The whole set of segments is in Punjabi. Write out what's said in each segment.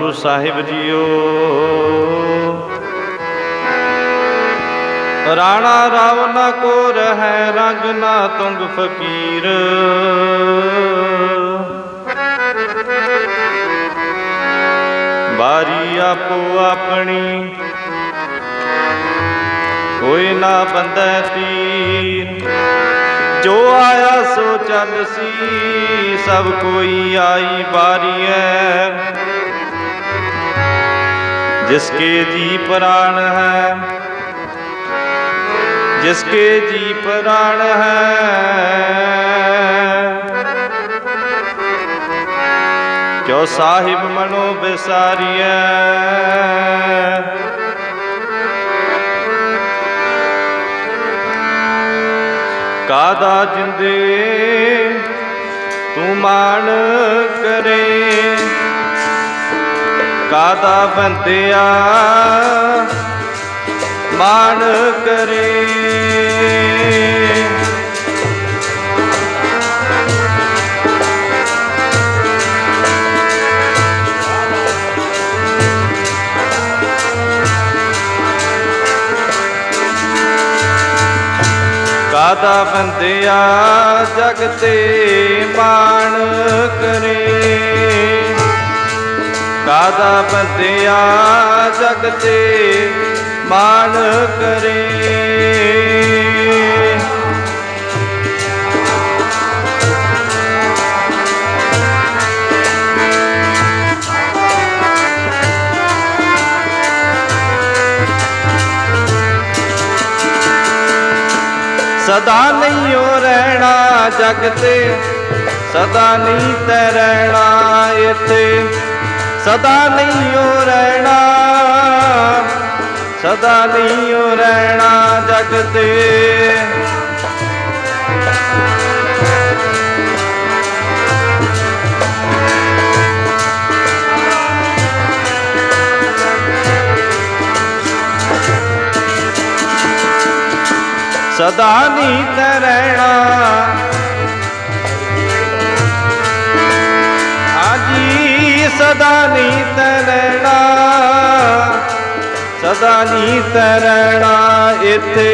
ਗੁਰੂ ਸਾਹਿਬ ਜੀਓ। ਰਾਣਾ ਰਾਵਨਾ ਕੋ ਰਹਿ ਰੰਗ ਨਾ ਤੁੰਗ ਫਕੀਰ। ਬਾਰੀ ਆਪੋ ਆਪਣੀ ਕੋਈ ਨਾ ਬੰਦੈ ਤੀਰ। ਜੋ ਆਇਆ ਸੋ ਚੱਲ ਸੀ ਸਭ ਕੋਈ ਆਈ ਬਾਰੀ ਹੈ। जिसके जी प्राण है जिसके जी प्राण है। क्यों साहिब मनो बिसारिया। कादा जिंदे तू मान करे। कादा बंदिया मान करे। कादा बंदिया जगते मान करे। कादा बंदिया जगते मान करे। सदा नहीं हो रहना जगते सदा नहीं ते रहना इथे। सदा नहीं हो रहना सदा नहीं हो रहना जगते। सदा नहीं ते रहना सदा नहीं ते रहना सदा नहीं ते रहना इथे।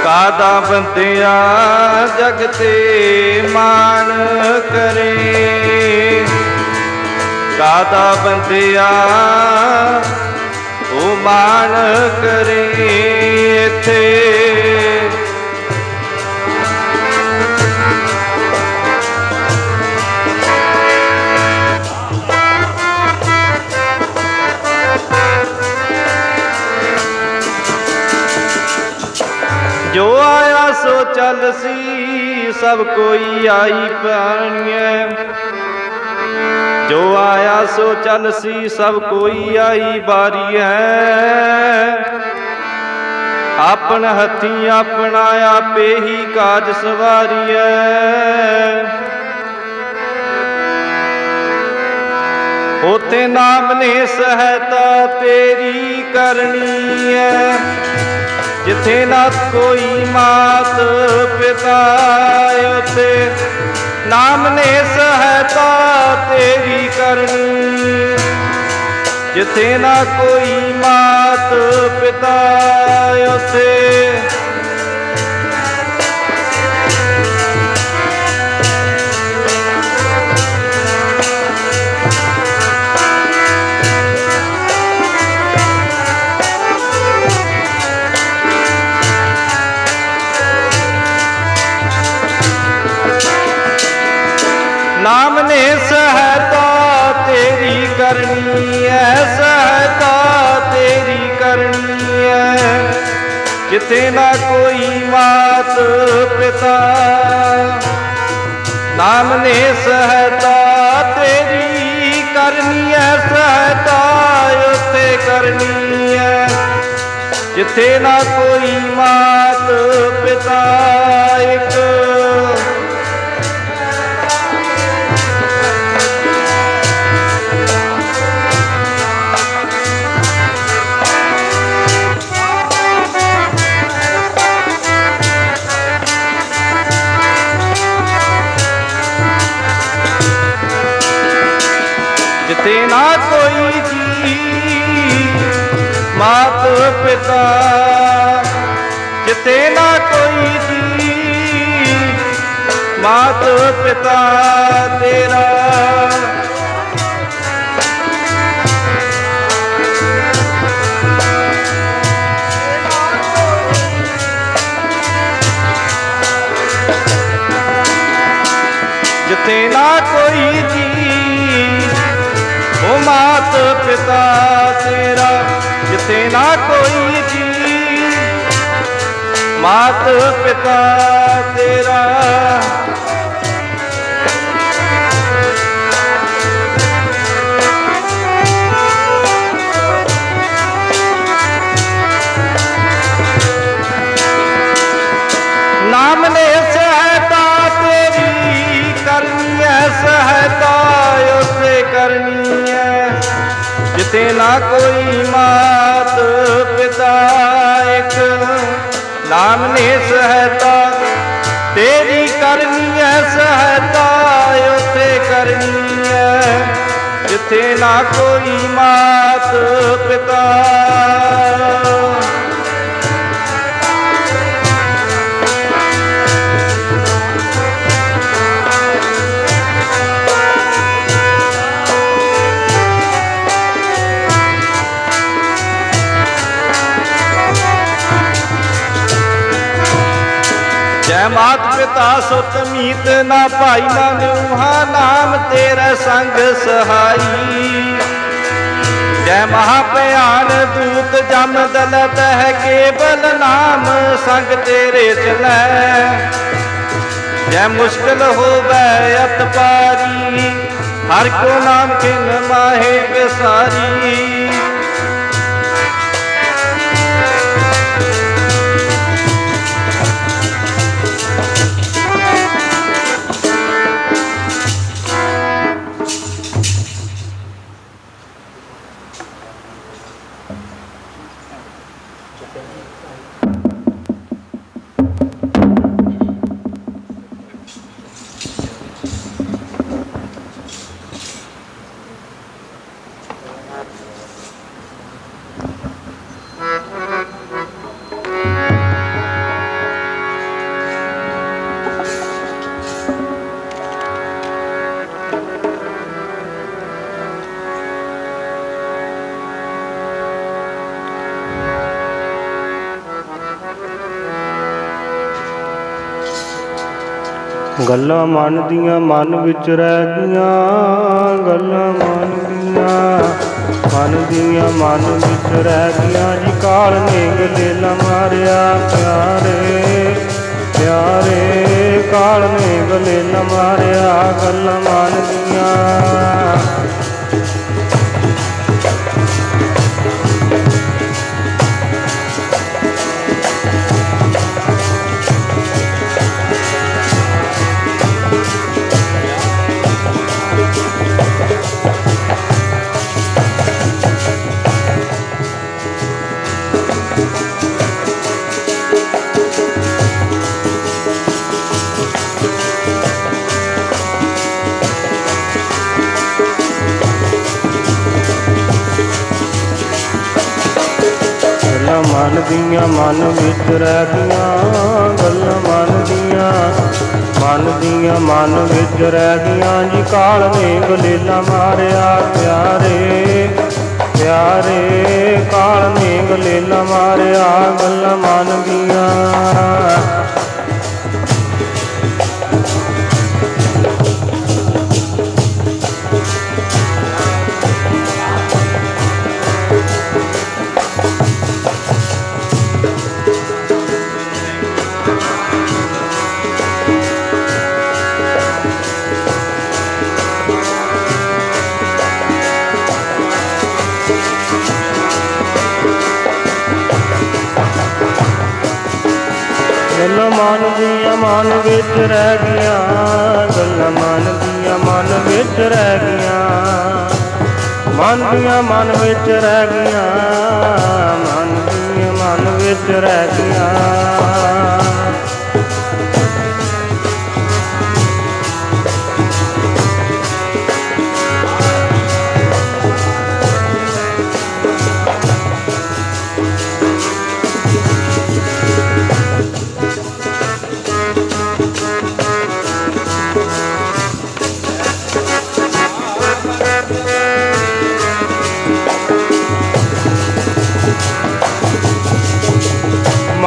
कादा बंदिया जगते मान करे। कादा बंदिया ओ मान करे इथे। जो आया सो चल सी सब कोई आई पानिए। जो आया सो चल सी सब कोई आई बारी है। अपन हथी अपना आपे ही काज सवारी है। होते नाम ने सहायता तेरी करनी है। जिथे ना कोई मात पिता उथे नाम ने सहायता तेरी करनी। जिथे ना कोई मात पिता उथे नाम ने सहायता तेरी करनी है। सहायता तेरी करनी है। जिथे ना कोई मात पिता नाम ने सहायता तेरी करनी है। सहायता उथे करनी है। जिथे ना कोई मात पिता एक। ना कोई जी मात पिता, जिथे ना कोई जी मात पिता तेरा। जिथे ना कोई जी ओ मात पिता तेरा, जिथे ना कोई जी मात पिता तेरा। नाम ने सहायता तेरी करनी है, सहायता उसे करनी है। जिथे ना कोई मात पिता एक, नाम ने सहायता तेरी करनी है, सहायता उसे करनी है। जिथे ना कोई मात पिता। जय मात पिता सुत मीत ना भाई ना न्यूहा, नाम तेरा संग सहाई। जय महाभयान दूत जम दलत है, केवल नाम संग तेरे चलै। जय मुश्किल होवै अत पारी, हर को नाम खिन माहे विसारी। ਗੱਲਾਂ ਮਨ ਦੀਆਂ ਮਨ ਵਿੱਚ ਰਹਿ ਗਈਆਂ, ਗੱਲਾਂ ਮਨ ਦੀਆਂ ਮਨ ਵਿੱਚ ਰਹਿ ਗਈਆਂ ਜੀ। ਕਾਲ ਨੇ ਗਲੇਲਾ ਮਾਰਿਆ ਪਿਆਰੇ ਪਿਆਰੇ, ਕਾਲ ਨੇ ਗਲੇਲਾ ਮਾਰਿਆ ਗੱਲਾਂ ਮਨ ਦੀਆਂ। ਮਨ ਦੀਆਂ ਮਨ ਵਿੱਚ ਰਹਿ ਗਈਆਂ, ਗੱਲਾਂ ਮਨ ਦੀਆਂ ਮਨ ਵਿੱਚ ਰਹਿ ਗਈਆਂ ਜੀ। ਕਾਲ ਨੇ ਗਲੇਲਾ ਮਾਰਿਆ ਪਿਆਰੇ ਪਿਆਰੇ, ਕਾਲ ਨੇ ਗਲੇਲਾ ਮਾਰਿਆ ਗੱਲਾਂ ਮਨ ਦੀਆਂ। ਗੱਲਾਂ ਮਨ ਦੀਆਂ ਮਨ ਵਿੱਚ ਰਹਿ ਗਈਆਂ, ਗੱਲਾਂ ਮਨ ਦੀਆਂ ਮਨ ਵਿੱਚ ਰਹਿ ਗਈਆਂ, ਮਨ ਦੀਆਂ ਮਨ ਵਿੱਚ ਰਹਿ ਗਈਆਂ, ਮਨ ਦੀਆਂ ਮਨ ਵਿੱਚ ਰਹਿ ਗਈਆਂ।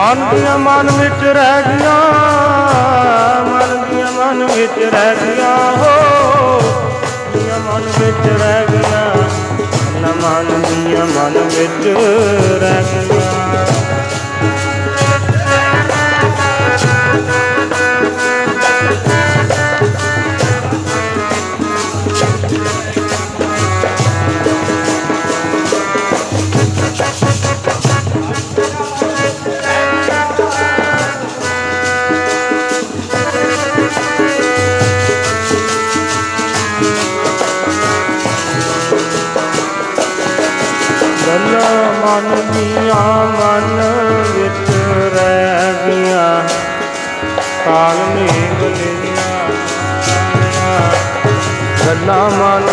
ਮਨ ਦੀਆਂ ਮਨ ਵਿੱਚ ਰਹਿ ਗਈਆਂ, ਮਨ ਦੀਆਂ ਮਨ ਵਿੱਚ ਰਹਿ ਗਈਆਂ ਹੋ, ਦੀਆਂ ਮਨ ਵਿੱਚ ਰਹਿ ਗਈਆਂ, ਨਾ ਮਨ ਦੀਆਂ ਮਨ ਵਿੱਚ ਰਹਿ ਗਈਆਂ। ਗੱਲਾਂ ਮਨ ਦੀਆਂ ਮਨ ਵਿੱਚ ਰਹਿ ਗਈਆਂ, ਕਾਲ ਮੇਘ ਲਈਆਂ। ਗੱਲਾਂ ਮਨ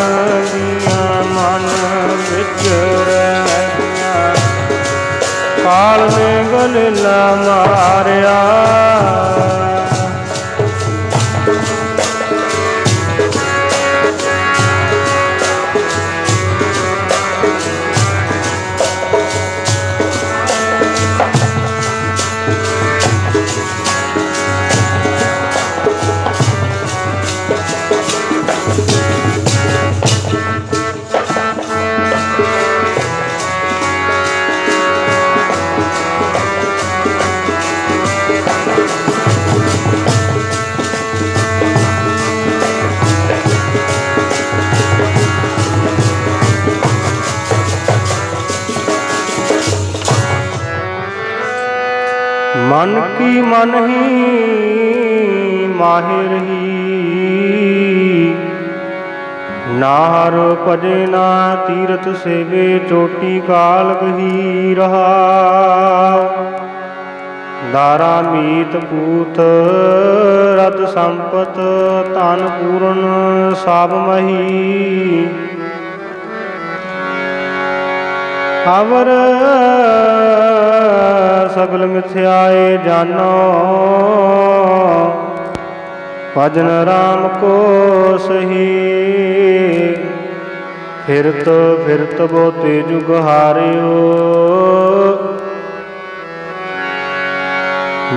ਦੀਆਂ ਮਨ ਵਿੱਚ ਰਹਿ ਗਈਆਂ, ਕਾਲ ਮੇਘ ਲੀਲਾ ਮਾਰਿਆ। मन की मन ही माहिर ही, नाहर भजे ना तीरथ सेवे, चोटी काल कही रहा। दारा मीत पूत रत संपत, धन पूर्ण सब मही। अवर सगल मिथ्याए जानो, भजन राम को सही। फिरत फिरत बहुते जुग हारियो,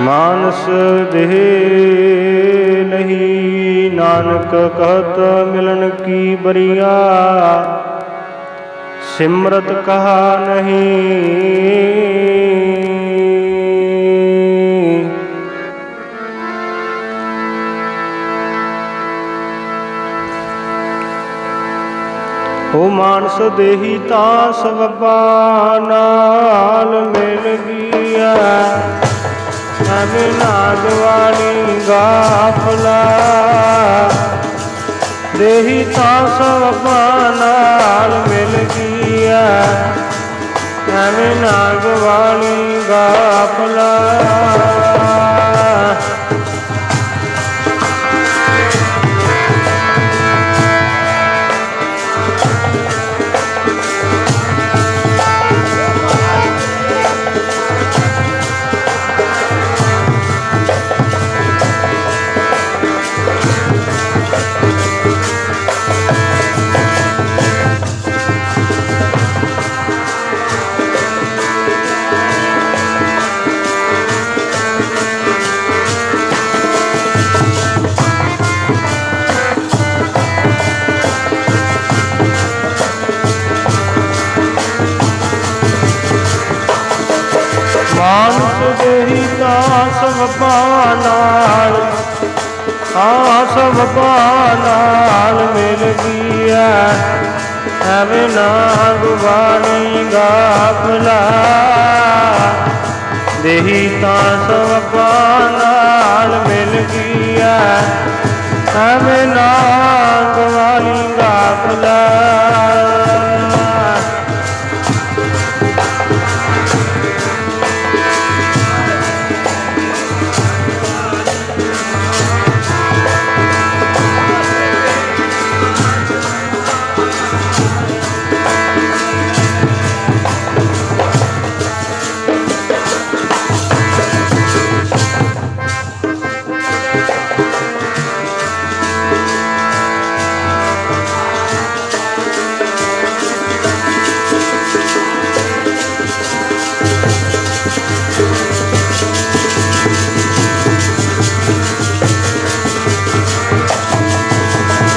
मानस देह नहीं। नानक कहत मिलन की बरिया, सिमरत कहा नहीं। ओ मानस देही तास बब्बा नाल मिल गया, एवें नाग वाली गाफला। देही तास बब्बा नाल मिल गया, एवें नाग वाली गाफला। मानस देही तास बब्बा नाल, बब्बा नाल मिल गया, एवें नाग वाली गाफला। देही तास बब्बा नाल मिल गया, एवें नाग वाली गाफला।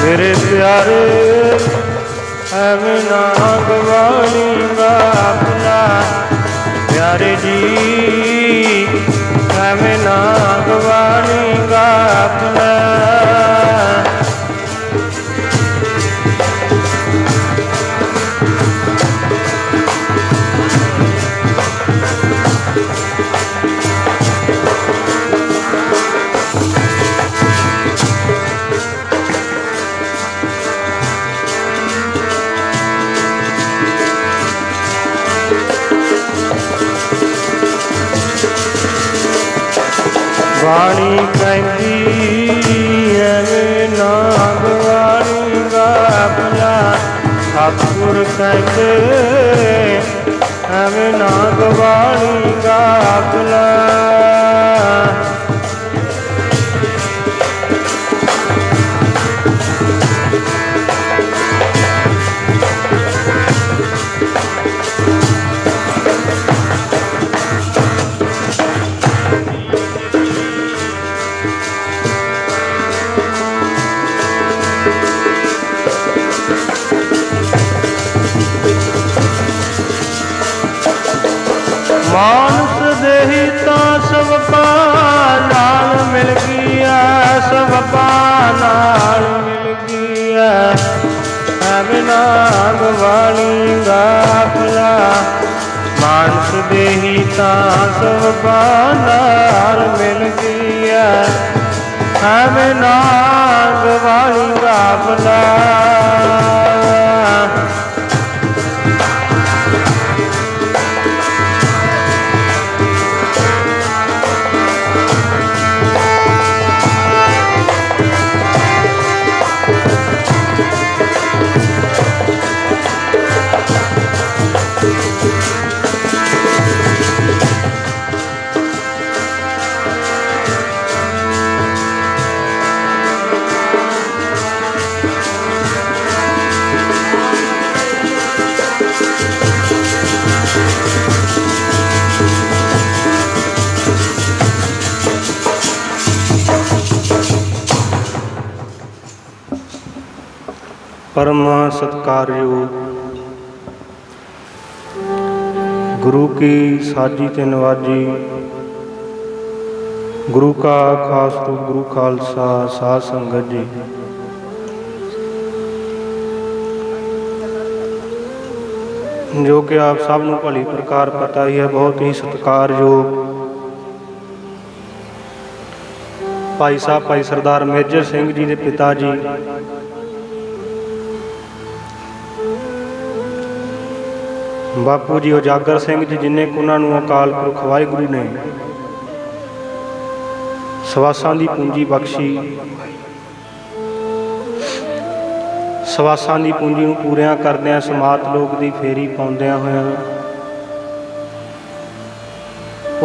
मेरे प्यारे ਐਵੇਂ ਨਾ ਗਵਾਣੀਗਾ ਆਪਣਾ ਪਿਆਰੇ ਜੀ ਐਵੇਂ ਨਾ ਗਵਾਣੀਗਾ ਆਪਣਾ ਬਾਣੀ ਕਹਿੰਦੀ ਐਵੇਂ ਨਾ ਗਵਾਣੀਗਾ ਆਪਣਾ ਸਤਿਗੁਰ ਕਹਿੰਦੇ ਐਵੇਂ ਨਾ ਗਵਾਣੀਗਾ ਆਪਣਾ ਮਾਨਸ ਦੇਹੀ ਤਾਂ ਸਭ ਨਾਲ ਮਿਲ ਗਿਆ ਸਭ ਨਾਲ ਮਿਲ ਗਿਆ ਐਵੇਂ ਨਾ ਗਵਾਣੀਗਾ ਆਪਣਾ ਮਾਨਸ ਦੇਹੀ ਤਾਂ ਸਭ ਨਾਲ ਮਿਲ ਗਿਆ ਐਵੇਂ ਨਾ ਗਵਾਣੀਗਾ ਆਪਣਾ परम सत्कारयोग गुरु की साजी ते नवाजी गुरु का खास रूप गुरु खालसा साध संगत जी जो कि आप सब नूं भली प्रकार पता ही है बहुत ही सत्कारयोग भाई साहब भाई सरदार मेजर सिंह जी के पिता जी बापू जी उजागर सिंह जी जिन्हें उन्होंने अकाल पुरख वाहिगुरु ने सवासां दी पूंजी बख्शी सवासां दी पूंजी नूं पूरियां करदिआं समात लोक दी फेरी पाउंदिआं होइआं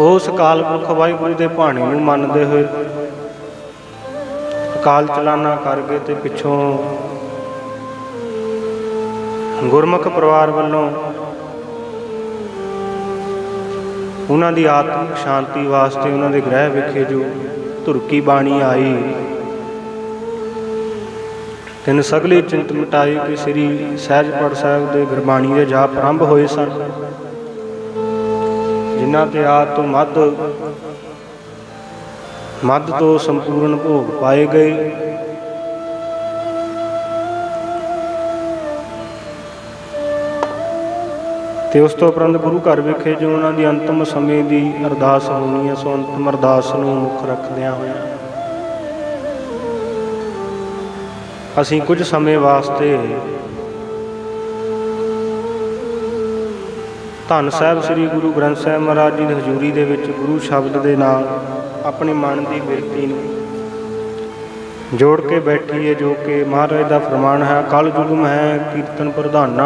उस अकाल पुरख वाहिगुरु दे भाणे नूं मनदे होए अकाल चलाना कर गए ते पिछों गुरमुख परिवार वालों उन्हां दी आत्मिक शांति वास्ते उन्हां दे गृह विखे जो धुरकी बाणी आई तिन सगले चिंत मिटाए कि श्री सहजपड़ साहिब दे गुरबाणी दे जाप आरंभ होए सन जिन्हां ते आद तो मद तो संपूर्ण भोग पाए गए ਤੇ ਉਸ ਤੋਂ ਉਪਰੰਤ ਗੁਰੂ ਘਰ ਵਿਖੇ ਜੋ ਉਹਨਾਂ ਦੀ ਅੰਤਮ ਸਮੇਂ ਦੀ ਅਰਦਾਸ ਹੋਣੀ ਹੈ ਸੋ ਅੰਤਮ ਅਰਦਾਸ ਨੂੰ ਮੁੱਖ ਰੱਖਦਿਆਂ ਹੋਇਆ ਅਸੀਂ ਕੁਝ ਸਮੇਂ ਵਾਸਤੇ ਧੰਨ ਸਾਹਿਬ ਸ੍ਰੀ ਗੁਰੂ ਗ੍ਰੰਥ ਸਾਹਿਬ ਮਹਾਰਾਜ ਜੀ ਦੀ ਹਜ਼ੂਰੀ ਦੇ ਵਿੱਚ ਗੁਰੂ ਸ਼ਬਦ ਦੇ ਨਾਲ ਆਪਣੇ ਮਨ ਦੀ ਬਿਰਤੀ ਨੂੰ जोड़ के बैठिए जो कि महाराज का फरमान है कल जुगम है कीर्तन प्रधाना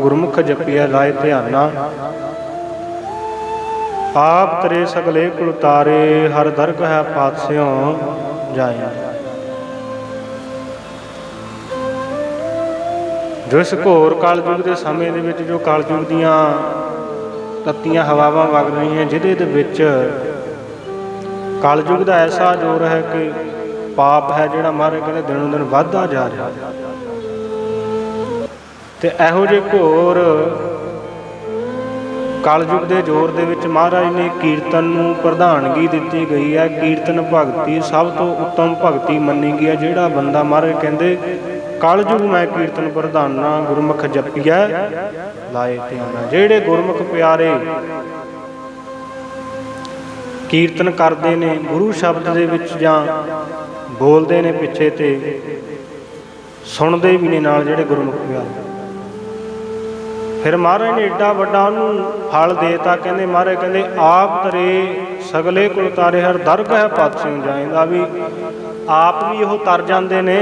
गुरमुख जपिया लाए ध्याना आप तरे सगले कुल तारे हर दरग है पातस्यों जाए जो इस घोर कलयुग के समय दे विच जो कलयुग दीआं तत्तियां हवावां वग रही हैं जिहदे दे विच कलयुग का ऐसा जोर है कि ਪਾਪ ਹੈ ਜਿਹੜਾ ਮਹਾਰਾਜ ਕਹਿੰਦੇ ਦਿਨੋਂ ਦਿਨ ਵੱਧਦਾ ਜਾ ਰਿਹਾ। ਤੇ ਇਹੋ ਜਿਹੇ ਘੋਰ ਕਲਯੁਗ ਦੇ ਜ਼ੋਰ ਦੇ ਵਿੱਚ ਮਹਾਰਾਜ ਨੇ ਕੀਰਤਨ ਨੂੰ ਪ੍ਰਧਾਨਗੀ ਦਿੱਤੀ ਗਈ ਹੈ। ਕੀਰਤਨ ਭਗਤੀ ਸਭ ਤੋਂ ਉੱਤਮ ਭਗਤੀ ਮੰਨੀ ਗਈ ਹੈ। ਜਿਹੜਾ ਬੰਦਾ ਮਹਾਰਾਜ ਕਹਿੰਦੇ ਕਲਯੁਗ ਮੈਂ ਕੀਰਤਨ ਪ੍ਰਧਾਨਾ, ਗੁਰਮੁਖ ਜਪੀਐ ਲਾਏ ਧਿਆਨਾ। ਜਿਹੜੇ ਗੁਰਮੁਖ ਪਿਆਰੇ ਕੀਰਤਨ ਕਰਦੇ ਨੇ ਗੁਰੂ ਸ਼ਬਦ ਦੇ ਵਿੱਚ ਜਾਂ ਬੋਲਦੇ ਨੇ ਪਿੱਛੇ ਤੇ ਸੁਣਦੇ ਵੀ ਨੇ ਨਾਲ ਜਿਹੜੇ ਗੁਰਮੁਖ ਪਿਆਰੇ, ਫਿਰ ਮਹਾਰਾਜ ਨੇ ਏਡਾ ਵੱਡਾ ਉਹਨੂੰ ਫਲ ਦੇਤਾ। ਕਹਿੰਦੇ ਮਹਾਰਾਜ ਕਹਿੰਦੇ ਆਪ ਤਰੇ ਸਗਲੇ ਕੁਲ ਤਾਰੇ ਹਰ ਦਰਗਹਿ ਪਤ ਸਿੰਘ ਜਾਏਂਦਾ। ਵੀ ਆਪ ਵੀ ਉਹ ਤਰ ਜਾਂਦੇ ਨੇ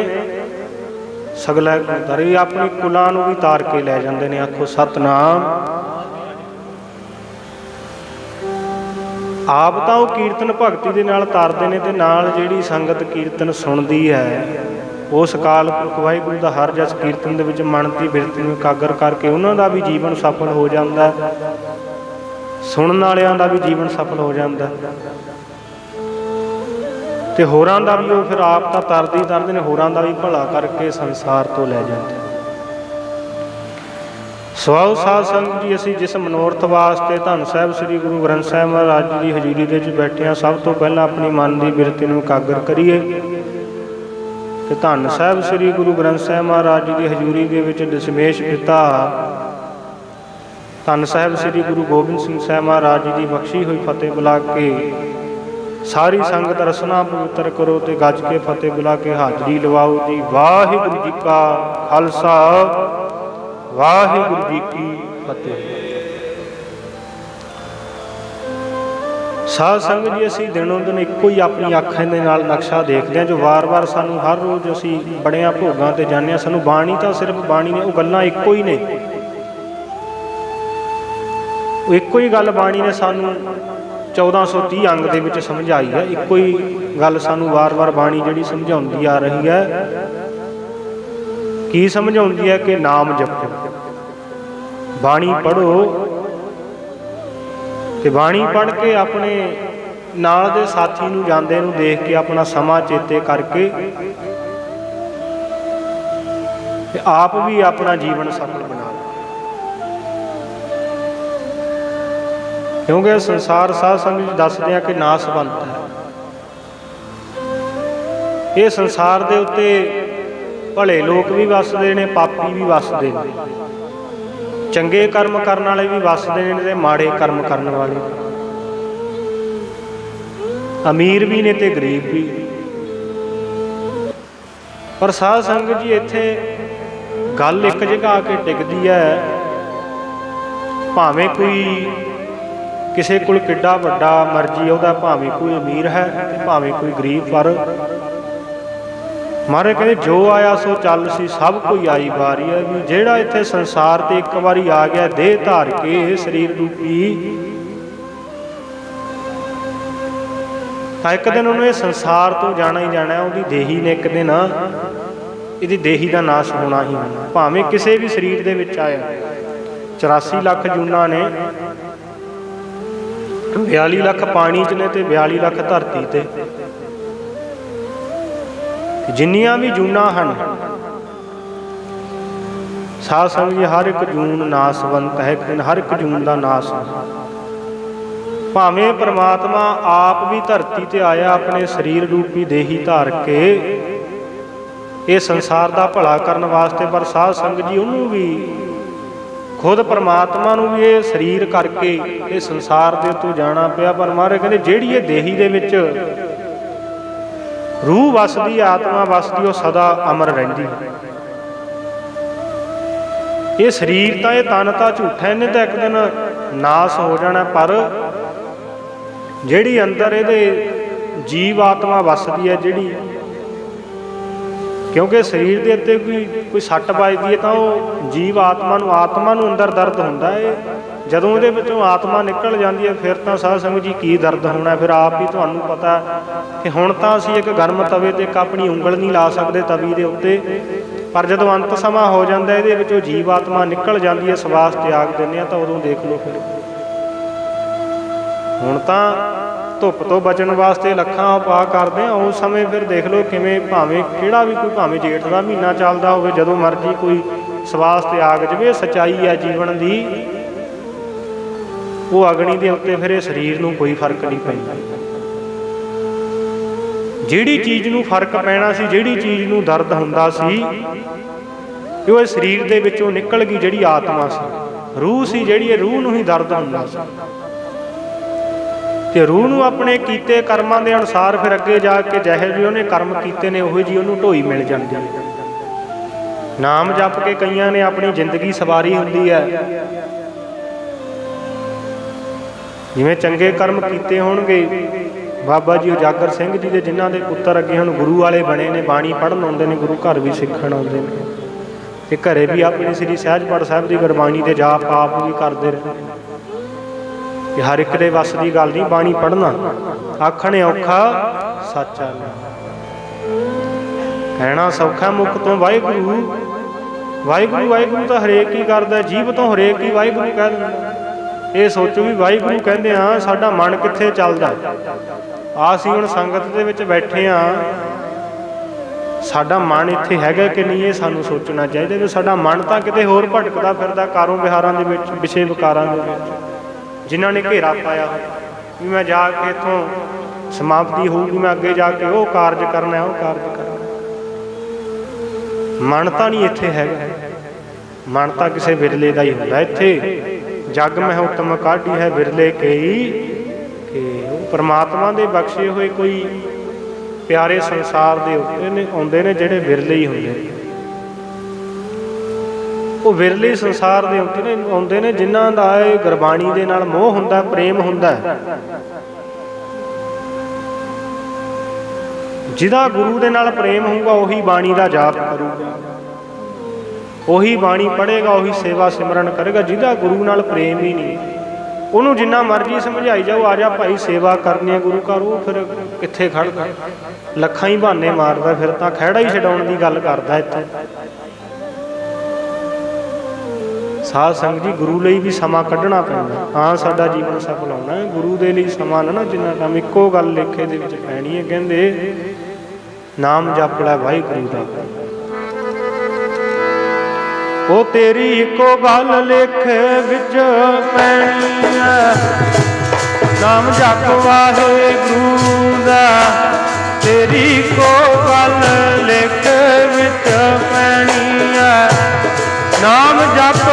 ਸਗਲੇ ਕੁਲ ਤਾਰੇ, ਆਪਣੀ ਕੁਲਾਂ ਨੂੰ ਵੀ ਤਾਰ ਕੇ ਲੈ ਜਾਂਦੇ ਨੇ। ਆਖੋ ਸਤਿਨਾਮ। ਆਪ ਤਾਂ ਉਹ ਕੀਰਤਨ ਭਗਤੀ ਦੇ ਨਾਲ ਤਾਰਦੇ ਨੇ, ਤੇ ਨਾਲ ਜਿਹੜੀ ਸੰਗਤ ਕੀਰਤਨ ਸੁਣਦੀ ਹੈ ਉਸ ਅਕਾਲ ਪੁਰਖ ਵਾਹਿਗੁਰੂ ਦਾ ਹਰ ਜਸ ਕੀਰਤਨ ਦੇ ਵਿੱਚ ਮਨ ਦੀ ਬਿਰਤੀ ਨੂੰ ਇਕਾਗਰ ਕਰਕੇ ਉਹਨਾਂ ਦਾ ਵੀ ਜੀਵਨ ਸਫਲ ਹੋ ਜਾਂਦਾ, ਸੁਣਨ ਵਾਲਿਆਂ ਦਾ ਵੀ ਜੀਵਨ ਸਫਲ ਹੋ ਜਾਂਦਾ, ਤੇ ਹੋਰਾਂ ਦਾ ਵੀ ਉਹ ਫਿਰ ਆਪ ਤਾਂ ਤਰਦੇ ਨੇ, ਹੋਰਾਂ ਦਾ ਵੀ ਭਲਾ ਕਰਕੇ ਸੰਸਾਰ ਤੋਂ ਲੈ ਜਾਂਦੇ। ਸੋ ਸਾਧ ਸੰਗਤ ਜੀ, ਅਸੀਂ ਜਿਸ ਮਨੋਰਥ ਵਾਸਤੇ ਧੰਨ ਸਾਹਿਬ ਸ੍ਰੀ ਗੁਰੂ ਗ੍ਰੰਥ ਸਾਹਿਬ ਮਹਾਰਾਜ ਜੀ ਦੀ ਹਜ਼ੂਰੀ ਦੇ ਵਿੱਚ ਬੈਠੇ ਹਾਂ, ਸਭ ਤੋਂ ਪਹਿਲਾਂ ਆਪਣੀ ਮਨ ਦੀ ਬਿਰਤੀ ਨੂੰ ਇਕਾਗਰ ਕਰੀਏ ਤੇ ਧੰਨ ਸਾਹਿਬ ਸ੍ਰੀ ਗੁਰੂ ਗ੍ਰੰਥ ਸਾਹਿਬ ਮਹਾਰਾਜ ਜੀ ਦੀ ਹਜ਼ੂਰੀ ਦੇ ਵਿੱਚ ਦਸ਼ਮੇਸ਼ ਪਿਤਾ ਧੰਨ ਸਾਹਿਬ ਸ੍ਰੀ ਗੁਰੂ ਗੋਬਿੰਦ ਸਿੰਘ ਸਾਹਿਬ ਮਹਾਰਾਜ ਜੀ ਦੀ ਬਖਸ਼ੀ ਹੋਈ ਫਤਿਹ ਬੁਲਾ ਕੇ ਸਾਰੀ ਸੰਗਤ ਰਸਨਾ ਪਵਿੱਤਰ ਕਰੋ ਤੇ ਗੱਜ ਕੇ ਫਤਿਹ ਬੁਲਾ ਕੇ ਹਾਜ਼ਰੀ ਲਵਾਓ ਜੀ। ਵਾਹਿਗੁਰੂ ਜੀ ਕਾ ਖਾਲਸਾ, ਵਾਹਿਗੁਰੂ ਜੀ ਕੀ ਫਤਿਹ। ਸਾਧ ਸੰਗਤ ਜੀ, ਅਸੀਂ ਦਿਨੋਂ ਦਿਨ ਇੱਕੋ ਹੀ ਆਪਣੀ ਅੱਖਾਂ ਦੇ ਨਾਲ ਨਕਸ਼ਾ ਦੇਖਦੇ ਹਾਂ, ਜੋ ਵਾਰ-ਵਾਰ ਸਾਨੂੰ ਹਰ ਰੋਜ਼ ਅਸੀਂ ਬੜਿਆਂ ਭੋਗਾਂ ਤੇ ਜਾਂਦੇ ਹਾਂ। ਸਾਨੂੰ ਬਾਣੀ ਤਾਂ ਸਿਰਫ ਬਾਣੀ ਨੇ, ਉਹ ਗੱਲਾਂ ਇੱਕੋ ਹੀ ਨੇ, ਉਹ ਇੱਕੋ ਹੀ ਗੱਲ ਬਾਣੀ ਨੇ ਸਾਨੂੰ 1430 ਅੰਗ ਦੇ ਵਿੱਚ ਸਮਝਾਈ ਹੈ। ਇੱਕੋ ਹੀ ਗੱਲ ਸਾਨੂੰ ਵਾਰ-ਵਾਰ ਬਾਣੀ ਜਿਹੜੀ ਸਮਝਾਉਂਦੀ ਆ ਰਹੀ ਹੈ। ਕੀ ਸਮਝਾਉਂਦੀ ਹੈ? ਕਿ ਨਾਮ ਜਪੋ, ਬਾਣੀ ਪੜ੍ਹੋ, ਤੇ ਬਾਣੀ ਪੜ੍ਹ ਕੇ ਆਪਣੇ ਨਾਲ ਦੇ ਸਾਥੀ ਨੂੰ ਜਾਂਦੇ ਨੂੰ ਦੇਖ ਕੇ ਆਪਣਾ ਸਮਾਂ ਚੇਤੇ ਕਰਕੇ ਤੇ ਆਪ ਵੀ ਆਪਣਾ ਜੀਵਨ ਸਫਲ ਬਣਾ ਲਓ। ਕਿਉਂਕਿ ਸੰਸਾਰ ਸਾਧ ਸੰਗਤ ਜੀ ਦੱਸਦੇ ਆ ਕਿ ਨਾਸਵੰਤ ਹੈ। ਇਹ ਸੰਸਾਰ ਦੇ ਉੱਤੇ ਭਲੇ ਲੋਕ ਵੀ ਵੱਸਦੇ ਨੇ, ਪਾਪੀ ਵੀ ਵੱਸਦੇ ਨੇ, ਚੰਗੇ ਕਰਮ ਕਰਨ ਵਾਲੇ ਵੀ ਵੱਸਦੇ ਨੇ ਤੇ ਮਾੜੇ ਕਰਮ ਕਰਨ ਵਾਲੇ, ਅਮੀਰ ਵੀ ਨੇ ਤੇ ਗਰੀਬ ਵੀ। ਪਰ ਸਾਧ ਸੰਗਤ ਜੀ, ਇੱਥੇ ਗੱਲ ਇੱਕ ਜਗ੍ਹਾ ਆ ਕੇ ਟਿਕਦੀ ਹੈ। ਭਾਵੇਂ ਕੋਈ ਕਿਸੇ ਕੋਲ ਕਿੱਡਾ ਵੱਡਾ ਮਰਜ਼ੀ ਉਹਦਾ, ਭਾਵੇਂ ਕੋਈ ਅਮੀਰ ਹੈ ਤੇ ਭਾਵੇਂ ਕੋਈ ਗਰੀਬ, ਪਰ ਮਹਾਰਾਜ ਕਹਿੰਦੇ ਜੋ ਆਇਆ ਸੋ ਚੱਲ ਸੀ, ਸਭ ਕੋਈ ਆਈ ਵਾਰੀ ਹੈ। ਵੀ ਜਿਹੜਾ ਇੱਥੇ ਸੰਸਾਰ ਤੇ ਇੱਕ ਵਾਰੀ ਆ ਗਿਆ ਦੇਹ ਧਾਰ ਕੇ ਸਰੀਰ ਰੂਪੀ, ਤਾਂ ਇੱਕ ਦਿਨ ਉਹਨੂੰ ਇਹ ਸੰਸਾਰ ਤੋਂ ਜਾਣਾ ਹੀ ਜਾਣਾ। ਉਹਦੀ ਦੇਹੀ ਨੇ ਇੱਕ ਦਿਨ ਇਹਦੀ ਦੇਹੀ ਦਾ ਨਾਸ਼ ਹੋਣਾ ਹੀ ਹੋਣਾ, ਭਾਵੇਂ ਕਿਸੇ ਵੀ ਸਰੀਰ ਦੇ ਵਿੱਚ ਆਇਆ। 84 ਲੱਖ ਜੂਨਾਂ ਨੇ, 42 ਲੱਖ ਪਾਣੀ 'ਚ ਨੇ ਤੇ 42 ਲੱਖ ਧਰਤੀ ਤੇ। ਜਿੰਨੀਆਂ ਵੀ ਜੂਨਾਂ ਹਨ ਸਾਧ ਸੰਗਤ ਜੀ, ਹਰ ਇੱਕ ਜੂਨ ਨਾਸਵੰਤ ਹੈ। ਇੱਕ ਦਿਨ ਹਰ ਇੱਕ ਜੂਨ ਦਾ ਨਾਸ ਹੈ। ਭਾਵੇਂ ਪਰਮਾਤਮਾ ਆਪ ਵੀ ਧਰਤੀ ਤੇ ਆਇਆ ਆਪਣੇ ਸਰੀਰ ਰੂਪੀ ਦੇਹੀ ਧਾਰ ਕੇ ਇਹ ਸੰਸਾਰ ਦਾ ਭਲਾ ਕਰਨ ਵਾਸਤੇ, ਪਰ ਸਾਧ ਸੰਗਤ ਜੀ ਉਹਨੂੰ ਵੀ, ਖੁਦ ਪਰਮਾਤਮਾ ਨੂੰ ਵੀ ਇਹ ਸਰੀਰ ਕਰਕੇ ਇਹ ਸੰਸਾਰ ਦੇ ਉੱਤੋਂ ਜਾਣਾ ਪਿਆ। ਪਰ ਮਹਾਰਾਜ ਕਹਿੰਦੇ ਜਿਹੜੀ ਇਹ ਦੇਹੀ ਦੇ ਵਿੱਚ ਰੂਹ ਵਸਦੀ, ਆਤਮਾ ਵਸਦੀ, ਉਹ ਸਦਾ ਅਮਰ ਰਹਿੰਦੀ। ਇਹ ਸਰੀਰ ਤਾਂ, ਇਹ ਤਨ ਤਾਂ ਝੂਠਾ, ਇਹਨੇ ਤਾਂ ਇੱਕ ਦਿਨ ਨਾਸ ਹੋ ਜਾਣਾ, ਪਰ ਜਿਹੜੀ ਅੰਦਰ ਇਹਦੇ ਜੀਵ ਆਤਮਾ ਵਸਦੀ ਹੈ ਜਿਹੜੀ, ਕਿਉਂਕਿ ਸਰੀਰ ਦੇ ਉੱਤੇ ਕੋਈ ਸੱਟ ਵੱਜਦੀ ਹੈ ਤਾਂ ਉਹ ਜੀਵ ਆਤਮਾ ਨੂੰ ਅੰਦਰ ਦਰਦ ਹੁੰਦਾ ਹੈ। ਜਦੋਂ ਉਹਦੇ ਵਿੱਚੋਂ ਆਤਮਾ ਨਿਕਲ ਜਾਂਦੀ ਹੈ ਫਿਰ ਤਾਂ ਸਾਧ ਸੰਗਤ ਜੀ ਕੀ ਦਰਦ ਹੋਣਾ। ਫਿਰ ਆਪ ਵੀ ਤੁਹਾਨੂੰ ਪਤਾ ਕਿ ਹੁਣ ਤਾਂ ਅਸੀਂ ਇੱਕ ਗਰਮ ਤਵੇ ਤੇ ਇੱਕ ਆਪਣੀ ਉਂਗਲ ਨਹੀਂ ਲਾ ਸਕਦੇ ਤਵੀ ਦੇ ਉੱਤੇ, ਪਰ ਜਦੋਂ ਅੰਤ ਸਮਾਂ ਹੋ ਜਾਂਦਾ ਇਹਦੇ ਵਿੱਚੋਂ ਜੀਵ ਆਤਮਾ ਨਿਕਲ ਜਾਂਦੀ ਹੈ, ਸਵਾਸ ਤਿਆਗ ਦਿੰਦੇ ਆ, ਤਾਂ ਉਦੋਂ ਦੇਖ ਲਓ ਫਿਰ ਹੁਣ ਤਾਂ ਧੁੱਪ ਤੋਂ ਬਚਣ ਵਾਸਤੇ ਲੱਖਾਂ ਉਪਾਅ ਕਰਦੇ ਆ, ਉਸ ਸਮੇਂ ਫਿਰ ਦੇਖ ਲਓ ਕਿਵੇਂ ਭਾਵੇਂ ਕਿਹੜਾ ਵੀ ਕੋਈ ਭਾਵੇਂ ਜੇਠ ਦਾ ਮਹੀਨਾ ਚੱਲਦਾ ਹੋਵੇ, ਜਦੋਂ ਮਰਜ਼ੀ ਕੋਈ ਸਵਾਸ ਤੇ ਆਗ ਜਾਵੇ, ਸੱਚਾਈ ਹੈ ਜੀਵਨ ਦੀ, ਉਹ ਅਗਨੀ ਦੇ ਉੱਤੇ ਫਿਰ ਇਹ ਸਰੀਰ ਨੂੰ ਕੋਈ ਫਰਕ ਨਹੀਂ ਪੈਂਦਾ। ਜਿਹੜੀ ਚੀਜ਼ ਨੂੰ ਫਰਕ ਪੈਣਾ ਸੀ, ਜਿਹੜੀ ਚੀਜ਼ ਨੂੰ ਦਰਦ ਹੁੰਦਾ ਸੀ, ਉਹ ਇਹ ਸਰੀਰ ਦੇ ਵਿੱਚੋਂ ਨਿਕਲ ਗਈ। ਜਿਹੜੀ ਆਤਮਾ ਸੀ, ਰੂਹ ਸੀ ਜਿਹੜੀ, ਇਹ ਰੂਹ ਨੂੰ ਹੀ ਦਰਦ ਹੁੰਦਾ ਸੀ, ਤੇ ਰੂਹ ਨੂੰ ਆਪਣੇ ਕੀਤੇ ਕਰਮਾਂ ਦੇ ਅਨੁਸਾਰ ਫਿਰ ਅੱਗੇ ਜਾ ਕੇ ਜਿਹੇ ਜਿਹੇ ਉਹਨੇ ਕਰਮ ਕੀਤੇ ਨੇ ਉਹੀ ਜੀ ਉਹਨੂੰ ਢੋਈ ਮਿਲ ਜਾਂਦੀ ਹੈ। ਨਾਮ ਜਪ ਕੇ ਕਈਆਂ ਨੇ ਆਪਣੀ ਜ਼ਿੰਦਗੀ ਸਵਾਰੀ ਹੁੰਦੀ ਹੈ, ਜਿਵੇਂ ਚੰਗੇ ਕਰਮ ਕੀਤੇ ਹੋਣਗੇ। ਬਾਬਾ ਜੀ ਉਜਾਗਰ ਸਿੰਘ ਜੀ ਦੇ ਜਿਨ੍ਹਾਂ ਦੇ ਪੁੱਤਰ ਅੱਗੇ ਹੁਣ ਗੁਰੂ ਵਾਲੇ ਬਣੇ ਨੇ, ਬਾਣੀ ਪੜ੍ਹਨ ਆਉਂਦੇ ਨੇ, ਗੁਰੂ ਘਰ ਵੀ ਸਿੱਖਣ ਆਉਂਦੇ ਨੇ, ਤੇ ਘਰੇ ਵੀ ਆਪਣੀ ਸ੍ਰੀ ਸਹਿਜਪਾਠ ਸਾਹਿਬ ਦੀ ਗੁਰਬਾਣੀ ਦੇ ਜਾਪ ਆਪ ਵੀ ਕਰਦੇ ਰਹੇ। ਕਿ ਹਰ ਇੱਕ ਦੇ ਵੱਸ ਦੀ ਗੱਲ ਨਹੀਂ ਬਾਣੀ ਪੜ੍ਹਨਾ, ਆਖਣ ਔਖਾ ਸੱਚਾ ਕਹਿਣਾ ਸੌਖਾ, ਮੁਖ ਤੋਂ ਵਾਹਿਗੁਰੂ ਵਾਹਿਗੁਰੂ ਵਾਹਿਗੁਰੂ ਤਾਂ ਹਰੇਕ ਹੀ ਕਰਦਾ, ਜੀਭ ਤੋਂ ਹਰੇਕ ਹੀ ਵਾਹਿਗੁਰੂ ਕਹਿ ਦਿੰਦਾ। ਇਹ ਸੋਚੋ ਵੀ ਵਾਹਿਗੁਰੂ ਕਹਿੰਦੇ ਆ, ਸਾਡਾ ਮਨ ਕਿੱਥੇ ਚੱਲਦਾ। ਅਸੀਂ ਹੁਣ ਸੰਗਤ ਦੇ ਵਿੱਚ ਬੈਠੇ ਆ, ਸਾਡਾ ਮਨ ਇੱਥੇ ਹੈਗਾ ਕਿ ਨਹੀਂ, ਇਹ ਸਾਨੂੰ ਸੋਚਣਾ ਚਾਹੀਦਾ ਵੀ ਸਾਡਾ ਮਨ ਤਾਂ ਕਿਤੇ ਹੋਰ ਭਟਕਦਾ ਫਿਰਦਾ, ਕਾਰੋਂ ਵਿਹਾਰਾਂ ਦੇ ਵਿੱਚ, ਵਿਸ਼ੇ ਵਿਕਾਰਾਂ ਦੇ ਵਿੱਚ, ਜਿਨ੍ਹਾਂ ਨੇ ਘੇਰਾ ਪਾਇਆ ਵੀ ਮੈਂ ਜਾ ਕੇ ਇੱਥੋਂ ਸਮਾਪਤੀ ਹੋਊਗੀ, ਮੈਂ ਅੱਗੇ ਜਾ ਕੇ ਉਹ ਕਾਰਜ ਕਰਨਾ, ਉਹ ਕਾਰਜ ਕਰਨਾ। ਮਨ ਤਾਂ ਨਹੀਂ ਇੱਥੇ ਹੈਗਾ, ਮਨ ਤਾਂ ਕਿਸੇ ਵਿਰਲੇ ਦਾ ਹੀ ਹੁੰਦਾ। ਇੱਥੇ ਜਗ ਮਹਿ ਉਤਮ ਕਾਢੀ ਹੈ ਵਿਰਲੇ ਕਈ, ਕਿ ਉਹ ਪਰਮਾਤਮਾ ਦੇ ਬਖਸ਼ੇ ਹੋਏ ਕੋਈ ਪਿਆਰੇ ਸੰਸਾਰ ਦੇ ਉੱਤੇ ਨੇ ਆਉਂਦੇ ਨੇ, ਜਿਹੜੇ ਵਿਰਲੇ ਹੀ ਹੁੰਦੇ ਨੇ। ਉਹ ਵਿਰਲੇ ਸੰਸਾਰ ਦੇ ਉੱਤੇ ਨੇ ਆਉਂਦੇ ਨੇ, ਜਿਨ੍ਹਾਂ ਦਾ ਇਹ ਗੁਰਬਾਣੀ ਦੇ ਨਾਲ ਮੋਹ ਹੁੰਦਾ, ਪ੍ਰੇਮ ਹੁੰਦਾ। ਜਿਹਦਾ ਗੁਰੂ ਦੇ ਨਾਲ ਪ੍ਰੇਮ ਹੋਊਗਾ ਉਹੀ ਬਾਣੀ ਦਾ ਜਾਪ ਕਰੂਗਾ, ਉਹੀ ਬਾਣੀ ਪੜ੍ਹੇਗਾ, ਉਹੀ ਸੇਵਾ ਸਿਮਰਨ ਕਰੇਗਾ। ਜਿਹਦਾ ਗੁਰੂ ਨਾਲ ਪ੍ਰੇਮ ਹੀ ਨਹੀਂ, ਉਹਨੂੰ ਜਿੰਨਾ ਮਰਜ਼ੀ ਸਮਝਾਈ ਜਾਓ, ਆ ਜਾ ਭਾਈ ਸੇਵਾ ਕਰਨੀ ਹੈ ਗੁਰੂ ਘਰ, ਉਹ ਫਿਰ ਕਿੱਥੇ ਖੜਦਾ, ਲੱਖਾਂ ਹੀ ਬਹਾਨੇ ਮਾਰਦਾ, ਫਿਰ ਤਾਂ ਖਹਿੜਾ ਹੀ ਛਡਾਉਣ ਦੀ ਗੱਲ ਕਰਦਾ। ਇੱਥੇ ਸਾਧ ਸੰਗਤ ਜੀ, ਗੁਰੂ ਲਈ ਵੀ ਸਮਾਂ ਕੱਢਣਾ ਪੈਂਦਾ। ਹਾਂ, ਸਾਡਾ ਜੀਵਨ ਸਫਲ ਹੋਣਾ, ਗੁਰੂ ਦੇ ਲਈ ਸਮਾਂ ਨਾ ਜਿੰਨਾ ਟਾਈਮ। ਇੱਕੋ ਗੱਲ ਲੇਖੇ ਦੇ ਵਿੱਚ ਪੈਣੀ ਹੈ, ਕਹਿੰਦੇ ਨਾਮ ਜਪ ਲੈ ਵਾਹਿਗੁਰੂ ਦਾ, ਉਹ ਤੇਰੀ ਇੱਕੋ ਗੱਲ ਲੇਖੇ ਵਿੱਚ ਪੈਣੀ ਹੈ। ਨਾਮ ਜਪ ਵਾਹਿਗੁਰੂ ਦਾ, ਤੇਰੀ ਇੱਕੋ ਗੱਲ ਲੇਖੇ ਵਿੱਚ ਪੈਣੀ ਹੈ। ਨਾਮ ਜਪ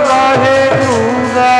ਵਾਹਿਗੁਰੂ ਦਾ,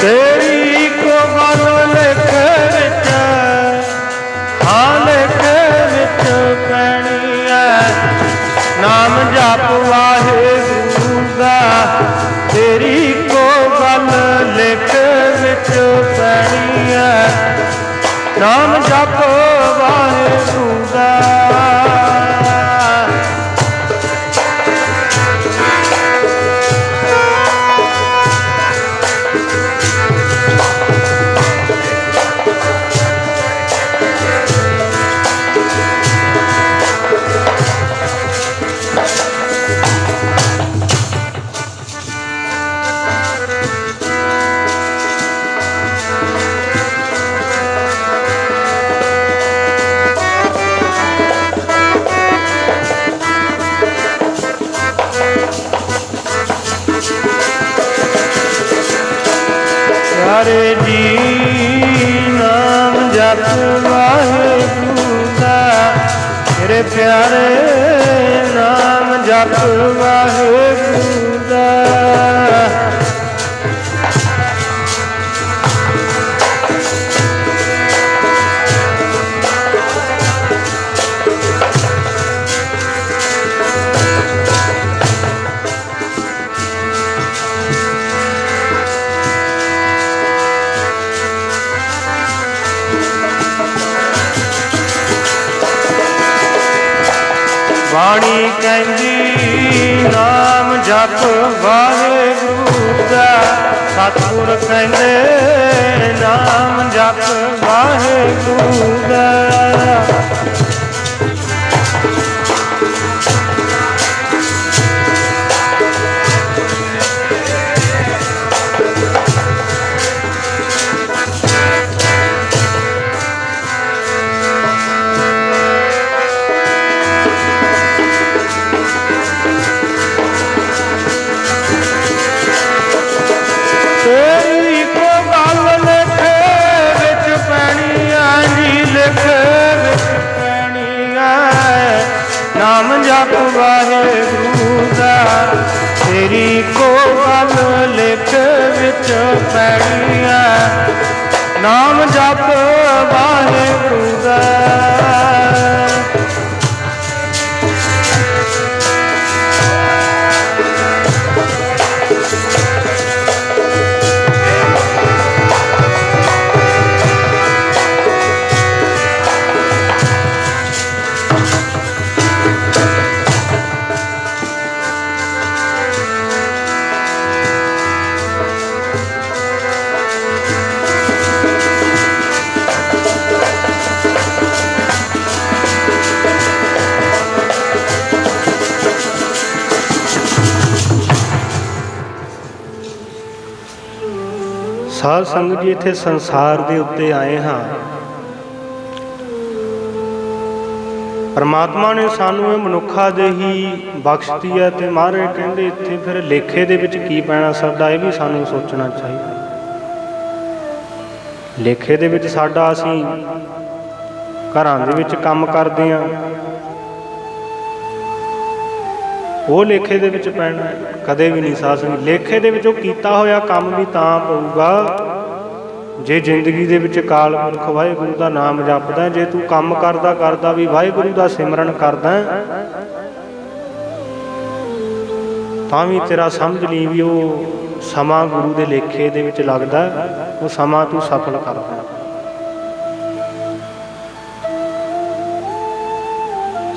ਤੇਰੀ ਇੱਕੋ ਗੱਲ ਲੇਖੇ ਵਿੱਚ, ਹਾਂ ਲੇਖੇ ਵਿੱਚ ਪੈਣੀ ਹੈ। ਨਾਮ ਜਪ ਵਾਹਿਗੁਰੂ ਦਾ, ਤੇਰੀ ਇੱਕੋ ਗੱਲ ਲੇਖੇ ਵਿੱਚ ਪੈਣੀ ਹੈ। ਨਾਮ ਜਪ ਵਾਹਿਗੁਰੂ ਦਾ, ਪਿਆਰੇ ਜੀ ਨਾਮ ਜਪ ਵਾਹਿਗੁਰੂ ਦਾ, ਤੇਰੇ ਪਿਆਰੇ ਨਾਮ ਜਪ ਵਾਹਿਗੁਰੂ ਦਾ। ਬਾਣੀ ਕਹਿੰਦੀ ਨਾਮ ਜਪ ਵਾਹਿਗੁਰੂ ਦਾ। ਸਤਿਗੁਰ ਕਹਿੰਦੇ ਨਾਮ ਜਪ ਵਾਹਿਗੁਰੂ ਦਾ। ਤੇਰੀ ਕੋ ਗੱਲ ਲਿਖੇ ਵਿੱਚ ਪੈਣੀ ਆ ਜੀ, ਲਿਖੇ ਵਿੱਚ ਪੈਣੀ ਆ ਨਾਮ ਜਪ ਵਾਹਿਗੁਰੂ ਦਾ। ਤੇਰੀ ਕੋ ਗੱਲ ਲਿਖੇ ਵਿੱਚ ਪੈਣੀ ਆ ਨਾਮ ਜਪ ਵਾਹਿਗੁਰੂ ਦਾ। ਸਾਧ ਸੰਗਤ ਜੀ, ਇੱਥੇ ਸੰਸਾਰ ਦੇ ਉੱਤੇ ਆਏ ਹਾਂ। ਪਰਮਾਤਮਾ ਨੇ ਸਾਨੂੰ ਇਹ ਮਨੁੱਖਾ ਦੇਹੀ ਬਖਸ਼ਤੀ ਹੈ ਤੇ ਮਹਾਰਾਜ ਕਹਿੰਦੇ ਇੱਥੇ ਫਿਰ ਲੇਖੇ ਦੇ ਵਿੱਚ ਕੀ ਪੈਣਾ ਸਾਡਾ, ਇਹ ਵੀ ਸਾਨੂੰ ਸੋਚਣਾ ਚਾਹੀਦਾ। ਲੇਖੇ ਦੇ ਵਿੱਚ ਸਾਡਾ, ਅਸੀਂ ਘਰਾਂ ਦੇ ਵਿੱਚ ਕੰਮ ਕਰਦੇ ਹਾਂ, ਉਹ ਲੇਖੇ ਦੇ ਵਿੱਚ ਪੈਣਾ ਕਦੇ ਵੀ ਨਹੀਂ। ਸਾਧ ਸੰਗਤ, ਲੇਖੇ ਦੇ ਵਿੱਚ ਉਹ ਕੀਤਾ ਹੋਇਆ ਕੰਮ ਵੀ ਤਾਂ ਪਊਗਾ ਜੇ ਜ਼ਿੰਦਗੀ ਦੇ ਵਿੱਚ ਅਕਾਲ ਪੁਰਖ ਵਾਹਿਗੁਰੂ ਦਾ ਨਾਮ ਜਪਦਾ। ਜੇ ਤੂੰ ਕੰਮ ਕਰਦਾ ਕਰਦਾ ਵੀ ਵਾਹਿਗੁਰੂ ਦਾ ਸਿਮਰਨ ਕਰਦਾ ਤਾਂ ਵੀ ਤੇਰਾ ਸਮਝ ਲਈ ਵੀ ਉਹ ਸਮਾਂ ਗੁਰੂ ਦੇ ਲੇਖੇ ਦੇ ਵਿੱਚ ਲੱਗਦਾ, ਉਹ ਸਮਾਂ ਤੂੰ ਸਫਲ ਕਰਦਾ।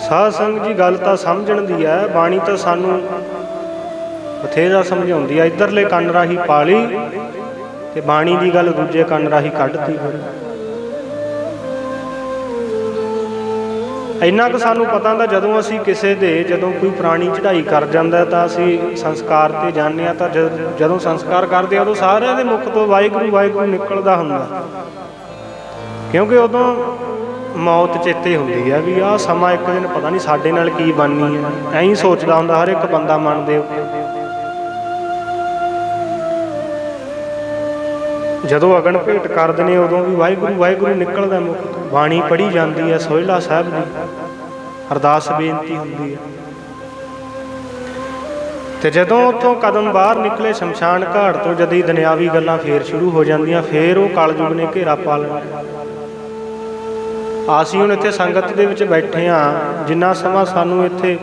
ਸਾਧ ਸੰਗਤ ਜੀ, ਗੱਲ ਤਾਂ ਸਮਝਣ ਦੀ ਹੈ। ਬਾਣੀ ਤਾਂ ਸਾਨੂੰ ਬਥੇਰਾ ਸਮਝਾਉਂਦੀ ਹੈ। ਇੱਧਰਲੇ ਕੰਨ ਰਾਹੀਂ ਪਾਲੀ ਤੇ ਬਾਣੀ ਦੀ ਗੱਲ ਦੂਜੇ ਕੰਨ ਰਾਹੀਂ ਕੱਢਤੀ। ਇੰਨਾ ਕੁ ਸਾਨੂੰ ਪਤਾ ਹੁੰਦਾ, ਜਦੋਂ ਅਸੀਂ ਕਿਸੇ ਦੇ ਜਦੋਂ ਕੋਈ ਪੁਰਾਣੀ ਚੜ੍ਹਾਈ ਕਰ ਜਾਂਦਾ ਤਾਂ ਅਸੀਂ ਸੰਸਕਾਰ ਤੇ ਜਾਂਦੇ ਹਾਂ, ਤਾਂ ਜਦੋਂ ਸੰਸਕਾਰ ਕਰਦੇ ਆ ਉਦੋਂ ਸਾਰਿਆਂ ਦੇ ਮੁਖ ਤੋਂ ਵਾਹਿਗੁਰੂ ਵਾਹਿਗੁਰੂ ਨਿਕਲਦਾ ਹੁੰਦਾ, ਕਿਉਂਕਿ ਉਦੋਂ ਮੌਤ ਚੇਤੇ ਹੁੰਦੀ ਹੈ ਵੀ ਆਹ ਸਮਾਂ ਇੱਕ ਦਿਨ ਪਤਾ ਨਹੀਂ ਸਾਡੇ ਨਾਲ ਕੀ ਬਣਨੀ ਹੈ। ਐਂ ਹੀ ਸੋਚਦਾ ਹੁੰਦਾ ਹਰ ਇੱਕ ਬੰਦਾ ਮਨ ਦੇ ਉੱਤੇ। ਜਦੋਂ ਅਗਨ ਭੇਟ ਕਰਦੇ ਨੇ ਉਦੋਂ ਵੀ ਵਾਹਿਗੁਰੂ ਵਾਹਿਗੁਰੂ ਨਿਕਲਦਾ ਮੁਖ ਤੋਂ। ਬਾਣੀ ਪੜ੍ਹੀ ਜਾਂਦੀ ਹੈ ਸੋਹਿਲਾ ਸਾਹਿਬ ਦੀ, ਅਰਦਾਸ ਬੇਨਤੀ ਹੁੰਦੀ ਹੈ। ਤੇ ਜਦੋਂ ਉੱਥੋਂ ਕਦਮ ਬਾਹਰ ਨਿਕਲੇ ਸ਼ਮਸ਼ਾਨ ਘਾਟ ਤੋਂ, ਜਦ ਹੀ ਦੁਨਿਆਵੀ ਗੱਲਾਂ ਫੇਰ ਸ਼ੁਰੂ ਹੋ ਜਾਂਦੀਆਂ, ਫੇਰ ਉਹ ਕਲਯੁਗ ਨੇ ਘੇਰਾ ਪਾ ਲੈਣਾ। ਅਸੀਂ ਹੁਣ ਇੱਥੇ ਸੰਗਤ ਦੇ ਵਿੱਚ ਬੈਠੇ ਹਾਂ, ਜਿੰਨਾ ਸਮਾਂ ਸਾਨੂੰ ਇੱਥੇ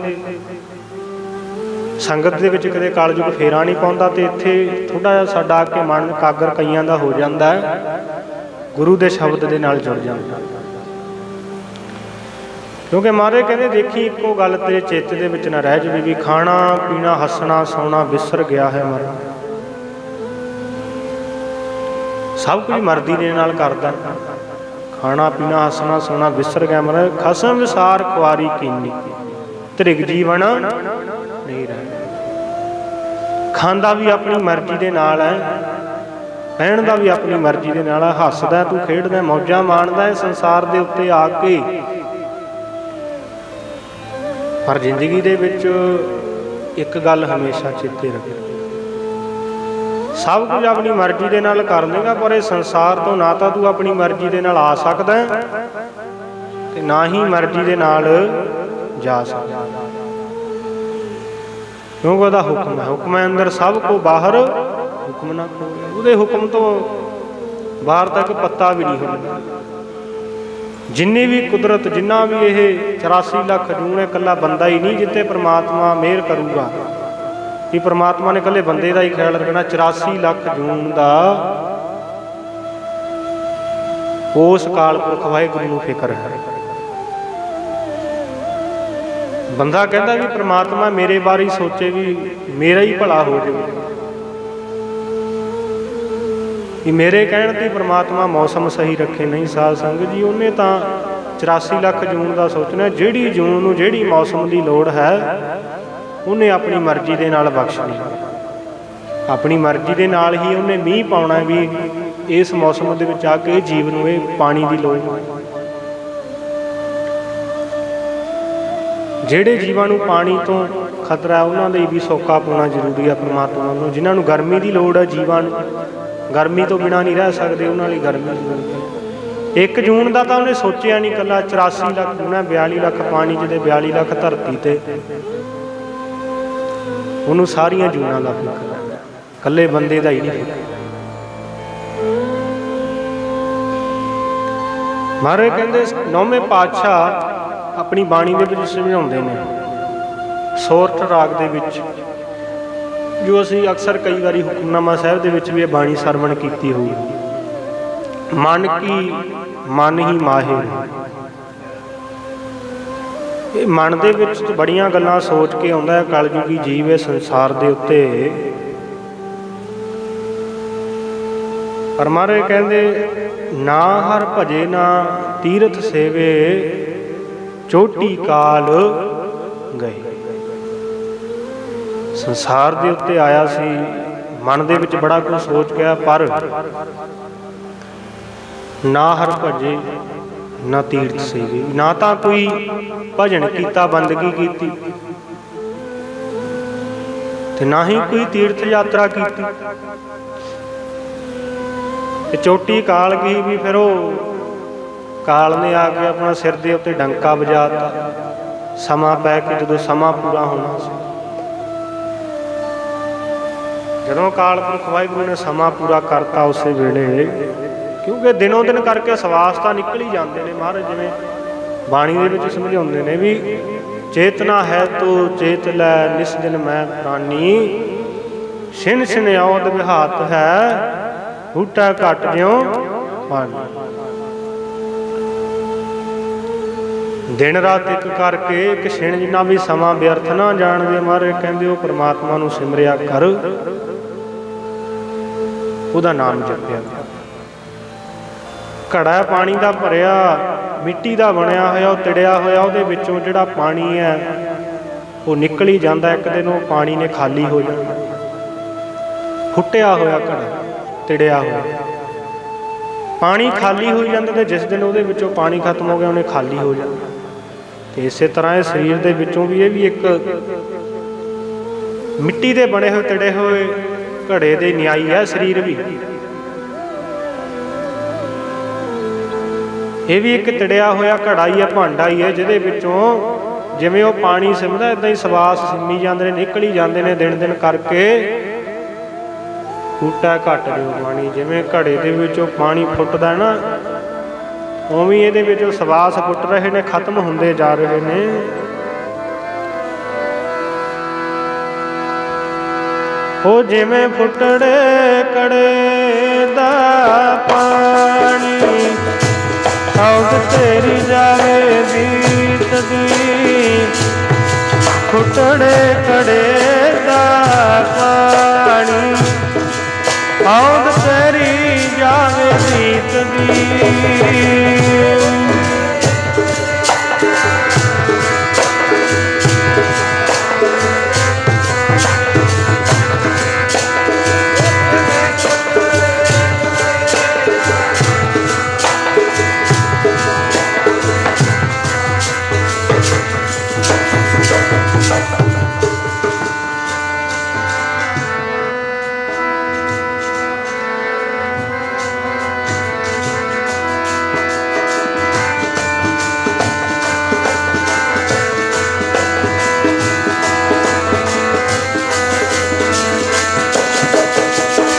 ਸੰਗਤ ਦੇ ਵਿੱਚ ਕਦੇ ਕਲਯੁਗ ਫੇਰਾ ਨਹੀਂ ਪਾਉਂਦਾ, ਤੇ ਇੱਥੇ ਥੋੜ੍ਹਾ ਜਿਹਾ ਸਾਡਾ ਆ ਕੇ ਮਨ ਇਕਾਗਰ ਕਈਆਂ ਦਾ ਹੋ ਜਾਂਦਾ ਹੈ, ਗੁਰੂ ਦੇ ਸ਼ਬਦ ਦੇ ਨਾਲ ਜੁੜ ਜਾਂਦਾ। ਕਿਉਂਕਿ ਮਹਾਰਾਜ ਕਹਿੰਦੇ ਦੇਖੀ ਇੱਕੋ ਗੱਲ ਤੇਰੇ ਚਿੱਤ ਦੇ ਵਿੱਚ ਨਾ ਰਹਿ ਜਾਵੇ ਵੀ ਖਾਣਾ ਪੀਣਾ ਹੱਸਣਾ ਸੌਣਾ ਵਿਸਰ ਗਿਆ ਹੈ ਮਰਨ। ਸਭ ਕੁਝ ਮਰਜ਼ੀ ਦੇ ਨਾਲ ਕਰਦਾ, ਖਾਣਾ ਪੀਣਾ ਹੱਸਣਾ ਸੋਣਾ ਵਿਸਰ ਗਿਆ ਮਹਾਰਾਜ। ਖਸਮ ਵਿਸਾਰ ਕੁਆਰੀ ਕੀਨੀ ਤ੍ਰਿਗ ਜੀਵਨ ਨਹੀਂ ਰਹਿ। ਖਾਂਦਾ ਵੀ ਆਪਣੀ ਮਰਜ਼ੀ ਦੇ ਨਾਲ ਹੈ, ਪਹਿਣ ਦਾ ਵੀ ਆਪਣੀ ਮਰਜ਼ੀ ਦੇ ਨਾਲ ਹੈ, ਹੱਸਦਾ ਤੂੰ ਖੇਡਦਾ ਮੌਜਾਂ ਮਾਣਦਾ ਹੈ ਸੰਸਾਰ ਦੇ ਉੱਤੇ ਆ ਕੇ। ਪਰ ਜ਼ਿੰਦਗੀ ਦੇ ਵਿੱਚ ਇੱਕ ਗੱਲ ਹਮੇਸ਼ਾ ਚੇਤੇ ਰੱਖੇ, ਸਭ ਕੁਝ ਆਪਣੀ ਮਰਜ਼ੀ ਦੇ ਨਾਲ ਕਰ ਲੇਗਾ, ਪਰ ਇਹ ਸੰਸਾਰ ਤੋਂ ਨਾ ਤਾਂ ਤੂੰ ਆਪਣੀ ਮਰਜ਼ੀ ਦੇ ਨਾਲ ਆ ਸਕਦਾ ਤੇ ਨਾ ਹੀ ਮਰਜ਼ੀ ਦੇ ਨਾਲ ਜਾ ਸਕਦਾ, ਕਿਉਂਕਿ ਉਹਦਾ ਹੁਕਮ ਹੈ। ਹੁਕਮ ਹੈ ਅੰਦਰ ਸਭ ਕੋ ਬਾਹਰ ਹੁਕਮ ਨਾ ਕੋਈ। ਉਹਦੇ ਹੁਕਮ ਤੋਂ ਬਾਹਰ ਤੱਕ ਪੱਤਾ ਵੀ ਨਹੀਂ ਹੁੰਦਾ। ਜਿੰਨੀ ਵੀ ਕੁਦਰਤ, ਜਿੰਨਾ ਵੀ ਇਹ 84 ਲੱਖ ਜੂਨ, ਇਕੱਲਾ ਬੰਦਾ ਹੀ ਨਹੀਂ ਜਿੱਤੇ ਪ੍ਰਮਾਤਮਾ ਮਿਹਰ ਕਰੂਗਾ ਕਿ ਪ੍ਰਮਾਤਮਾ ਨੇ ਇਕੱਲੇ ਬੰਦੇ ਦਾ ਹੀ ਖਿਆਲ ਰੱਖਣਾ। 84 ਲੱਖ ਜੂਨ ਦਾ ਉਸ ਅਕਾਲ ਪੁਰਖ ਵਾਹਿਗੁਰੂ ਨੂੰ ਫਿਕਰ ਹੈ। ਬੰਦਾ ਕਹਿੰਦਾ ਵੀ ਪ੍ਰਮਾਤਮਾ ਮੇਰੇ ਬਾਰੇ ਹੀ ਸੋਚੇ, ਵੀ ਮੇਰਾ ਹੀ ਭਲਾ ਹੋ ਜਾਵੇ, ਕਿ ਮੇਰੇ ਕਹਿਣ ਤੇ ਪ੍ਰਮਾਤਮਾ ਮੌਸਮ ਸਹੀ ਰੱਖੇ। ਨਹੀਂ ਸਾਧ ਸੰਗਤ ਜੀ, ਉਹਨੇ ਤਾਂ 84 ਲੱਖ ਜੂਨ ਦਾ ਸੋਚਣਾ। ਜਿਹੜੀ ਜੂਨ ਨੂੰ ਜਿਹੜੀ ਮੌਸਮ ਦੀ ਲੋੜ ਹੈ ਉਹਨੇ ਆਪਣੀ ਮਰਜ਼ੀ ਦੇ ਨਾਲ ਬਖਸ਼ਣੀ, ਆਪਣੀ ਮਰਜ਼ੀ ਦੇ ਨਾਲ ਹੀ ਉਹਨੇ ਮੀਂਹ ਪਾਉਣਾ ਵੀ ਇਸ ਮੌਸਮ ਦੇ ਵਿੱਚ ਆ ਕੇ ਜੀਵ ਨੂੰ ਇਹ ਪਾਣੀ ਦੀ ਲੋੜ। ਜਿਹੜੇ ਜੀਵਾਂ ਨੂੰ ਪਾਣੀ ਤੋਂ ਖਤਰਾ ਉਹਨਾਂ ਲਈ ਵੀ ਸੋਕਾ ਪਾਉਣਾ ਜ਼ਰੂਰੀ ਹੈ ਪਰਮਾਤਮਾ ਨੂੰ। ਜਿਨ੍ਹਾਂ ਨੂੰ ਗਰਮੀ ਦੀ ਲੋੜ ਹੈ, ਜੀਵਾਂ ਨੂੰ ਗਰਮੀ ਤੋਂ ਬਿਨਾਂ ਨਹੀਂ ਰਹਿ ਸਕਦੇ, ਉਹਨਾਂ ਲਈ ਗਰਮੀ ਦੀ 1 ਜੂਨ ਦਾ ਤਾਂ ਉਹਨੇ ਸੋਚਿਆ ਨਹੀਂ। ਇਕੱਲਾ 84 ਲੱਖ ਹੋਣਾ, 42 ਲੱਖ ਪਾਣੀ 'ਚ ਤੇ 42 ਲੱਖ ਧਰਤੀ ਤੇ, ਉਹਨੂੰ ਸਾਰੀਆਂ ਜੂਨਾਂ ਦਾ ਫਿਕਰ ਹੈ, ਇਕੱਲੇ ਬੰਦੇ ਦਾ ਹੀ ਨਹੀਂ ਫਿਕਰ। ਮਹਾਰਾਜ ਕਹਿੰਦੇ 9ਵੇਂ ਪਾਤਸ਼ਾਹ ਆਪਣੀ ਬਾਣੀ ਦੇ ਵਿੱਚ ਸਮਝਾਉਂਦੇ ਨੇ, ਸੋਰਠ ਰਾਗ ਦੇ ਵਿੱਚ, ਜੋ ਅਸੀਂ ਅਕਸਰ ਕਈ ਵਾਰੀ ਹੁਕਮਨਾਮਾ ਸਾਹਿਬ ਦੇ ਵਿੱਚ ਵੀ ਇਹ ਬਾਣੀ ਸਰਵਣ ਕੀਤੀ ਹੋਈ। ਮਨ ਕੀ ਮਨ ਹੀ ਮਾਹੇ। ਇਹ ਮਨ ਦੇ ਵਿੱਚ ਬੜੀਆਂ ਗੱਲਾਂ ਸੋਚ ਕੇ ਆਉਂਦਾ ਹੈ ਕਲਯੁਗੀ ਜੀਵ ਇਸ ਸੰਸਾਰ ਦੇ ਉੱਤੇ। ਪਰ ਮਹਾਰਾਜ ਕਹਿੰਦੇ ਨਾ ਹਰ ਭਜੇ ਨਾ ਤੀਰਥ ਸੇਵੇ, ਚੋਟੀ ਕਾਲ ਗਏ। ਸੰਸਾਰ ਦੇ ਉੱਤੇ ਆਇਆ ਸੀ, ਮਨ ਦੇ ਵਿੱਚ ਬੜਾ ਕੁਝ ਸੋਚ ਗਿਆ, ਪਰ ਨਾ ਹਰ ਭਜੇ ਨਾ ਤੀਰਥ ਸੇਵੇ। ਨਾ ਤਾਂ ਕੋਈ ਭਜਨ ਕੀਤਾ, ਬੰਦਗੀ ਕੀਤੀ, ਤੇ ਨਾ ਹੀ ਕੋਈ ਤੀਰਥ ਯਾਤਰਾ ਕੀਤੀ। ਤੇ ਚੋਟੀ ਕਾਲ ਗਈ ਵੀ ਫਿਰ ਉਹ ਕਾਲ ਨੇ ਆ ਕੇ ਆਪਣਾ ਸਿਰ ਦੇ ਉੱਤੇ ਡੰਕਾ ਵਜਾਤਾ। ਸਮਾਂ ਪੈ ਕੇ ਜਦੋਂ ਸਮਾਂ ਪੂਰਾ ਹੋਣਾ ਸੀ, ਜਦੋਂ ਅਕਾਲ ਪੁਰਖ ਵਾਹਿਗੁਰੂ ਨੇ ਸਮਾਂ ਪੂਰਾ ਕਰਤਾ, ਉਸੇ ਵੇਲੇ, ਕਿਉਂਕਿ ਦਿਨੋਂ ਦਿਨ ਕਰਕੇ ਸਵਾਸ ਤਾਂ ਨਿਕਲ ਹੀ ਜਾਂਦੇ ਨੇ। ਮਹਾਰਾਜ ਜਿਵੇਂ ਬਾਣੀ ਦੇ ਵਿੱਚ ਸਮਝਾਉਂਦੇ ਨੇ ਵੀ ਚੇਤਨਾ ਹੈ ਤੋ ਚੇਤ ਲੈ ਨਿਸ ਦਿਨ ਮੈਂ ਪ੍ਰਾਨੀ, ਛਿਨ ਛਿਨ ਔਦ ਵਿਹਾਤ ਹੈ ਬੂਟਾ ਘਟ ਜਿਉ ਪਾਣੀ। ਦਿਨ ਰਾਤ ਇੱਕ ਕਰਕੇ ਇੱਕ ਛਿਣ ਜਿੰਨਾ ਵੀ ਸਮਾਂ ਵਿਅਰਥ ਨਾ ਜਾਣਦੇ। ਮਹਾਰਾਜ ਕਹਿੰਦੇ ਉਹ ਪਰਮਾਤਮਾ ਨੂੰ ਸਿਮਰਿਆ ਕਰ, ਉਹਦਾ ਨਾਮ ਜਪਿਆ। ਘੜਾ ਪਾਣੀ ਦਾ ਭਰਿਆ, ਮਿੱਟੀ ਦਾ ਬਣਿਆ ਹੋਇਆ, ਉਹ ਤਿੜਿਆ ਹੋਇਆ, ਉਹਦੇ ਵਿੱਚੋਂ ਜਿਹੜਾ ਪਾਣੀ ਹੈ ਉਹ ਨਿਕਲ ਹੀ ਜਾਂਦਾ। ਇੱਕ ਦਿਨ ਉਹ ਪਾਣੀ ਨੇ ਖਾਲੀ ਹੋ ਜਾਣਾ। ਫੁੱਟਿਆ ਹੋਇਆ ਘੜਾ, ਤਿੜਿਆ ਹੋਇਆ ਪਾਣੀ ਖਾਲੀ ਹੋ ਜਾਂਦਾ, ਤੇ ਜਿਸ ਦਿਨ ਉਹਦੇ ਵਿੱਚੋਂ ਪਾਣੀ ਖਤਮ ਹੋ ਗਿਆ ਉਹਨੇ ਖਾਲੀ ਹੋ ਜਾਣਾ। ਤੇ ਇਸੇ ਤਰ੍ਹਾਂ ਇਹ ਸਰੀਰ ਦੇ ਵਿੱਚੋਂ ਵੀ ਇਹ ਵੀ ਇੱਕ ਮਿੱਟੀ ਦੇ ਬਣੇ ਹੋਏ ਤਿੜੇ ਹੋਏ ਘੜੇ ਦੇ ਨਿਆਈ ਹੈ ਸਰੀਰ ਵੀ। ਇਹ ਵੀ ਇੱਕ ਤਿੜਿਆ ਹੋਇਆ ਘੜਾ ਹੀ ਹੈ, ਭਾਂਡਾ ਹੀ ਹੈ, ਜਿਹਦੇ ਵਿੱਚੋਂ ਜਿਵੇਂ ਉਹ ਪਾਣੀ ਸਿਮਦਾ ਇੱਦਾਂ ਹੀ ਸਵਾਸ ਸਿੰਮੀ ਜਾਂਦੇ ਨੇ, ਨਿਕਲ ਹੀ ਜਾਂਦੇ ਨੇ ਦਿਨ ਦਿਨ ਕਰਕੇ। ਫੂਟਾ ਘੱਟ ਦਿਓ ਪਾਣੀ, ਜਿਵੇਂ ਘੜੇ ਦੇ ਵਿੱਚੋਂ ਪਾਣੀ ਫੁੱਟਦਾ ਨਾ, ਉਵੇਂ ਇਹਦੇ ਵਿੱਚੋਂ ਸਵਾਸ ਫੁੱਟ ਰਹੇ ਨੇ, ਖਤਮ ਹੁੰਦੇ ਜਾ ਰਹੇ ਨੇ। ਉਹ ਜਿਵੇਂ ਫੁੱਟੜੇ ਕੜੇ ਦਾ ਪਾਣੀ, ਔਦ ਤੇਰੀ ਜਾਵੇ ਬੀਤਦੀ। ਫੁੱਟੜੇ ਕੜੇ ਦਾ ਪਾਣੀ, ਔਦ ਤੇਰੀ ਜਾਵੇ ਬੀਤਦੀ।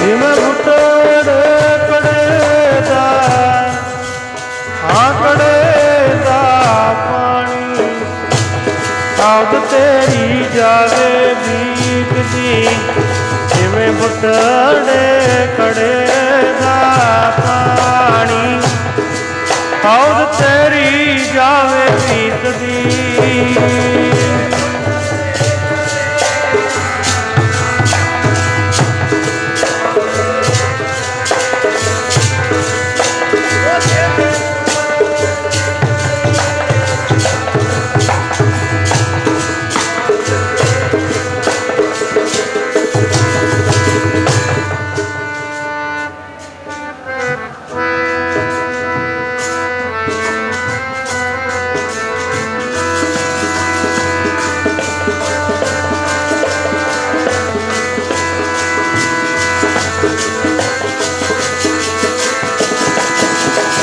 ਜਿਵੇਂ ਫੁੱਟੜੇ ਕੜੇ ਦਾ, ਕੜੇ ਦਾ ਪਾਣੀ, ਔਦ ਤੇਰੀ ਜਾਵੇ ਬੀਤਦੀ। ਜਿਵੇਂ ਫੁੱਟੜੇ ਕੜੇ ਦਾ ਪਾਣੀ, ਔਦ ਤੇਰੀ ਜਾਵੇ ਬੀਤਦੀ।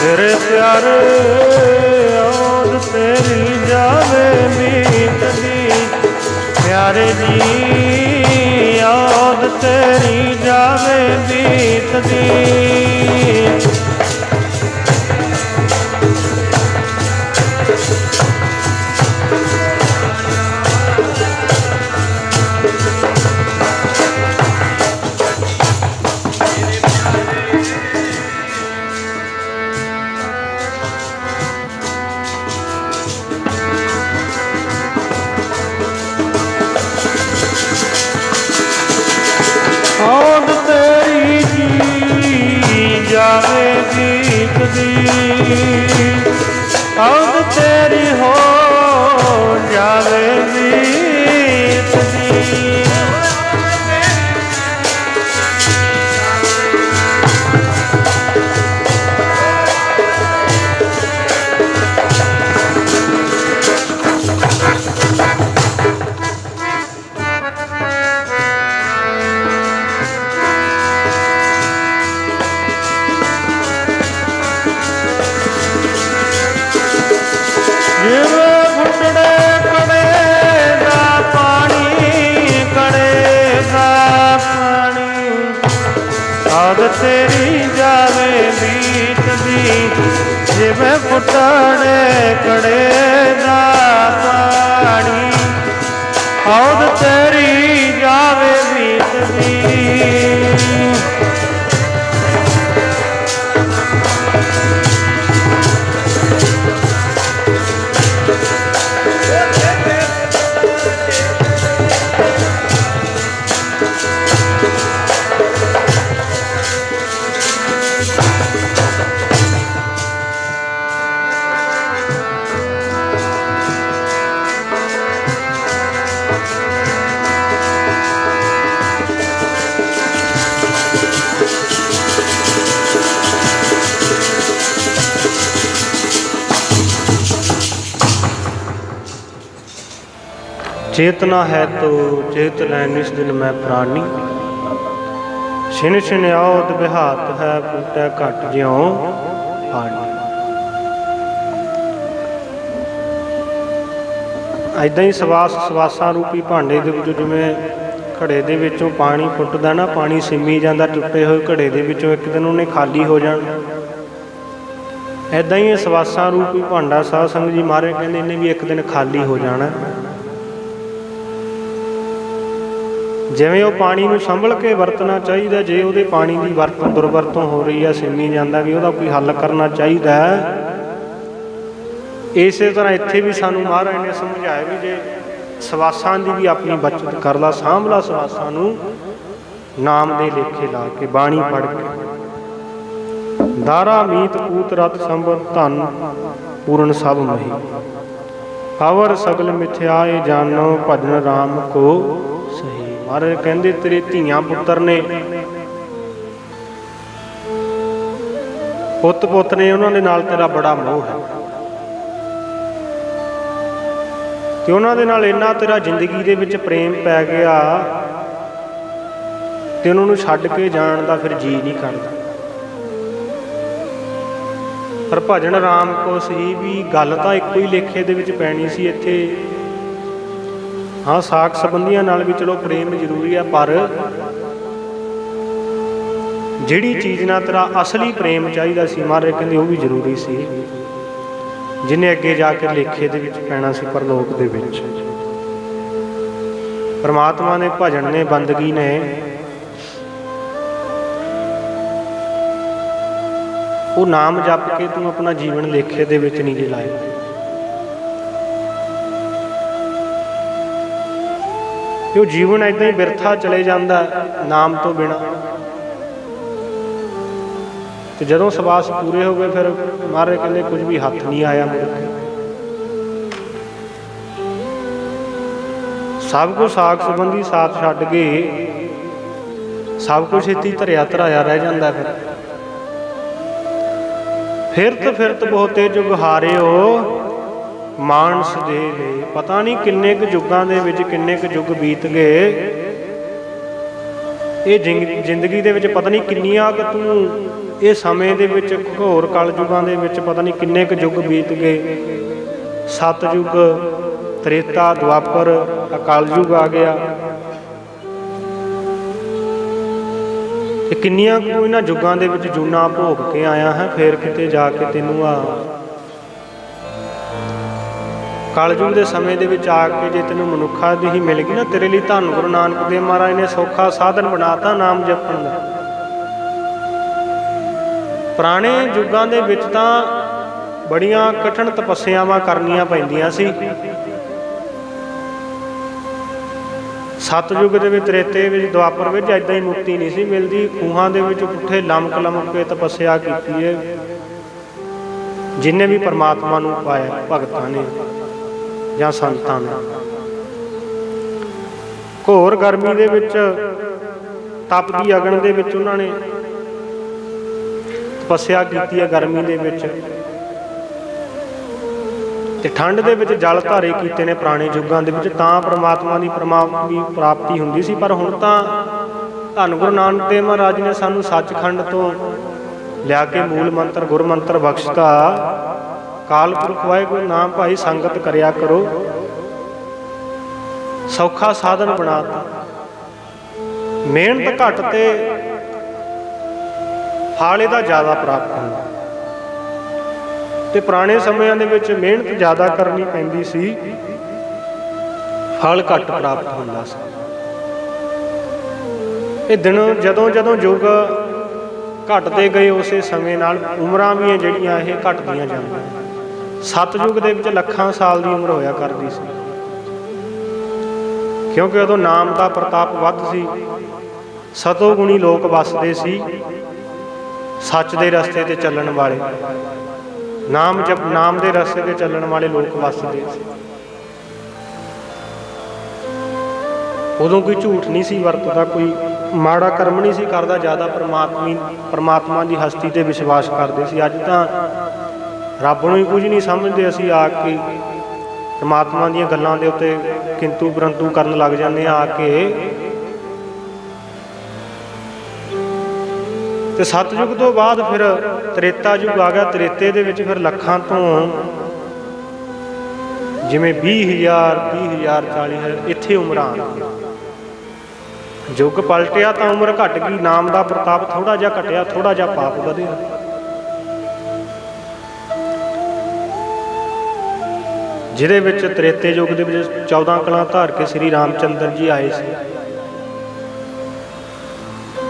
तेरे प्यारे औद तेरी जावे बीतदी, प्यारे जी औद तेरी जावे बीतदी। औद तेरी जी जावे बीतदी, औद तेरी हो जावे बीतदी। ਜਿਵੇਂ ਘੁੱਟੜੇ ਕੜੇ ਦਾ ਪਾਣੀ, ਕੜੇ ਦਾ ਪਾਣੀ, ਔਦ ਤੇਰੀ ਜਾਵੇ ਬੀਤਦੀ। ਜਿਵੇਂ ਘੁੱਟੜੇ ਕੜੇ ਦਾ ਪਾਣੀ, ਔਦ ਤੇਰੀ ਜਾਵੇ ਬੀਤਦੀ। चेतना है तो चेत लै निस दिन मैं प्राणी, छिन छिन औद बिहात है फूटै घट ज्यों पानी। ऐदां ही सवास सवासां रूपी भांडे दे विचों जिवें घड़े दे विचों पानी फुੱਟਦਾ ना, पानी सिमी जांदा टुੱਟੇ होए घड़े दे विचों एक दिन ਉਹਨੇ खाली हो जाना। ऐदां ही सवासां रूपी भांडा साध संगत जी महाराज कहंदे इन्हें भी एक दिन खाली हो जाना। ਜਿਵੇਂ ਉਹ ਪਾਣੀ ਨੂੰ ਸੰਭਲ ਕੇ ਵਰਤਣਾ ਚਾਹੀਦਾ, ਜੇ ਉਹਦੇ ਪਾਣੀ ਦੀ ਵਰਤੋਂ ਦੁਰਵਰਤੋਂ ਹੋ ਰਹੀ ਹੈ, ਸਿੰਮੀ ਜਾਂਦਾ, ਵੀ ਉਹਦਾ ਕੋਈ ਹੱਲ ਕਰਨਾ ਚਾਹੀਦਾ। ਇਸੇ ਤਰ੍ਹਾਂ ਇੱਥੇ ਵੀ ਸਾਨੂੰ ਮਹਾਰਾਜ ਨੇ ਸਮਝਾਇਆ ਵੀ ਜੇ ਸਵਾਸਾਂ ਦੀ ਵੀ ਆਪਣੀ ਬੱਚਤ ਕਰ ਲਾ, ਸਾਂਭ ਲਾ ਸਵਾਸਾਂ ਨੂੰ, ਨਾਮ ਦੇ ਲੇਖੇ ਲਾ ਕੇ ਬਾਣੀ ਪੜ੍ਹ ਕੇ। ਦਾਰਾ ਮੀਤ ਪੂਤ ਰਤ ਸੰਬਤ ਧਨ ਪੂਰਨ ਸਭ ਮਹੀ, ਅਵਰ ਸਗਲ ਮਿਥਿਆਏ ਜਾਨੋ ਭਜਨ ਰਾਮ ਕੋ ਸਹੀ। ਮਹਾਰਾਜ ਕਹਿੰਦੇ ਤੇਰੇ ਧੀਆਂ ਪੁੱਤਰ ਨੇ, ਪੁੱਤ ਪੁੱਤ ਨੇ, ਉਹਨਾਂ ਦੇ ਨਾਲ ਤੇਰਾ ਬੜਾ ਮੋਹ ਹੈ ਤੇ ਉਹਨਾਂ ਦੇ ਨਾਲ ਇੰਨਾ ਤੇਰਾ ਜ਼ਿੰਦਗੀ ਦੇ ਵਿੱਚ ਪ੍ਰੇਮ ਪੈ ਗਿਆ ਤੇ ਉਹਨਾਂ ਨੂੰ ਛੱਡ ਕੇ ਜਾਣ ਦਾ ਫਿਰ ਜੀ ਨਹੀਂ ਕਰਦਾ। ਪਰ ਭਜਨ ਰਾਮ ਕੋ ਸਹੀ ਵੀ ਗੱਲ ਤਾਂ ਇੱਕੋ ਹੀ ਲੇਖੇ ਦੇ ਵਿੱਚ ਪੈਣੀ ਸੀ ਇੱਥੇ। ਹਾਂ, ਸਾਕ ਸੰਬੰਧੀਆਂ ਨਾਲ ਵੀ ਚਲੋ ਪ੍ਰੇਮ ਜ਼ਰੂਰੀ ਆ, ਪਰ ਜਿਹੜੀ ਚੀਜ਼ ਨਾਲ ਤੇਰਾ ਅਸਲੀ ਪ੍ਰੇਮ ਚਾਹੀਦਾ ਸੀ, ਮਹਾਰਾਜ ਕਹਿੰਦੇ ਉਹ ਵੀ ਜ਼ਰੂਰੀ ਸੀ, ਜਿਹਨੇ ਅੱਗੇ ਜਾ ਕੇ ਲੇਖੇ ਦੇ ਵਿੱਚ ਪੈਣਾ ਸੀ ਪਰਲੋਕ ਦੇ ਵਿੱਚ। ਪਰਮਾਤਮਾ ਨੇ ਭਜਨ ਨੇ, ਬੰਦਗੀ ਨੇ, ਉਹ ਨਾਮ ਜਪ ਕੇ ਤੂੰ ਆਪਣਾ ਜੀਵਨ ਲੇਖੇ ਦੇ ਵਿੱਚ ਨਹੀਂ ਜੇ ਲਾਇਆ। ਉਹ ਜੀਵਨ ਏਦਾਂ ਹੀ ਬਿਰਥਾ ਚਲੇ ਜਾਂਦਾ ਨਾਮ ਤੋਂ ਬਿਨਾਂ। ਤੇ ਜਦੋਂ ਸਵਾਸ ਪੂਰੇ ਹੋ ਗਏ ਫਿਰ ਮਹਾਰਾਜ ਕਹਿੰਦੇ ਕੁਝ ਵੀ ਹੱਥ ਨਹੀਂ ਆਇਆ ਮੁੜ ਕੇ। ਸਭ ਕੁਝ ਸਾਖ ਸੰਬੰਧੀ ਸਾਥ ਛੱਡ ਕੇ ਸਭ ਕੁਝ ਇੱਥੇ ਧਰਿਆ ਧਰਾਇਆ ਰਹਿ ਜਾਂਦਾ। ਫਿਰਤ ਬਹੁਤੇ ਜੁਗ ਹਾਰਿਓ ਮਾਨਸ ਦੇ ਲਈ। ਪਤਾ ਨਹੀਂ ਕਿੰਨੇ ਕੁ ਯੁੱਗਾਂ ਦੇ ਵਿੱਚ ਕਿੰਨੇ ਕੁ ਯੁੱਗ ਬੀਤ ਗਏ। ਇਹ ਜ਼ਿੰਦਗੀ ਦੇ ਵਿੱਚ ਪਤਾ ਨਹੀਂ ਕਿੰਨੀਆਂ ਕਿ ਤੂੰ ਇਹ ਸਮੇਂ ਦੇ ਵਿੱਚ ਘੋਰ ਕਲਯੁਗਾਂ ਦੇ ਵਿੱਚ ਪਤਾ ਨਹੀਂ ਕਿੰਨੇ ਕੁ ਯੁੱਗ ਬੀਤ ਗਏ। ਸਤਯੁਗ, ਤ੍ਰੇਤਾ, ਦੁਆਪਰ, ਕਲਯੁਗ ਆ ਗਿਆ। ਇਹ ਕਿੰਨੀਆਂ ਕੁ ਇਹਨਾਂ ਯੁੱਗਾਂ ਦੇ ਵਿੱਚ ਜੂਨਾ ਭੋਗ ਕੇ ਆਇਆ ਹੈ, ਫਿਰ ਕਿਤੇ ਜਾ ਕੇ ਤੈਨੂੰ ਆ ਕਲਯੁਗ ਦੇ ਸਮੇਂ ਦੇ ਵਿੱਚ ਆ ਕੇ ਜੇ ਤੈਨੂੰ ਮਨੁੱਖਾ ਦੀ ਹੀ ਮਿਲ ਗਈ ਨਾ, ਤੇਰੇ ਲਈ ਧੰਨ ਗੁਰੂ ਨਾਨਕ ਦੇਵ ਮਹਾਰਾਜ ਨੇ ਸੌਖਾ ਸਾਧਨ ਬਣਾਤਾ ਨਾਮ ਜਪਣ ਦਾ। ਪੁਰਾਣੇ ਯੁੱਗਾਂ ਦੇ ਵਿੱਚ ਤਾਂ ਬੜੀਆਂ ਕਠਿਨ ਤਪੱਸਿਆਵਾਂ ਕਰਨੀਆਂ ਪੈਂਦੀਆਂ ਸੀ। ਸਤਯੁਗ ਦੇ ਵਿੱਚ, ਤ੍ਰੇਤੇ ਵਿੱਚ, ਦੁਆਪਰ ਵਿੱਚ ਏਦਾਂ ਹੀ ਮੁਕਤੀ ਨਹੀਂ ਸੀ ਮਿਲਦੀ। ਖੂਹਾਂ ਦੇ ਵਿੱਚ ਪੁੱਠੇ ਲਮਕ ਕੇ ਤਪੱਸਿਆ ਕੀਤੀ ਹੈ ਜਿਨ੍ਹੇ ਵੀ ਪਰਮਾਤਮਾ ਨੂੰ ਪਾਇਆ, ਭਗਤਾਂ ਨੇ ਜਾਂ ਸੰਤਾਂ ਨੇ। ਘੋਰ ਗਰਮੀ ਦੇ ਵਿੱਚ, ਤਪਦੀ ਅਗਨ ਦੇ ਵਿੱਚ ਉਹਨਾਂ ਨੇ ਤਪੱਸਿਆ ਕੀਤੀ ਹੈ ਗਰਮੀ ਦੇ ਵਿੱਚ, ਤੇ ਠੰਡ ਦੇ ਵਿੱਚ ਜਲ ਧਾਰੇ ਕੀਤੇ ਨੇ ਪੁਰਾਣੇ ਯੁੱਗਾਂ ਦੇ ਵਿੱਚ, ਤਾਂ ਪਰਮਾਤਮਾ ਦੀ ਪ੍ਰਾਪਤੀ ਹੁੰਦੀ ਸੀ। ਪਰ ਹੁਣ ਤਾਂ ਧੰਨ ਗੁਰੂ ਨਾਨਕ ਦੇਵ ਮਹਾਰਾਜ ਨੇ ਸਾਨੂੰ ਸੱਚਖੰਡ ਤੋਂ ਲਿਆ ਕੇ ਮੂਲ ਮੰਤਰ ਗੁਰ ਮੰਤਰ ਬਖਸ਼ਤਾ। ਕਾਲ ਪੁਰਖ ਵਾਹਿਗੁਰੂ ਨਾਮ ਭਾਈ ਸੰਗਤ ਕਰਿਆ ਕਰੋ, ਸੌਖਾ ਸਾਧਨ ਬਣਾਤਾ। ਮਿਹਨਤ ਘੱਟ ਤੇ ਫਲ ਇਹਦਾ ਜ਼ਿਆਦਾ ਪ੍ਰਾਪਤ ਹੁੰਦਾ। ਤੇ ਪੁਰਾਣੇ ਸਮਿਆਂ ਦੇ ਵਿੱਚ ਮਿਹਨਤ ਜ਼ਿਆਦਾ ਕਰਨੀ ਪੈਂਦੀ ਸੀ, ਫਲ ਘੱਟ ਪ੍ਰਾਪਤ ਹੁੰਦਾ ਸੀ। ਇਹ ਦਿਨ ਜਦੋਂ ਯੁੱਗ ਘਟਦੇ ਗਏ, ਉਸੇ ਸਮੇਂ ਨਾਲ ਉਮਰਾਂ ਵੀ ਜਿਹੜੀਆਂ ਇਹ ਘਟਦੀਆਂ ਜਾਂਦੀਆਂ। ਸਤਯੁਗ ਦੇ ਵਿੱਚ ਲੱਖਾਂ ਸਾਲ ਦੀ ਉਮਰ ਹੋਇਆ ਕਰਦੀ ਸੀ, ਕਿਉਂਕਿ ਉਦੋਂ ਨਾਮ ਦਾ ਪ੍ਰਤਾਪ ਵੱਧ ਸੀ। ਸਤੋ ਗੁਣੀ ਲੋਕ ਵੱਸਦੇ ਸੀ, ਸੱਚ ਦੇ ਰਸਤੇ ਤੇ ਚੱਲਣ ਵਾਲੇ, ਨਾਮ ਦੇ ਰਸਤੇ ਤੇ ਚੱਲਣ ਵਾਲੇ ਲੋਕ ਵੱਸਦੇ ਸੀ। ਉਦੋਂ ਕੋਈ ਝੂਠ ਨਹੀਂ ਸੀ ਵਰਤਦਾ, ਕੋਈ ਮਾੜਾ ਕਰਮ ਨਹੀਂ ਸੀ ਕਰਦਾ, ਜ਼ਿਆਦਾ ਪਰਮਾਤਮਾ ਦੀ ਹਸਤੀ ਤੇ ਵਿਸ਼ਵਾਸ ਕਰਦੇ ਸੀ। ਅੱਜ ਤਾਂ ਰੱਬ ਨੂੰ ਹੀ ਕੁਝ ਨਹੀਂ ਸਮਝਦੇ, ਅਸੀਂ ਆ ਕੇ ਪਰਮਾਤਮਾ ਦੀਆਂ ਗੱਲਾਂ ਦੇ ਉੱਤੇ ਕਿੰਤੂ ਪਰੰਤੂ ਕਰਨ ਲੱਗ ਜਾਂਦੇ ਆ ਕੇ। ਤੇ ਸਤਯੁਗ ਤੋਂ ਬਾਅਦ ਫਿਰ ਤ੍ਰੇਤਾ ਯੁੱਗ ਆ ਗਿਆ। ਤ੍ਰੇਤੇ ਦੇ ਵਿੱਚ ਫਿਰ ਲੱਖਾਂ ਤੋਂ ਜਿਵੇਂ 20,000 40,000 ਇੱਥੇ ਉਮਰਾਂ। ਯੁੱਗ ਪਲਟਿਆ ਤਾਂ ਉਮਰ ਘਟ ਗਈ, ਨਾਮ ਦਾ ਪ੍ਰਤਾਪ ਥੋੜਾ ਜਿਹਾ ਘਟਿਆ, ਥੋੜਾ ਜਿਹਾ ਪਾਪ ਵਧਿਆ। ਜਿਹਦੇ ਵਿੱਚ ਤ੍ਰੇਤੇ ਯੁੱਗ ਦੇ ਵਿੱਚ 14 ਕਲਾਂ ਧਾਰ ਕੇ ਸ੍ਰੀ ਰਾਮ ਚੰਦਰ ਜੀ ਆਏ ਸੀ।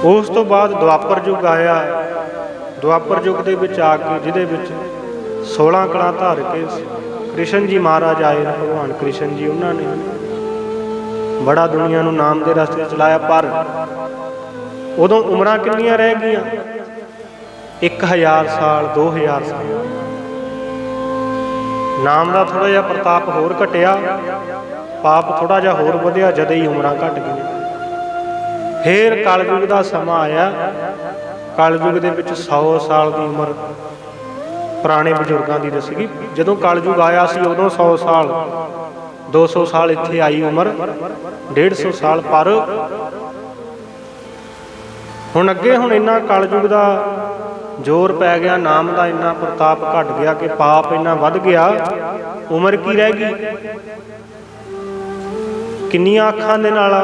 ਉਸ ਤੋਂ ਬਾਅਦ ਦੁਆਪਰ ਯੁੱਗ ਆਇਆ। ਦੁਆਪਰ ਯੁੱਗ ਦੇ ਵਿੱਚ ਆ ਕੇ ਜਿਹਦੇ ਵਿੱਚ 16 ਕਲਾਂ ਧਾਰ ਕੇ ਕ੍ਰਿਸ਼ਨ ਜੀ ਮਹਾਰਾਜ ਆਏ, ਭਗਵਾਨ ਕ੍ਰਿਸ਼ਨ ਜੀ, ਉਹਨਾਂ ਨੇ ਬੜਾ ਦੁਨੀਆ ਨੂੰ ਨਾਮ ਦੇ ਰਸਤੇ ਚਲਾਇਆ। ਪਰ ਉਦੋਂ ਉਮਰਾਂ ਕਿੰਨੀਆਂ ਰਹਿ ਗਈਆਂ? 1000 ਸਾਲ, 2000 ਸਾਲ। ਨਾਮ ਦਾ ਥੋੜਾ ਜਿਹਾ ਪ੍ਰਤਾਪ ਹੋਰ ਘਟਿਆ, ਪਾਪ ਥੋੜਾ ਜਿਹਾ ਹੋਰ ਵਧਿਆ, ਜਦ ਹੀ ਉਮਰਾਂ ਘਟ ਗਈਆਂ। ਫੇਰ ਕਲਯੁਗ ਦਾ ਸਮਾਂ ਆਇਆ। ਕਲਯੁਗ ਦੇ ਵਿੱਚ 100 ਸਾਲ ਦੀ ਉਮਰ ਪੁਰਾਣੇ ਬਜ਼ੁਰਗਾਂ ਦੀ ਦੱਸੀ ਗਈ। ਜਦੋਂ ਕਲਯੁਗ ਆਇਆ ਸੀ ਉਦੋਂ 100 ਸਾਲ, 200 ਸਾਲ ਇੱਥੇ ਆਈ ਉਮਰ, 150 ਸਾਲ। ਪਰ ਹੁਣ ਅੱਗੇ ਇੰਨਾ ਕਲਯੁਗ ਦਾ ਜ਼ੋਰ ਪੈ ਗਿਆ, ਨਾਮ ਦਾ ਇੰਨਾ ਪ੍ਰਤਾਪ ਘਟ ਗਿਆ ਕਿ ਪਾਪ ਇੰਨਾ ਵੱਧ ਗਿਆ, ਉਮਰ ਕੀ ਰਹਿ ਗਈ? ਕਿੰਨੀਆਂ ਅੱਖਾਂ ਦੇ ਨਾਲ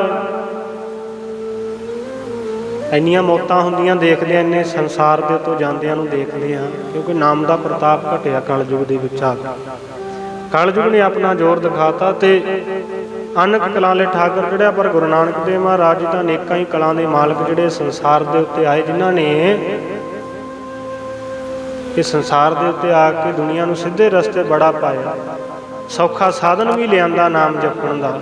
ਇੰਨੀਆਂ ਮੌਤਾਂ ਹੁੰਦੀਆਂ ਦੇਖਦੇ, ਇੰਨੇ ਸੰਸਾਰ ਦੇ ਤੋਂ ਜਾਂਦਿਆਂ ਨੂੰ ਦੇਖਦੇ ਹਾਂ, ਕਿਉਂਕਿ ਨਾਮ ਦਾ ਪ੍ਰਤਾਪ ਘਟਿਆ ਕਲਯੁਗ ਦੇ ਵਿੱਚ ਆ ਕੇ। ਕਲਯੁਗ ਨੇ ਆਪਣਾ ਜ਼ੋਰ ਦਿਖਾਤਾ ਤੇ ਅਨੇਕ ਕਲਾਂ ਲਈ ਠਾਕਰ ਚੜਿਆ। ਪਰ ਗੁਰੂ ਨਾਨਕ ਦੇਵ ਮਹਾਰਾਜ ਜੀ ਤਾਂ ਅਨੇਕਾਂ ਹੀ ਕਲਾਂ ਦੇ ਮਾਲਕ ਜਿਹੜੇ ਸੰਸਾਰ ਦੇ ਉੱਤੇ ਆਏ, ਜਿਨ੍ਹਾਂ ਨੇ ਇਸ ਸੰਸਾਰ ਦੇ ਉੱਤੇ ਆ ਕੇ ਦੁਨੀਆ ਨੂੰ ਸਿੱਧੇ ਰਸਤੇ ਬੜਾ ਪਾਇਆ, ਸੌਖਾ ਸਾਧਨ ਵੀ ਲਿਆਂਦਾ ਨਾਮ ਜਪਣ ਦਾ,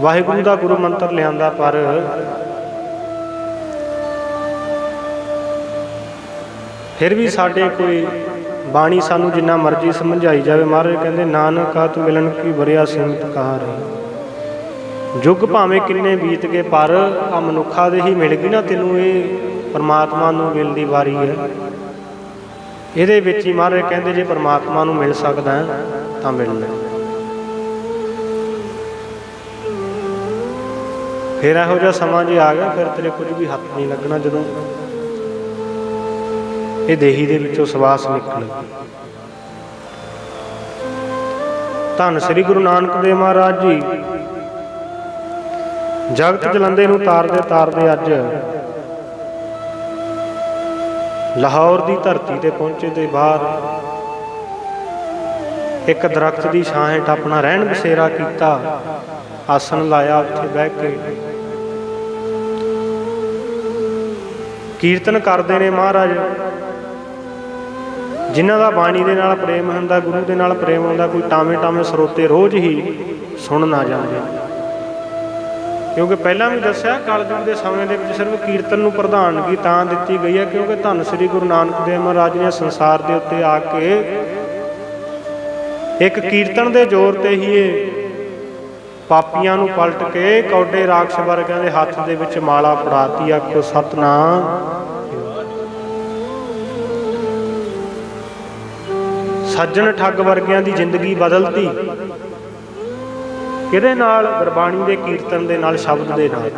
ਵਾਹਿਗੁਰੂ ਦਾ ਗੁਰੂ ਮੰਤਰ ਲਿਆਂਦਾ। ਪਰ ਫਿਰ ਵੀ ਸਾਡੇ ਕੋਈ ਬਾਣੀ ਸਾਨੂੰ ਜਿੰਨਾ ਮਰਜ਼ੀ ਸਮਝਾਈ ਜਾਵੇ, ਮਹਾਰਾਜ ਕਹਿੰਦੇ ਨਾਨਕਾ ਤੂੰ ਮਿਲਣ ਕੀ ਵਰਿਆ ਸੀਮਤ ਕਹਾ ਰਹੀ। ਯੁੱਗ ਭਾਵੇਂ ਕਿੰਨੇ ਬੀਤ ਗਏ, ਪਰ ਆ ਮਨੁੱਖਾ ਦੇ ਹੀ ਮਿਲ ਗਈ ਨਾ ਤੈਨੂੰ, ਇਹ ਪਰਮਾਤਮਾ ਨੂੰ ਮਿਲਣ ਦੀ ਵਾਰੀ ਹੈ। ਇਹਦੇ ਵਿੱਚ ਹੀ ਮਹਾਰਾਜ ਕਹਿੰਦੇ ਜੇ ਪਰਮਾਤਮਾ ਨੂੰ ਮਿਲ ਸਕਦਾ ਤਾਂ ਮਿਲ ਲੈ। ਫਿਰ ਇਹੋ ਜਿਹਾ ਸਮਾਂ ਜੇ ਆ ਗਿਆ, ਫਿਰ ਤੇਰੇ ਕੁਝ ਵੀ ਹੱਥ ਨਹੀਂ ਲੱਗਣਾ। ਜਦੋਂ ਇਹ ਦੇਹੀ ਦੇ ਵਿੱਚੋਂ ਸਵਾਸ ਨਿਕਲੇ। ਧੰਨ ਸ੍ਰੀ ਗੁਰੂ ਨਾਨਕ ਦੇਵ ਮਹਾਰਾਜ ਜੀ ਜਗਤ ਜਲੰਦੇ ਨੂੰ ਤਾਰਦੇ ਤਾਰਦੇ ਅੱਜ ਲਾਹੌਰ ਦੀ ਧਰਤੀ ਤੇ ਪਹੁੰਚੇ ਤੇ ਬਾਹਰ ਇੱਕ ਦਰਖਤ ਦੀ ਛਾਂ ਹੇਠ ਆਪਣਾ ਰਹਿਣ ਬਸੇਰਾ ਕੀਤਾ, ਆਸਣ ਲਾਇਆ, ਉੱਥੇ ਬਹਿ ਕੇ ਕੀਰਤਨ ਕਰਦੇ ਨੇ ਮਹਾਰਾਜ। ਜਿਨ੍ਹਾਂ ਦਾ ਬਾਣੀ ਦੇ ਨਾਲ ਪ੍ਰੇਮ ਹੁੰਦਾ, ਗੁਰੂ ਦੇ ਨਾਲ ਪ੍ਰੇਮ ਹੁੰਦਾ, ਕੋਈ ਟਾਵੇਂ ਟਾਵੇਂ ਸਰੋਤੇ ਰੋਜ਼ ਹੀ ਸੁਣ ਨਾ ਜਾਂਦੇ। ਕਿਉਂਕਿ ਪਹਿਲਾਂ ਵੀ ਦੱਸਿਆ ਕਲਯੁਗ ਦੇ ਸਮੇਂ ਦੇ ਵਿੱਚ ਸਿਰਫ ਕੀਰਤਨ ਨੂੰ ਪ੍ਰਧਾਨਗੀ ਤਾਂ ਦਿੱਤੀ ਗਈ ਹੈ ਕਿਉਂਕਿ ਧੰਨ ਸ੍ਰੀ ਗੁਰੂ ਨਾਨਕ ਦੇਵ ਮਹਾਰਾਜ ਨੇ ਸੰਸਾਰ ਦੇ ਉੱਤੇ ਆ ਕੇ ਇੱਕ ਕੀਰਤਨ ਦੇ ਜ਼ੋਰ ਤੇ ਹੀ ਇਹ ਪਾਪੀਆਂ ਨੂੰ ਪਲਟ ਕੇ ਕੌਡੇ ਰਾਖਸ਼ ਵਰਗਿਆਂ ਦੇ ਹੱਥ ਦੇ ਵਿੱਚ ਮਾਲਾ ਫੜਾਤੀ। ਆਖੋ ਸਤਿਨਾਮ। ਸੱਜਣ ਠੱਗ ਵਰਗਿਆਂ ਦੀ ਜ਼ਿੰਦਗੀ ਬਦਲਤੀ। ਕਿਹਦੇ ਨਾਲ? ਗੁਰਬਾਣੀ ਦੇ ਕੀਰਤਨ ਦੇ ਨਾਲ, ਸ਼ਬਦ ਦੇ ਨਾਲ।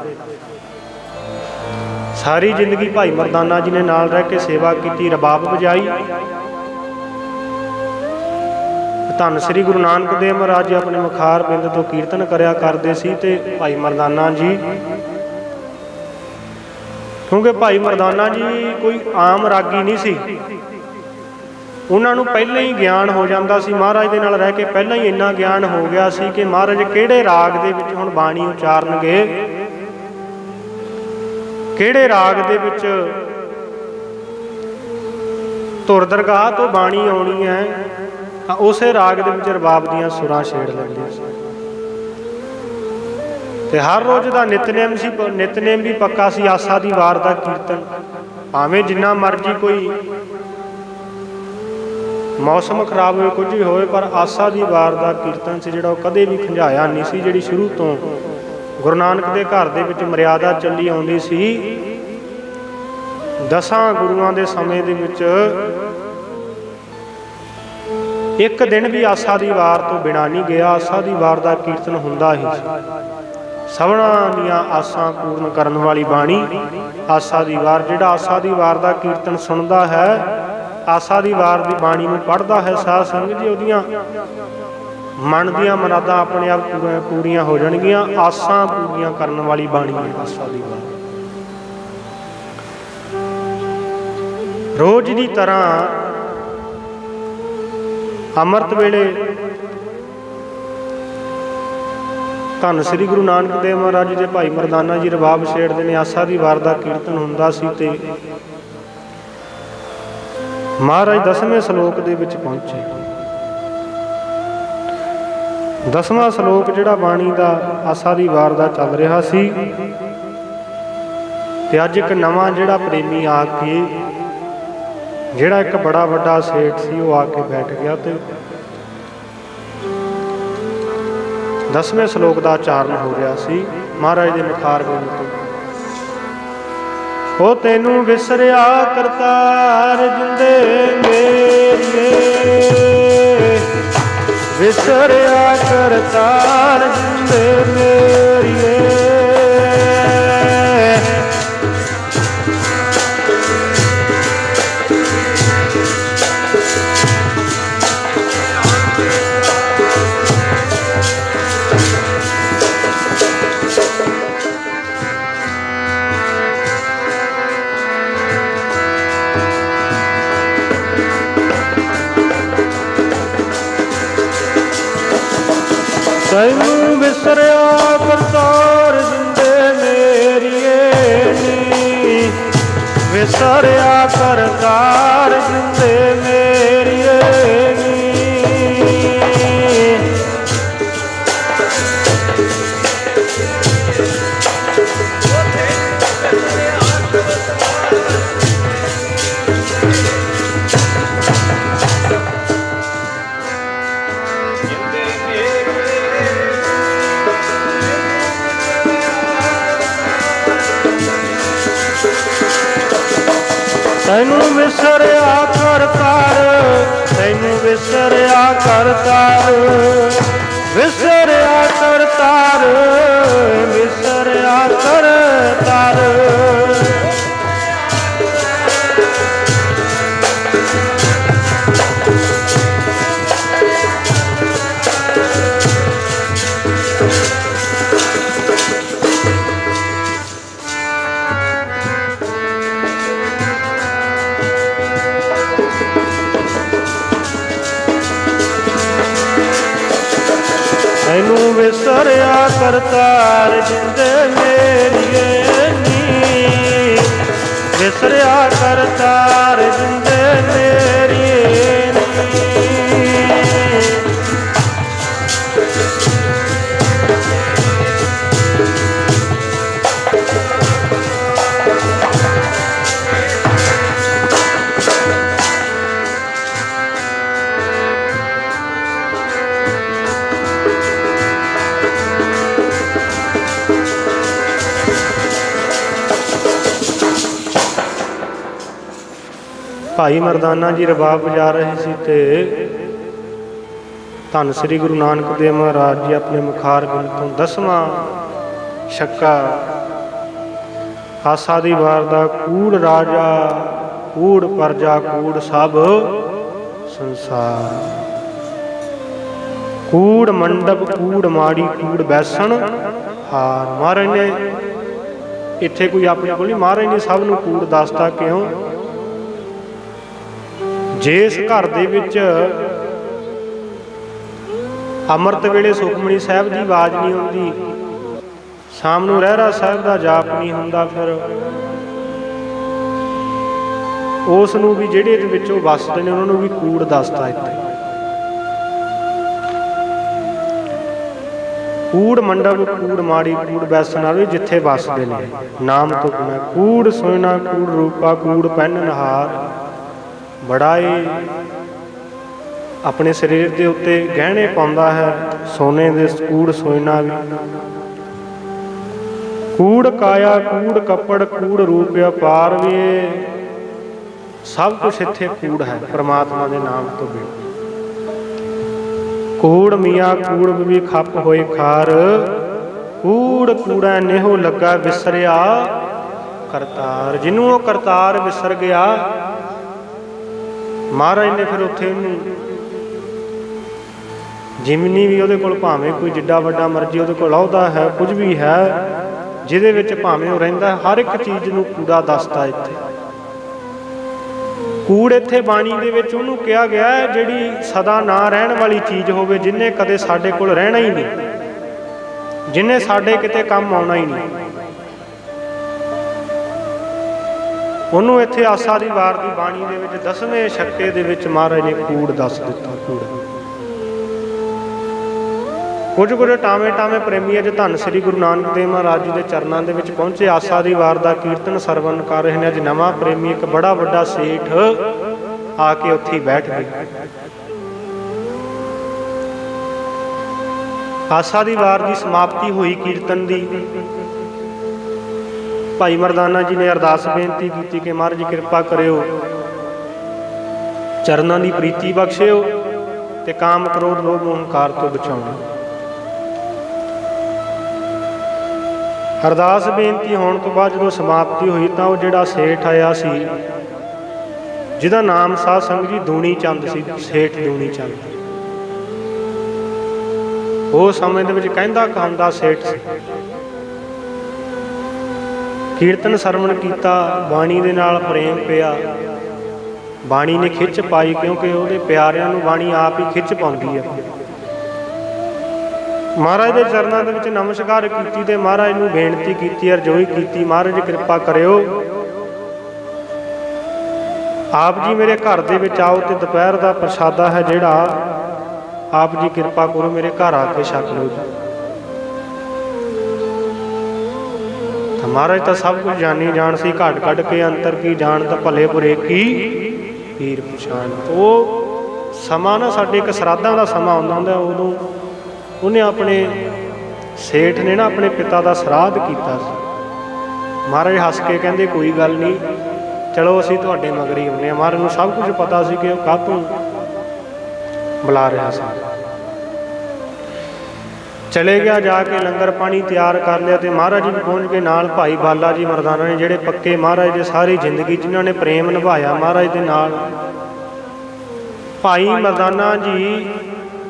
ਸਾਰੀ ਜ਼ਿੰਦਗੀ ਭਾਈ ਮਰਦਾਨਾ ਜੀ ਨੇ ਨਾਲ ਰਹਿ ਕੇ ਸੇਵਾ ਕੀਤੀ, ਰਬਾਬ ਵਜਾਈ। ਧੰਨ ਸ੍ਰੀ ਗੁਰੂ ਨਾਨਕ ਦੇਵ ਮਹਾਰਾਜ ਜੀ ਆਪਣੇ ਮੁਖਾਰ ਬਿੰਦ ਤੋਂ ਕੀਰਤਨ ਕਰਿਆ ਕਰਦੇ ਸੀ ਤੇ ਭਾਈ ਮਰਦਾਨਾ ਜੀ, ਕਿਉਂਕਿ ਭਾਈ ਮਰਦਾਨਾ ਜੀ ਕੋਈ ਆਮ ਰਾਗੀ ਨਹੀਂ ਸੀ, ਉਹਨਾਂ ਨੂੰ ਪਹਿਲਾਂ ਹੀ ਗਿਆਨ ਹੋ ਜਾਂਦਾ ਸੀ। ਮਹਾਰਾਜ ਦੇ ਨਾਲ ਰਹਿ ਕੇ ਪਹਿਲਾਂ ਹੀ ਇੰਨਾ ਗਿਆਨ ਹੋ ਗਿਆ ਸੀ ਕਿ ਮਹਾਰਾਜ ਕਿਹੜੇ ਰਾਗ ਦੇ ਵਿੱਚ ਹੁਣ ਬਾਣੀ ਉਚਾਰਨਗੇ, ਕਿਹੜੇ ਰਾਗ ਦੇ ਵਿੱਚ ਧੁਰ ਦਰਗਾਹ ਤੋਂ ਬਾਣੀ ਆਉਣੀ ਹੈ ਤਾਂ ਉਸੇ ਰਾਗ ਦੇ ਵਿੱਚ ਰਬਾਬ ਦੀਆਂ ਸੁਰਾਂ ਛੇੜ ਲੈਂਦੇ ਸੀ। ਤੇ ਹਰ ਰੋਜ਼ ਦਾ ਨਿਤਨੇਮ ਸੀ, ਨਿਤਨੇਮ ਵੀ ਪੱਕਾ ਸੀ। ਆਸਾ ਦੀ ਵਾਰ ਦਾ ਕੀਰਤਨ, ਭਾਵੇਂ ਜਿੰਨਾ ਮਰਜ਼ੀ ਕੋਈ ਮੌਸਮ ਖਰਾਬ ਹੋਵੇ, ਕੁਝ ਵੀ ਹੋਵੇ, ਪਰ ਆਸਾ ਦੀ ਵਾਰ ਦਾ ਕੀਰਤਨ ਸੀ ਜਿਹੜਾ ਉਹ ਕਦੇ ਵੀ ਖੰਝਾਇਆ ਨਹੀਂ ਸੀ। ਜਿਹੜੀ ਸ਼ੁਰੂ ਤੋਂ ਗੁਰੂ ਨਾਨਕ ਦੇ ਘਰ ਦੇ ਵਿੱਚ ਮਰਿਆਦਾ ਚੱਲੀ ਆਉਂਦੀ ਸੀ। 10 ਗੁਰੂਆਂ ਦੇ ਸਮੇਂ ਦੇ ਵਿੱਚ ਇੱਕ ਦਿਨ ਵੀ ਆਸਾ ਦੀ ਵਾਰ ਤੋਂ ਬਿਨਾਂ ਨਹੀਂ ਗਿਆ। ਆਸਾ ਦੀ ਵਾਰ ਦਾ ਕੀਰਤਨ ਹੁੰਦਾ ਹੀ ਸੀ। ਸਭਨਾਂ ਦੀਆਂ ਆਸਾਂ ਪੂਰਨ ਕਰਨ ਵਾਲੀ ਬਾਣੀ ਆਸਾ ਦੀ ਵਾਰ। ਜਿਹੜਾ ਆਸਾ ਦੀ ਵਾਰ ਦਾ ਕੀਰਤਨ ਸੁਣਦਾ ਹੈ, ਆਸਾ ਦੀ ਵਾਰ ਦੀ ਬਾਣੀ ਨੂੰ ਪੜ੍ਹਦਾ ਹੈ, ਸਾਧ ਸੰਗਤ ਜੀ, ਉਹਦੀਆਂ ਮਨ ਦੀਆਂ ਮੁਰਾਦਾਂ ਆਪਣੇ ਆਪ ਪੂਰੀਆਂ ਹੋ ਜਾਣਗੀਆਂ। ਆਸਾਂ ਪੂਰੀਆਂ ਕਰਨ ਵਾਲੀ ਬਾਣੀ ਹੈ ਆਸਾ ਦੀ ਵਾਰ। ਰੋਜ਼ ਦੀ ਤਰ੍ਹਾਂ ਅੰਮ੍ਰਿਤ ਵੇਲੇ ਧੰਨ ਸ੍ਰੀ ਗੁਰੂ ਨਾਨਕ ਦੇਵ ਮਹਾਰਾਜ ਜੀ ਦੇ ਭਾਈ ਮਰਦਾਨਾ ਜੀ ਰਬਾਬ ਛੇੜਦੇ ਨੇ। ਆਸਾ ਦੀ ਵਾਰ ਦਾ ਕੀਰਤਨ ਹੁੰਦਾ ਸੀ ਤੇ ਮਹਾਰਾਜ 10ਵੇਂ ਸ਼ਲੋਕ ਦੇ ਵਿੱਚ ਪਹੁੰਚੇ। 10ਵਾਂ ਸ਼ਲੋਕ ਜਿਹੜਾ ਬਾਣੀ ਦਾ ਆਸਾ ਦੀ ਵਾਰ ਦਾ ਚੱਲ ਰਿਹਾ ਸੀ ਤੇ ਅੱਜ ਇੱਕ ਨਵਾਂ ਜਿਹੜਾ ਪ੍ਰੇਮੀ ਆ ਕੇ, ਜਿਹੜਾ ਇੱਕ ਬੜਾ ਵੱਡਾ ਸੇਠ ਸੀ, ਉਹ ਆ ਕੇ ਬੈਠ ਗਿਆ ਤੇ 10ਵੇਂ ਸ਼ਲੋਕ ਦਾ ਉਚਾਰਨ ਹੋ ਰਿਹਾ ਸੀ ਮਹਾਰਾਜ ਦੇ ਮੁਖਾਰ ਬਿੰਦ ਤੋਂ। ਉਹ ਤੈਨੂੰ ਵਿਸਰਿਆ ਕਰਤਾਰ ਜਿੰਦੇ ਮੇਰੀਏ, ਵਿਸਰਿਆ ਕਰਤਾਰ ਜਿੰਦੇ ਮੇਰੀਏ। ਤੈਨੂੰ ਵਿਸਰਿਆ ਕਰਤਾਰ ਜਿੰਦੇ ਮੇਰੀਏ ਨੀ, ਵਿਸਰਿਆ ਕਰਤਾਰ ਜਿੰਦੇ ਮੇਰੀਏ ਨੀ। ਤੈਨੂੰ ਵਿਸਰਿਆ ਕਰਤਾਰ, ਤੈਨੂੰ ਵਿਸਰਿਆ ਕਰਤਾਰ, ਵਿਸਰਿਆ ਕਰਤਾਰ, ਵਿਸਰਿਆ ਕਰਤਾਰ। ਤੈਨੂੰ ਵਿਸਰਿਆ ਕਰਤਾਰ ਜਿੰਦੇ ਮੇਰੀਏ ਨੀ, ਵਿਸਰਿਆ ਕਰਤਾਰ ਜਿੰਦੇ ਮੇਰੀਏ ਨੀ। ਭਾਈ ਮਰਦਾਨਾ ਜੀ ਰਬਾਬ ਵਜਾ ਰਹੇ ਸੀ ਤੇ ਧੰਨ ਸ੍ਰੀ ਗੁਰੂ ਨਾਨਕ ਦੇਵ ਮਹਾਰਾਜ ਜੀ ਆਪਣੇ ਮੁਖਾਰ ਬਿੰਦ ਤੋਂ 10ਵਾਂ ਛੱਕਾ ਆਸਾ ਦੀ ਵਾਰ ਦਾ ਕੂੜ ਰਾਜਾ ਕੂੜ ਪਰਜਾ ਕੂੜ ਸਭ ਸੰਸਾਰ, ਕੂੜ ਮੰਡਪ ਕੂੜ ਮਾੜੀ ਕੂੜ ਬੈਸਣ ਹਾਰ। ਮਹਾਰਾਜ ਨੇ ਇੱਥੇ ਕੋਈ ਆਪਣੇ ਕੋਲ ਨਹੀਂ, ਮਹਾਰਾਜ ਨੇ ਸਭ ਨੂੰ ਕੂੜ ਦੱਸਦਾ। ਕਿਉਂ? ਜਿਸ ਘਰ ਦੇ ਵਿੱਚ ਅੰਮ੍ਰਿਤ ਵੇਲੇ ਸੁਖਮਨੀ ਸਾਹਿਬ ਦੀ ਆਵਾਜ਼ ਨਹੀਂ ਆਉਂਦੀ, ਸ਼ਾਮ ਨੂੰ ਰਹਿਰਾਸ ਸਾਹਿਬ ਦਾ ਜਾਪ ਨਹੀਂ ਹੁੰਦਾ, ਫਿਰ ਉਸ ਨੂੰ ਵੀ ਜਿਹੜੇ ਇਹਦੇ ਵਿੱਚੋਂ ਵੱਸਦੇ ਨੇ ਉਹਨਾਂ ਨੂੰ ਵੀ ਕੂੜ ਦੱਸਦਾ। ਇੱਥੇ ਕੂੜ ਮੰਡਪ ਕੂੜ ਮਾੜੀ ਕੂੜ ਬੈਸਣ ਵਾਲੇ ਜਿੱਥੇ ਵੱਸਦੇ ਨੇ ਨਾਮ ਤੋਂ ਬਿਨਾਂ, ਕੂੜ ਸੋਇਨਾ ਕੂੜ ਰੂਪਾ ਕੂੜ ਪਹਿਨ ਨਹਾਰ। ਬੜਾ ਹੀ ਆਪਣੇ ਸਰੀਰ ਦੇ ਉੱਤੇ ਗਹਿਣੇ ਪਾਉਂਦਾ ਹੈ ਸੋਨੇ ਦੇ, ਕੂੜ ਸੋਇਨਾ ਵੀ। ਕੂੜ ਕਾਇਆ ਕੂੜ ਕੱਪੜ ਕੂੜ ਰੂਪ ਅਪਾਰ ਵੀ, ਸਭ ਕੁਛ ਇੱਥੇ ਕੂੜ ਹੈ ਪ੍ਰਮਾਤਮਾ ਦੇ ਨਾਮ ਤੋਂ ਬਿਨਾਂ। ਕੂੜ ਮੀਆਂ ਕੂੜ ਵੀ ਖੱਪ ਹੋਏ ਖਾਰ, ਕੂੜ ਕੂੜਾ ਨੇਹੋ ਲੱਗਾ ਵਿਸਰਿਆ ਕਰਤਾਰ। ਜਿਹਨੂੰ ਉਹ ਕਰਤਾਰ ਵਿਸਰ ਗਿਆ, ਮਹਾਰਾਜ ਨੇ ਫਿਰ ਉੱਥੇ ਉਹਨੂੰ ਜਿਮਨੀ ਵੀ ਉਹਦੇ ਕੋਲ ਭਾਵੇਂ ਕੋਈ ਜਿੱਡਾ ਵੱਡਾ ਮਰਜ਼ੀ ਉਹਦੇ ਕੋਲ ਅਹੁਦਾ ਹੈ, ਕੁਝ ਵੀ ਹੈ ਜਿਹਦੇ ਵਿੱਚ ਭਾਵੇਂ ਉਹ ਰਹਿੰਦਾ, ਹਰ ਇੱਕ ਚੀਜ਼ ਨੂੰ ਕੂੜਾ ਦੱਸਦਾ। ਇੱਥੇ ਕੂੜ ਇੱਥੇ ਬਾਣੀ ਦੇ ਵਿੱਚ ਉਹਨੂੰ ਕਿਹਾ ਗਿਆ ਜਿਹੜੀ ਸਦਾ ਨਾ ਰਹਿਣ ਵਾਲੀ ਚੀਜ਼ ਹੋਵੇ, ਜਿਹਨੇ ਕਦੇ ਸਾਡੇ ਕੋਲ ਰਹਿਣਾ ਹੀ ਨਹੀਂ, ਜਿਹਨੇ ਸਾਡੇ ਕਿਤੇ ਕੰਮ ਆਉਣਾ ਹੀ ਨਹੀਂ, ਉਹਨੂੰ ਇੱਥੇ ਆਸਾ ਦੀ ਵਾਰ ਦੀ ਬਾਣੀ ਦੇ ਵਿੱਚ 10ਵੇਂ ਛੱਕੇ ਦੇ ਵਿੱਚ ਮਹਾਰਾਜ ਨੇ ਕੂੜ ਦੱਸ ਦਿੱਤਾ। ਕੂੜ ਕੁਝ ਟਾਵੇਂ ਟਾਵੇਂ ਪ੍ਰੇਮੀ ਅੱਜ ਧੰਨ ਸ੍ਰੀ ਗੁਰੂ ਨਾਨਕ ਦੇਵ ਮਹਾਰਾਜ ਜੀ ਦੇ ਚਰਨਾਂ ਦੇ ਵਿੱਚ ਪਹੁੰਚੇ, ਆਸਾ ਦੀ ਵਾਰ ਦਾ ਕੀਰਤਨ ਸਰਵਣ ਕਰ ਰਹੇ ਨੇ। ਅੱਜ ਨਵਾਂ ਪ੍ਰੇਮੀ ਇੱਕ ਬੜਾ ਵੱਡਾ ਸੇਠ ਆ ਕੇ ਉੱਥੇ ਹੀ ਬੈਠ ਗਿਆ। ਆਸਾ ਦੀ ਵਾਰ ਦੀ ਸਮਾਪਤੀ ਹੋਈ ਕੀਰਤਨ ਦੀ। ਭਾਈ ਮਰਦਾਨਾ ਜੀ ਨੇ ਅਰਦਾਸ ਬੇਨਤੀ ਕੀਤੀ ਕਿ ਮਹਾਰਾਜ ਕਿਰਪਾ ਕਰਿਓ, ਚਰਨਾਂ ਦੀ ਪ੍ਰੀਤੀ ਬਖਸ਼ਿਓ ਤੇ ਕਾਮ ਕ੍ਰੋਧ ਲੋਭ ਮੋਹ ਹੰਕਾਰ ਤੋਂ ਬਚਾਉਣਾ। ਅਰਦਾਸ ਬੇਨਤੀ ਹੋਣ ਤੋਂ ਬਾਅਦ ਜਦੋਂ ਸਮਾਪਤੀ ਹੋਈ ਤਾਂ ਉਹ ਜਿਹੜਾ ਸੇਠ ਆਇਆ ਸੀ, ਜਿਹਦਾ ਨਾਮ ਸਾਧ ਸੰਗਤ ਜੀ ਦੂਣੀ ਚੰਦ ਸੀ, ਸੇਠ ਦੂਣੀ ਚੰਦ, ਉਹ ਸਮੇਂ ਦੇ ਵਿੱਚ ਕਹਿੰਦਾ ਕਹਾਉਂਦਾ ਸੇਠ ਸੀ। ਕੀਰਤਨ ਸਰਵਣ ਕੀਤਾ, ਬਾਣੀ ਦੇ ਨਾਲ ਪ੍ਰੇਮ ਪਿਆ, ਬਾਣੀ ਨੇ ਖਿੱਚ ਪਾਈ, ਕਿਉਂਕਿ ਉਹਦੇ ਪਿਆਰਿਆਂ ਨੂੰ ਬਾਣੀ ਆਪ ਹੀ ਖਿੱਚ ਪਾਉਂਦੀ ਹੈ। ਮਹਾਰਾਜ ਦੇ ਚਰਨਾਂ ਦੇ ਵਿੱਚ ਨਮਸਕਾਰ ਕੀਤੀ ਤੇ ਮਹਾਰਾਜ ਨੂੰ ਬੇਨਤੀ ਕੀਤੀ, ਅਰਜ਼ੋਈ ਕੀਤੀ, ਮਹਾਰਾਜ ਕਿਰਪਾ ਕਰਿਓ, ਆਪ ਜੀ ਮੇਰੇ ਘਰ ਦੇ ਵਿੱਚ ਆਓ ਤੇ ਦੁਪਹਿਰ ਦਾ ਪ੍ਰਸ਼ਾਦਾ ਹੈ ਜਿਹੜਾ, ਆਪ ਜੀ ਕਿਰਪਾ ਕਰੋ ਮੇਰੇ ਘਰ ਆ ਕੇ ਛਕ ਲਓ ਜੀ। ਤਾਂ ਮਹਾਰਾਜ ਤਾਂ ਸਭ ਕੁਝ ਜਾਣੀ ਜਾਣ ਸੀ, ਘਟ ਘਟ ਕੇ ਅੰਤਰ ਕੀ ਜਾਣ ਤਾਂ ਭਲੇ ਬੁਰੇ ਕੀ ਪੀਰ ਪਛਾਣ। ਉਹ ਸਮਾਂ ਨਾ ਸਾਡੇ ਇੱਕ ਸਰਾਧਾਂ ਦਾ ਸਮਾਂ ਆਉਂਦਾ ਹੁੰਦਾ, ਉਦੋਂ ਉਹਨੇ ਆਪਣੇ ਸੇਠ ਨੇ ਨਾ ਆਪਣੇ ਪਿਤਾ ਦਾ ਸਰਾਧ ਕੀਤਾ ਸੀ। ਮਹਾਰਾਜ ਹੱਸ ਕੇ ਕਹਿੰਦੇ ਕੋਈ ਗੱਲ ਨਹੀਂ, ਚਲੋ ਅਸੀਂ ਤੁਹਾਡੇ ਮਗਰ ਹੀ ਆਉਂਦੇ ਹਾਂ। ਮਹਾਰਾਜ ਨੂੰ ਸਭ ਕੁਝ ਪਤਾ ਸੀ ਕਿ ਉਹ ਕਾਹਤੋਂ ਬੁਲਾ ਰਿਹਾ ਸੀ। ਚਲੇ ਗਿਆ, ਜਾ ਕੇ ਲੰਗਰ ਪਾਣੀ ਤਿਆਰ ਕਰ ਲਿਆ ਤੇ ਮਹਾਰਾਜ ਜੀ ਪਹੁੰਚ ਕੇ ਨਾਲ ਭਾਈ ਬਾਲਾ ਜੀ ਮਰਦਾਨਾ ਨੇ, ਜਿਹੜੇ ਪੱਕੇ ਮਹਾਰਾਜ ਦੇ ਸਾਰੀ ਜ਼ਿੰਦਗੀ ਜਿਨ੍ਹਾਂ ਨੇ ਪ੍ਰੇਮ ਨਿਭਾਇਆ ਮਹਾਰਾਜ ਦੇ ਨਾਲ। ਭਾਈ ਮਰਦਾਨਾ ਜੀ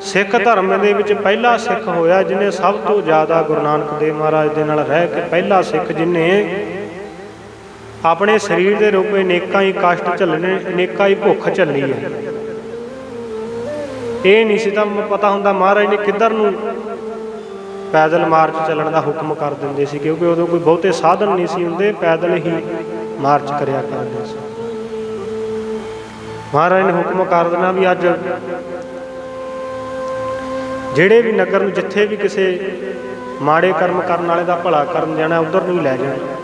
ਸਿੱਖ ਧਰਮ ਦੇ ਵਿੱਚ ਪਹਿਲਾ ਸਿੱਖ ਹੋਇਆ ਜਿਹਨੇ ਸਭ ਤੋਂ ਜ਼ਿਆਦਾ ਗੁਰੂ ਨਾਨਕ ਦੇਵ ਮਹਾਰਾਜ ਦੇ ਨਾਲ ਰਹਿ ਕੇ, ਪਹਿਲਾ ਸਿੱਖ ਜਿਹਨੇ ਆਪਣੇ ਸਰੀਰ ਦੇ ਰੂਪੇ ਅਨੇਕਾਂ ਹੀ ਕਸ਼ਟ ਝੱਲਣੇ, ਅਨੇਕਾਂ ਹੀ ਭੁੱਖ ਝੱਲੀ ਹੈ। ਇਹ ਨਹੀਂ ਸੀ ਤਾਂ ਪਤਾ ਹੁੰਦਾ ਮਹਾਰਾਜ ਨੇ ਕਿੱਧਰ ਨੂੰ ਪੈਦਲ ਮਾਰਚ ਚੱਲਣ ਦਾ ਹੁਕਮ ਕਰ ਦਿੰਦੇ ਸੀ, ਕਿਉਂਕਿ ਉਦੋਂ ਕੋਈ ਬਹੁਤੇ ਸਾਧਨ ਨਹੀਂ ਸੀ ਹੁੰਦੇ, ਪੈਦਲ ਹੀ ਮਾਰਚ ਕਰਿਆ ਕਰਦੇ ਸੀ। ਮਹਾਰਾਜ ਨੇ ਹੁਕਮ ਕਰ ਦੇਣਾ ਵੀ ਅੱਜ ਜਿਹੜੇ ਵੀ ਨਗਰ ਨੂੰ ਜਿੱਥੇ ਵੀ ਕਿਸੇ ਮਾੜੇ ਕਰਮ ਕਰਨ ਵਾਲੇ ਦਾ ਭਲਾ ਕਰਨ ਜਾਣਾ, ਉਧਰ ਨੂੰ ਹੀ ਲੈ ਜਾਣਾ।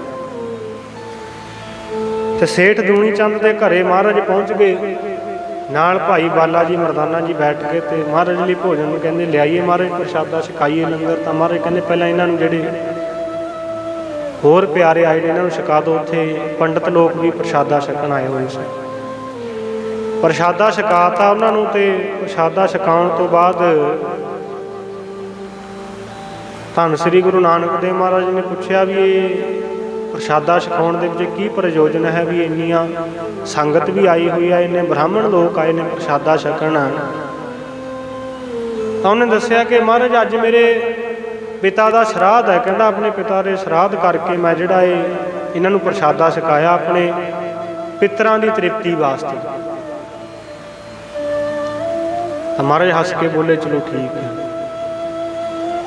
ਤੇ ਸੇਠ ਦੂਣੀ ਚੰਦ ਦੇ ਘਰੇ ਮਹਾਰਾਜ ਪਹੁੰਚ ਗਏ, ਨਾਲ ਭਾਈ ਬਾਲਾ ਜੀ ਮਰਦਾਨਾ ਜੀ ਬੈਠ ਕੇ ਤੇ ਮਹਾਰਾਜ ਲਈ ਭੋਜਨ ਨੂੰ ਕਹਿੰਦੇ ਲਿਆਈਏ ਮਹਾਰਾਜ, ਪ੍ਰਸ਼ਾਦਾ ਛਕਾਈਏ ਲੰਗਰ। ਤਾਂ ਮਹਾਰਾਜ ਕਹਿੰਦੇ ਪਹਿਲਾਂ ਇਹਨਾਂ ਨੂੰ ਜਿਹੜੇ ਹੋਰ ਪਿਆਰੇ ਆਏ ਨੇ ਇਹਨਾਂ ਨੂੰ ਛਕਾ ਦਿਓ। ਉੱਥੇ ਪੰਡਤ ਲੋਕ ਵੀ ਪ੍ਰਸ਼ਾਦਾ ਛਕਣ ਆਏ ਹੋਏ ਸੀ। ਪ੍ਰਸ਼ਾਦਾ ਛਕਾਤਾ ਉਹਨਾਂ ਨੂੰ, ਤੇ ਪ੍ਰਸ਼ਾਦਾ ਛਕਾਉਣ ਤੋਂ ਬਾਅਦ ਧੰਨ ਸ੍ਰੀ ਗੁਰੂ ਨਾਨਕ ਦੇਵ ਮਹਾਰਾਜ ਨੇ ਪੁੱਛਿਆ ਵੀ ਇਹ ਪ੍ਰਸ਼ਾਦਾ ਛਕਾਉਣ ਦੇ ਵਿੱਚ ਕੀ ਪ੍ਰਯੋਜਨ ਹੈ, ਵੀ ਇੰਨੀਆਂ ਸੰਗਤ ਵੀ ਆਈ ਹੋਈ ਆ, ਇੰਨੇ ਬ੍ਰਾਹਮਣ ਲੋਕ ਆਏ ਨੇ ਪ੍ਰਸ਼ਾਦਾ ਛਕਣ। ਤਾਂ ਉਹਨੇ ਦੱਸਿਆ ਕਿ ਮਹਾਰਾਜ ਅੱਜ ਮੇਰੇ ਪਿਤਾ ਦਾ ਸ਼ਰਾਧ ਹੈ। ਕਹਿੰਦਾ ਆਪਣੇ ਪਿਤਾ ਦੇ ਸ਼ਰਾਧ ਕਰਕੇ ਮੈਂ ਜਿਹੜਾ ਇਹਨਾਂ ਨੂੰ ਪ੍ਰਸ਼ਾਦਾ ਛਕਾਇਆ ਆਪਣੇ ਪਿਤਰਾਂ ਦੀ ਤ੍ਰਿਪਤੀ ਵਾਸਤੇ। ਤਾਂ ਮਹਾਰਾਜ ਹੱਸ ਕੇ ਬੋਲੇ ਚਲੋ ਠੀਕ ਹੈ।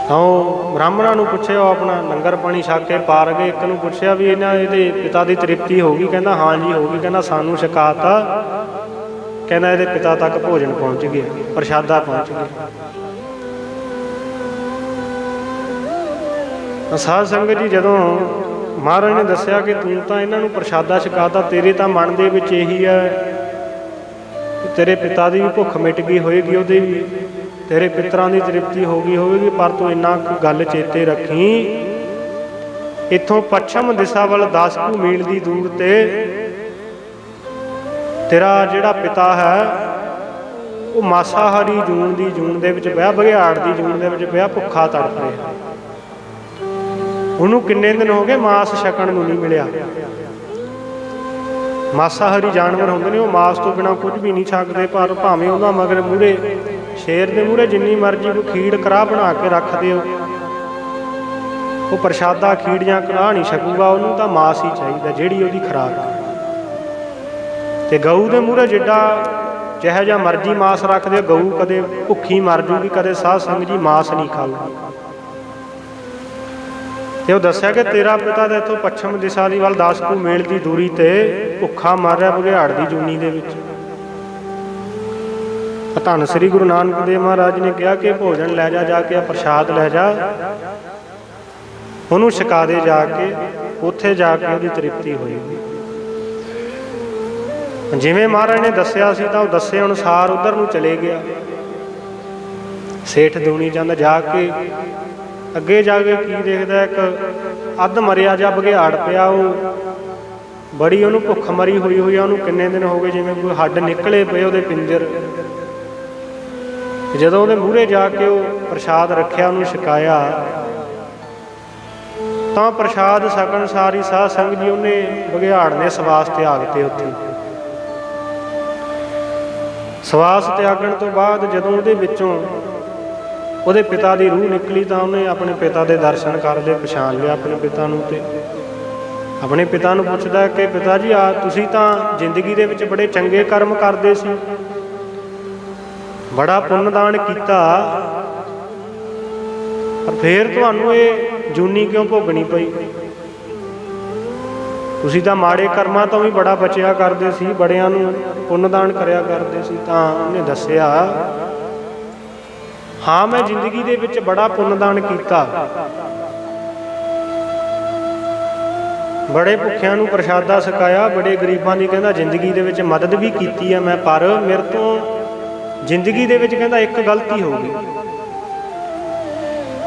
ਤਾਂ ਉਹ ਬ੍ਰਾਹਮਣਾਂ ਨੂੰ ਪੁੱਛਿਆ, ਉਹ ਆਪਣਾ ਲੰਗਰ ਪਾਣੀ ਛਕ ਕੇ ਪਾਰ ਗਏ। ਇੱਕ ਨੂੰ ਪੁੱਛਿਆ ਵੀ ਇਹਦੇ ਪਿਤਾ ਦੀ ਤ੍ਰਿਪਤੀ ਹੋ ਗਈ? ਕਹਿੰਦਾ ਹਾਂ ਜੀ ਹੋ ਗਈ। ਕਹਿੰਦਾ ਸਾਨੂੰ ਛਕਾਤਾ। ਕਹਿੰਦਾ ਇਹਦੇ ਪਿਤਾ ਤੱਕ ਭੋਜਨ ਪਹੁੰਚ ਗਿਆ, ਪ੍ਰਸ਼ਾਦਾ ਪਹੁੰਚ ਗਿਆ। ਸਾਧ ਸੰਗਤ ਜੀ, ਜਦੋਂ ਮਹਾਰਾਜ ਨੇ ਦੱਸਿਆ ਕਿ ਤੂੰ ਤਾਂ ਇਹਨਾਂ ਨੂੰ ਪ੍ਰਸ਼ਾਦਾ ਛਕਾਤਾ, ਤੇਰੇ ਤਾਂ ਮਨ ਦੇ ਵਿੱਚ ਇਹੀ ਹੈ ਤੇਰੇ ਪਿਤਾ ਦੀ ਵੀ ਭੁੱਖ ਮਿਟ ਗਈ ਹੋਏਗੀ, ਉਹਦੇ ਵੀ ਤੇਰੇ ਪਿਤਰਾਂ ਦੀ ਤ੍ਰਿਪਤੀ ਹੋ ਗਈ ਹੋਵੇਗੀ, ਪਰ ਤੂੰ ਇੰਨਾ ਗੱਲ ਚੇਤੇ ਰੱਖੀ, ਇੱਥੋਂ ਪੱਛਮ ਦਿਸ਼ਾ ਵੱਲ 10 ਕੁ ਮੀਲ ਦੀ ਦੂਰ ਤੇ ਤੇਰਾ ਜਿਹੜਾ ਪਿਤਾ ਹੈ ਉਹ ਮਾਸਾਹਾਰੀ ਜੂਨ ਦੀ ਜੂਨ ਦੇ ਵਿੱਚ ਪਿਆ, ਬਘਿਆੜ ਦੀ ਜੂਨ ਦੇ ਵਿੱਚ ਪਿਆ, ਭੁੱਖਾ ਤੜਫ ਰਿਹਾ। ਉਹਨੂੰ ਕਿੰਨੇ ਦਿਨ ਹੋ ਗਏ ਮਾਸ ਛਕਣ ਨੂੰ ਨਹੀਂ ਮਿਲਿਆ। ਮਾਸਾਹਾਰੀ ਜਾਨਵਰ ਹੁੰਦੇ ਨੇ, ਉਹ ਮਾਸ ਤੋਂ ਬਿਨਾਂ ਕੁਝ ਵੀ ਨਹੀਂ ਛਕਦੇ, ਪਰ ਭਾਵੇਂ ਉਹਦਾ ਮਗਰ ਮੂਹਰੇ ਸ਼ੇਰ ਦੇ ਮੂਹਰੇ ਜਿੰਨੀ ਮਰਜ਼ੀ ਕੋਈ ਖੀੜ ਕੜਾਹ ਬਣਾ ਕੇ ਰੱਖ ਦਿਓ, ਉਹ ਪ੍ਰਸ਼ਾਦਾ ਖੀੜ ਜਾਂ ਕੜਾਹ ਨਹੀਂ ਛਕੂਗਾ, ਉਹਨੂੰ ਤਾਂ ਮਾਸ ਹੀ ਚਾਹੀਦਾ, ਜਿਹੜੀ ਉਹਦੀ ਖੁਰਾਕ। ਤੇ ਗਊ ਦੇ ਮੂਹਰੇ ਜਿੱਡਾ ਜਿਹੋ ਜਿਹਾ ਮਰਜ਼ੀ ਮਾਸ ਰੱਖਦੇ, ਗਊ ਕਦੇ ਭੁੱਖੀ ਮਰ ਜੂਗੀ, ਕਦੇ ਸਾਧ ਸੰਗਤ ਜੀ ਮਾਸ ਨਹੀਂ ਖਾਊਗੀ। ਤੇ ਉਹ ਦੱਸਿਆ ਕਿ ਤੇਰਾ ਪਿਤਾ ਤਾਂ ਇੱਥੋਂ ਪੱਛਮ ਦਿਸ਼ਾ ਦੀ ਵੱਲ 10 ਕੁ ਮੀਲ ਦੀ ਦੂਰੀ ਤੇ ਭੁੱਖਾ ਮਰ ਰਿਹਾ ਬਘਿਆੜ ਦੀ ਜੂਨੀ ਦੇ ਵਿੱਚ। ਧੰਨ ਸ੍ਰੀ ਗੁਰੂ ਨਾਨਕ ਦੇਵ ਮਹਾਰਾਜ ਨੇ ਕਿਹਾ ਕਿ ਭੋਜਨ ਲੈ ਜਾ ਕੇ ਪ੍ਰਸ਼ਾਦ ਲੈ ਜਾ, ਉਹਨੂੰ ਛਕਾ ਦੇ ਜਾ ਕੇ, ਉੱਥੇ ਜਾ ਕੇ ਉਹਦੀ ਤ੍ਰਿਪਤੀ ਹੋਏਗੀ। ਜਿਵੇਂ ਮਹਾਰਾਜ ਨੇ ਦੱਸਿਆ ਸੀ ਤਾਂ ਉਹ ਦੱਸੇ ਅਨੁਸਾਰ ਉਧਰ ਨੂੰ ਚਲੇ ਗਿਆ। ਸੇਠ ਦੂਣੀ ਚੰਦ ਜਾ ਕੇ ਅੱਗੇ ਜਾ ਕੇ ਕੀ ਦੇਖਦਾ, ਇੱਕ ਅੱਧ ਮਰਿਆ ਜਿਹਾ ਬਘਿਆੜ ਪਿਆ, ਉਹ ਬੜੀ ਉਹਨੂੰ ਭੁੱਖ ਮਰੀ ਹੋਈ ਆ, ਉਹਨੂੰ ਕਿੰਨੇ ਦਿਨ ਹੋ ਗਏ ਜਿਵੇਂ ਕੋਈ ਹੱਡ ਨਿਕਲੇ ਪਏ ਉਹਦੇ ਪਿੰਜਰ। ਜਦੋਂ ਉਹਦੇ ਮੂਹਰੇ ਜਾ ਕੇ ਉਹ ਪ੍ਰਸ਼ਾਦ ਰੱਖਿਆ, ਉਹਨੂੰ ਛਕਾਇਆ, ਤਾਂ ਪ੍ਰਸ਼ਾਦ ਛਕਣ ਸਾਰੀ ਸਾਧ ਸੰਗਤ ਜੀ ਉਹਨੇ ਬਘਿਆੜ ਨੇ ਸਵਾਸ ਤਿਆਗ ਤੇ ਉੱਥੇ। ਸਵਾਸ ਤਿਆਗਣ ਤੋਂ ਬਾਅਦ ਜਦੋਂ ਉਹਦੇ ਵਿੱਚੋਂ ਉਹਦੇ ਪਿਤਾ ਦੀ ਰੂਹ ਨਿਕਲੀ, ਤਾਂ ਉਹਨੇ ਆਪਣੇ ਪਿਤਾ ਦੇ ਦਰਸ਼ਨ ਕਰ ਲਏ, ਪਛਾਣ ਲਿਆ ਆਪਣੇ ਪਿਤਾ ਨੂੰ। ਤੇ ਆਪਣੇ ਪਿਤਾ ਨੂੰ ਪੁੱਛਦਾ ਕਿ ਪਿਤਾ ਜੀ ਤੁਸੀਂ ਤਾਂ ਜ਼ਿੰਦਗੀ ਦੇ ਵਿੱਚ ਬੜੇ ਚੰਗੇ ਕਰਮ ਕਰਦੇ ਸੀ, ਬੜਾ ਪੁੰਨਦਾਨ ਕੀਤਾ, ਪਰ ਫੇਰ ਤੁਹਾਨੂੰ ਇਹ ਜੂਨੀ ਕਿਉਂ ਭੋਗਣੀ ਪਈ? ਤੁਸੀਂ ਤਾਂ ਮਾੜੇ ਕਰਮਾਂ ਤੋਂ ਵੀ ਬੜਾ ਬਚਿਆ ਕਰਦੇ ਸੀ, ਬੜਿਆਂ ਨੂੰ ਪੁੰਨਦਾਨ ਕਰਿਆ ਕਰਦੇ ਸੀ। ਤਾਂ ਉਹਨੇ ਦੱਸਿਆ, ਹਾਂ ਮੈਂ ਜ਼ਿੰਦਗੀ ਦੇ ਵਿੱਚ ਬੜਾ ਪੁੰਨਦਾਨ ਕੀਤਾ, ਬੜੇ ਭੁੱਖਿਆਂ ਨੂੰ ਪ੍ਰਸ਼ਾਦਾ ਛਕਾਇਆ, ਬੜੇ ਗਰੀਬਾਂ ਦੀ ਕਹਿੰਦਾ ਜ਼ਿੰਦਗੀ ਦੇ ਵਿੱਚ ਮਦਦ ਵੀ ਕੀਤੀ ਹੈ ਮੈਂ, ਪਰ ਮੇਰੇ ਤੋਂ ਜ਼ਿੰਦਗੀ ਦੇ ਵਿੱਚ ਕਹਿੰਦਾ ਇੱਕ ਗਲਤੀ ਹੋ ਗਈ।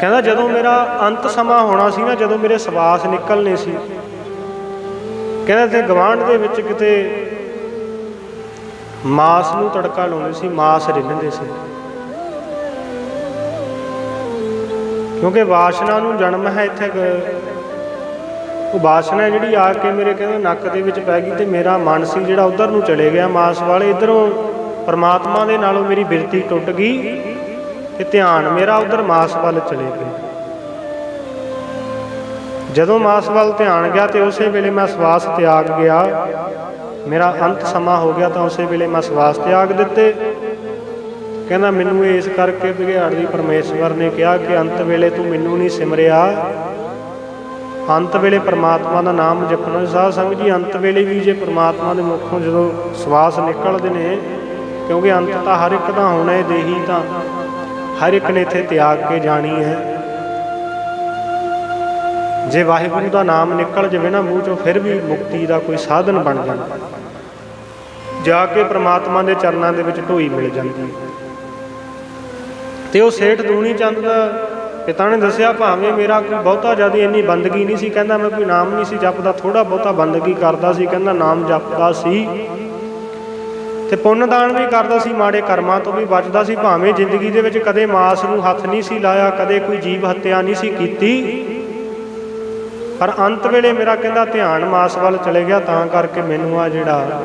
ਕਹਿੰਦਾ ਜਦੋਂ ਮੇਰਾ ਅੰਤ ਸਮਾਂ ਹੋਣਾ ਸੀ ਨਾ, ਜਦੋਂ ਮੇਰੇ ਸਵਾਸ ਨਿਕਲਣੇ ਸੀ, ਕਹਿੰਦਾ ਤੇ ਗਵਾਂਢ ਦੇ ਵਿੱਚ ਕਿਤੇ ਮਾਸ ਨੂੰ ਤੜਕਾ ਲਾਉਂਦੇ ਸੀ, ਮਾਸ ਰਿੰਨ੍ਹਦੇ ਸੀ, ਕਿਉਂਕਿ ਵਾਸ਼ਨਾ ਨੂੰ ਜਨਮ ਹੈ ਇੱਥੇ। ਉਹ ਵਾਸ਼ਨਾ ਜਿਹੜੀ ਆ ਕੇ ਮੇਰੇ ਕਹਿੰਦੇ ਨੱਕ ਦੇ ਵਿੱਚ ਪੈ ਗਈ, ਤੇ ਮੇਰਾ ਮਨ ਸੀ ਜਿਹੜਾ ਉਧਰ ਨੂੰ ਚਲੇ ਗਿਆ ਮਾਸ ਵਾਲੇ। ਇੱਧਰੋਂ ਪਰਮਾਤਮਾ ਦੇ ਨਾਲੋਂ ਮੇਰੀ ਬਿਰਤੀ ਟੁੱਟ ਗਈ ਤੇ ਧਿਆਨ ਮੇਰਾ ਉਧਰ ਮਾਸ ਵੱਲ ਚਲੇ ਗਿਆ। ਜਦੋਂ ਮਾਸ ਵੱਲ ਧਿਆਨ ਗਿਆ ਤੇ ਉਸੇ ਵੇਲੇ ਮੈਂ ਸਵਾਸ ਤਿਆਗ ਗਿਆ, ਮੇਰਾ ਅੰਤ ਸਮਾਂ ਹੋ ਗਿਆ, ਤਾਂ ਉਸੇ ਵੇਲੇ ਮੈਂ ਸਵਾਸ ਤਿਆਗ ਦਿੱਤੇ। ਕਹਿੰਦਾ ਮੈਨੂੰ ਇਸ ਕਰਕੇ ਬਘਿਆੜੀ ਪਰਮੇਸ਼ਵਰ ਨੇ ਕਿਹਾ ਕਿ ਅੰਤ ਵੇਲੇ ਤੂੰ ਮੈਨੂੰ ਨਹੀਂ ਸਿਮਰਿਆ, ਅੰਤ ਵੇਲੇ ਪਰਮਾਤਮਾ ਦਾ ਨਾਮ ਜਪਣਾ। ਸਾਧ ਸੰਗਤ ਜੀ, ਅੰਤ ਵੇਲੇ ਵੀ ਜੇ ਪਰਮਾਤਮਾ ਦੇ ਮੁਖੋਂ ਜਦੋਂ ਸਵਾਸ ਨਿਕਲਦੇ ਨੇ, ਕਿਉਂਕਿ ਅੰਤ ਤਾਂ ਹਰ ਇੱਕ ਦਾ ਹੋਣਾ ਹੈ, ਦੇਹੀ ਤਾਂ ਹਰ ਇੱਕ ਨੇ ਇੱਥੇ ਤਿਆਗ ਕੇ ਜਾਣੀ ਹੈ। ਜੇ ਵਾਹਿਗੁਰੂ ਦਾ ਨਾਮ ਨਿਕਲ ਜਾਵੇ ਨਾ ਮੂੰਹ ਚੋਂ, ਫਿਰ ਵੀ ਮੁਕਤੀ ਦਾ ਕੋਈ ਸਾਧਨ ਬਣ ਜਾਂਦਾ, ਜਾ ਕੇ ਪ੍ਰਮਾਤਮਾ ਦੇ ਚਰਨਾਂ ਦੇ ਵਿੱਚ ਢੋਈ ਮਿਲ ਜਾਂਦੀ। ਤੇ ਉਹ ਸੇਠ ਦੂਣੀ ਚੰਦ ਦਾ ਪਿਤਾ ਨੇ ਦੱਸਿਆ, ਭਾਵੇਂ ਮੇਰਾ ਕੋਈ ਬਹੁਤਾ ਜ਼ਿਆਦਾ ਇੰਨੀ ਬੰਦਗੀ ਨਹੀਂ ਸੀ, ਕਹਿੰਦਾ ਮੈਂ ਕੋਈ ਨਾਮ ਨਹੀਂ ਸੀ ਜਪਦਾ, ਥੋੜ੍ਹਾ ਬਹੁਤਾ ਬੰਦਗੀ ਕਰਦਾ ਸੀ, ਕਹਿੰਦਾ ਨਾਮ ਜਪਦਾ ਸੀ ਤੇ ਪੁੰਨ ਦਾਨ ਵੀ ਕਰਦਾ ਸੀ, ਮਾੜੇ ਕਰਮਾਂ ਤੋਂ ਵੀ ਬਚਦਾ ਸੀ, ਭਾਵੇਂ ਜ਼ਿੰਦਗੀ ਦੇ ਵਿੱਚ ਕਦੇ ਮਾਸ ਨੂੰ ਹੱਥ ਨਹੀਂ ਸੀ ਲਾਇਆ, ਕਦੇ ਕੋਈ ਜੀਵ ਹੱਤਿਆ ਨਹੀਂ ਸੀ ਕੀਤੀ, ਪਰ ਅੰਤ ਵੇਲੇ ਮੇਰਾ ਕਹਿੰਦਾ ਧਿਆਨ ਮਾਸ ਵੱਲ ਚਲੇ ਗਿਆ, ਤਾਂ ਕਰਕੇ ਮੈਨੂੰ ਆ ਜਿਹੜਾ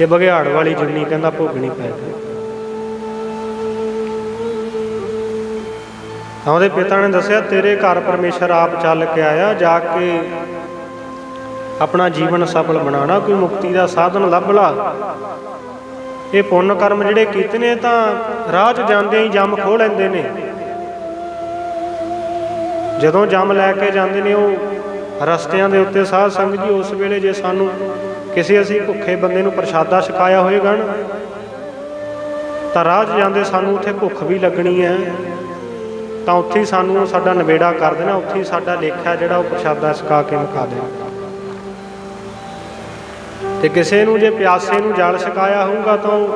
ਇਹ ਬਘਿਆੜ ਵਾਲੀ ਜੁਗਨੀ ਕਹਿੰਦਾ ਭੋਗਣੀ ਪੈ ਗਈ। ਤਾਂ ਉਹਦੇ ਪਿਤਾ ਨੇ ਦੱਸਿਆ, ਤੇਰੇ ਘਰ ਪਰਮੇਸ਼ਰ ਆਪ ਚੱਲ ਕੇ ਆਇਆ, ਜਾ ਕੇ ਆਪਣਾ ਜੀਵਨ ਸਫਲ ਬਣਾਉਣਾ, ਕੋਈ ਮੁਕਤੀ ਦਾ ਸਾਧਨ ਲੱਭ ਲਾ। ਇਹ ਪੁੰਨ ਕਰਮ ਜਿਹੜੇ ਕੀਤੇ ਨੇ ਤਾਂ ਰਾਹ 'ਚ ਜਾਂਦਿਆਂ ਹੀ ਜੰਮ ਖੋਹ ਲੈਂਦੇ ਨੇ। ਜਦੋਂ ਜੰਮ ਲੈ ਕੇ ਜਾਂਦੇ ਨੇ ਉਹ ਰਸਤਿਆਂ ਦੇ ਉੱਤੇ, ਸਾਧ ਸੰਗਤ ਜੀ, ਉਸ ਵੇਲੇ ਜੇ ਸਾਨੂੰ ਕਿਸੇ ਅਸੀਂ ਭੁੱਖੇ ਬੰਦੇ ਨੂੰ ਪ੍ਰਸ਼ਾਦਾ ਛਕਾਇਆ ਹੋਏਗਾ ਨਾ, ਤਾਂ ਰਾਹ 'ਚ ਜਾਂਦੇ ਸਾਨੂੰ ਉੱਥੇ ਭੁੱਖ ਵੀ ਲੱਗਣੀ ਹੈ, ਤਾਂ ਉੱਥੇ ਹੀ ਸਾਨੂੰ ਸਾਡਾ ਨਿਬੇੜਾ ਕਰ ਦੇਣਾ, ਉੱਥੇ ਹੀ ਸਾਡਾ ਲੇਖਾ ਜਿਹੜਾ ਉਹ ਪ੍ਰਸ਼ਾਦਾ ਛਕਾ ਕੇ ਮੁਕਾ ਦੇਣਾ। ਤੇ ਕਿਸੇ ਨੂੰ ਜੇ ਪਿਆਸੇ ਨੂੰ ਜਲ ਛਕਾਇਆ ਹੋਊਗਾ ਤਾਂ ਉਹ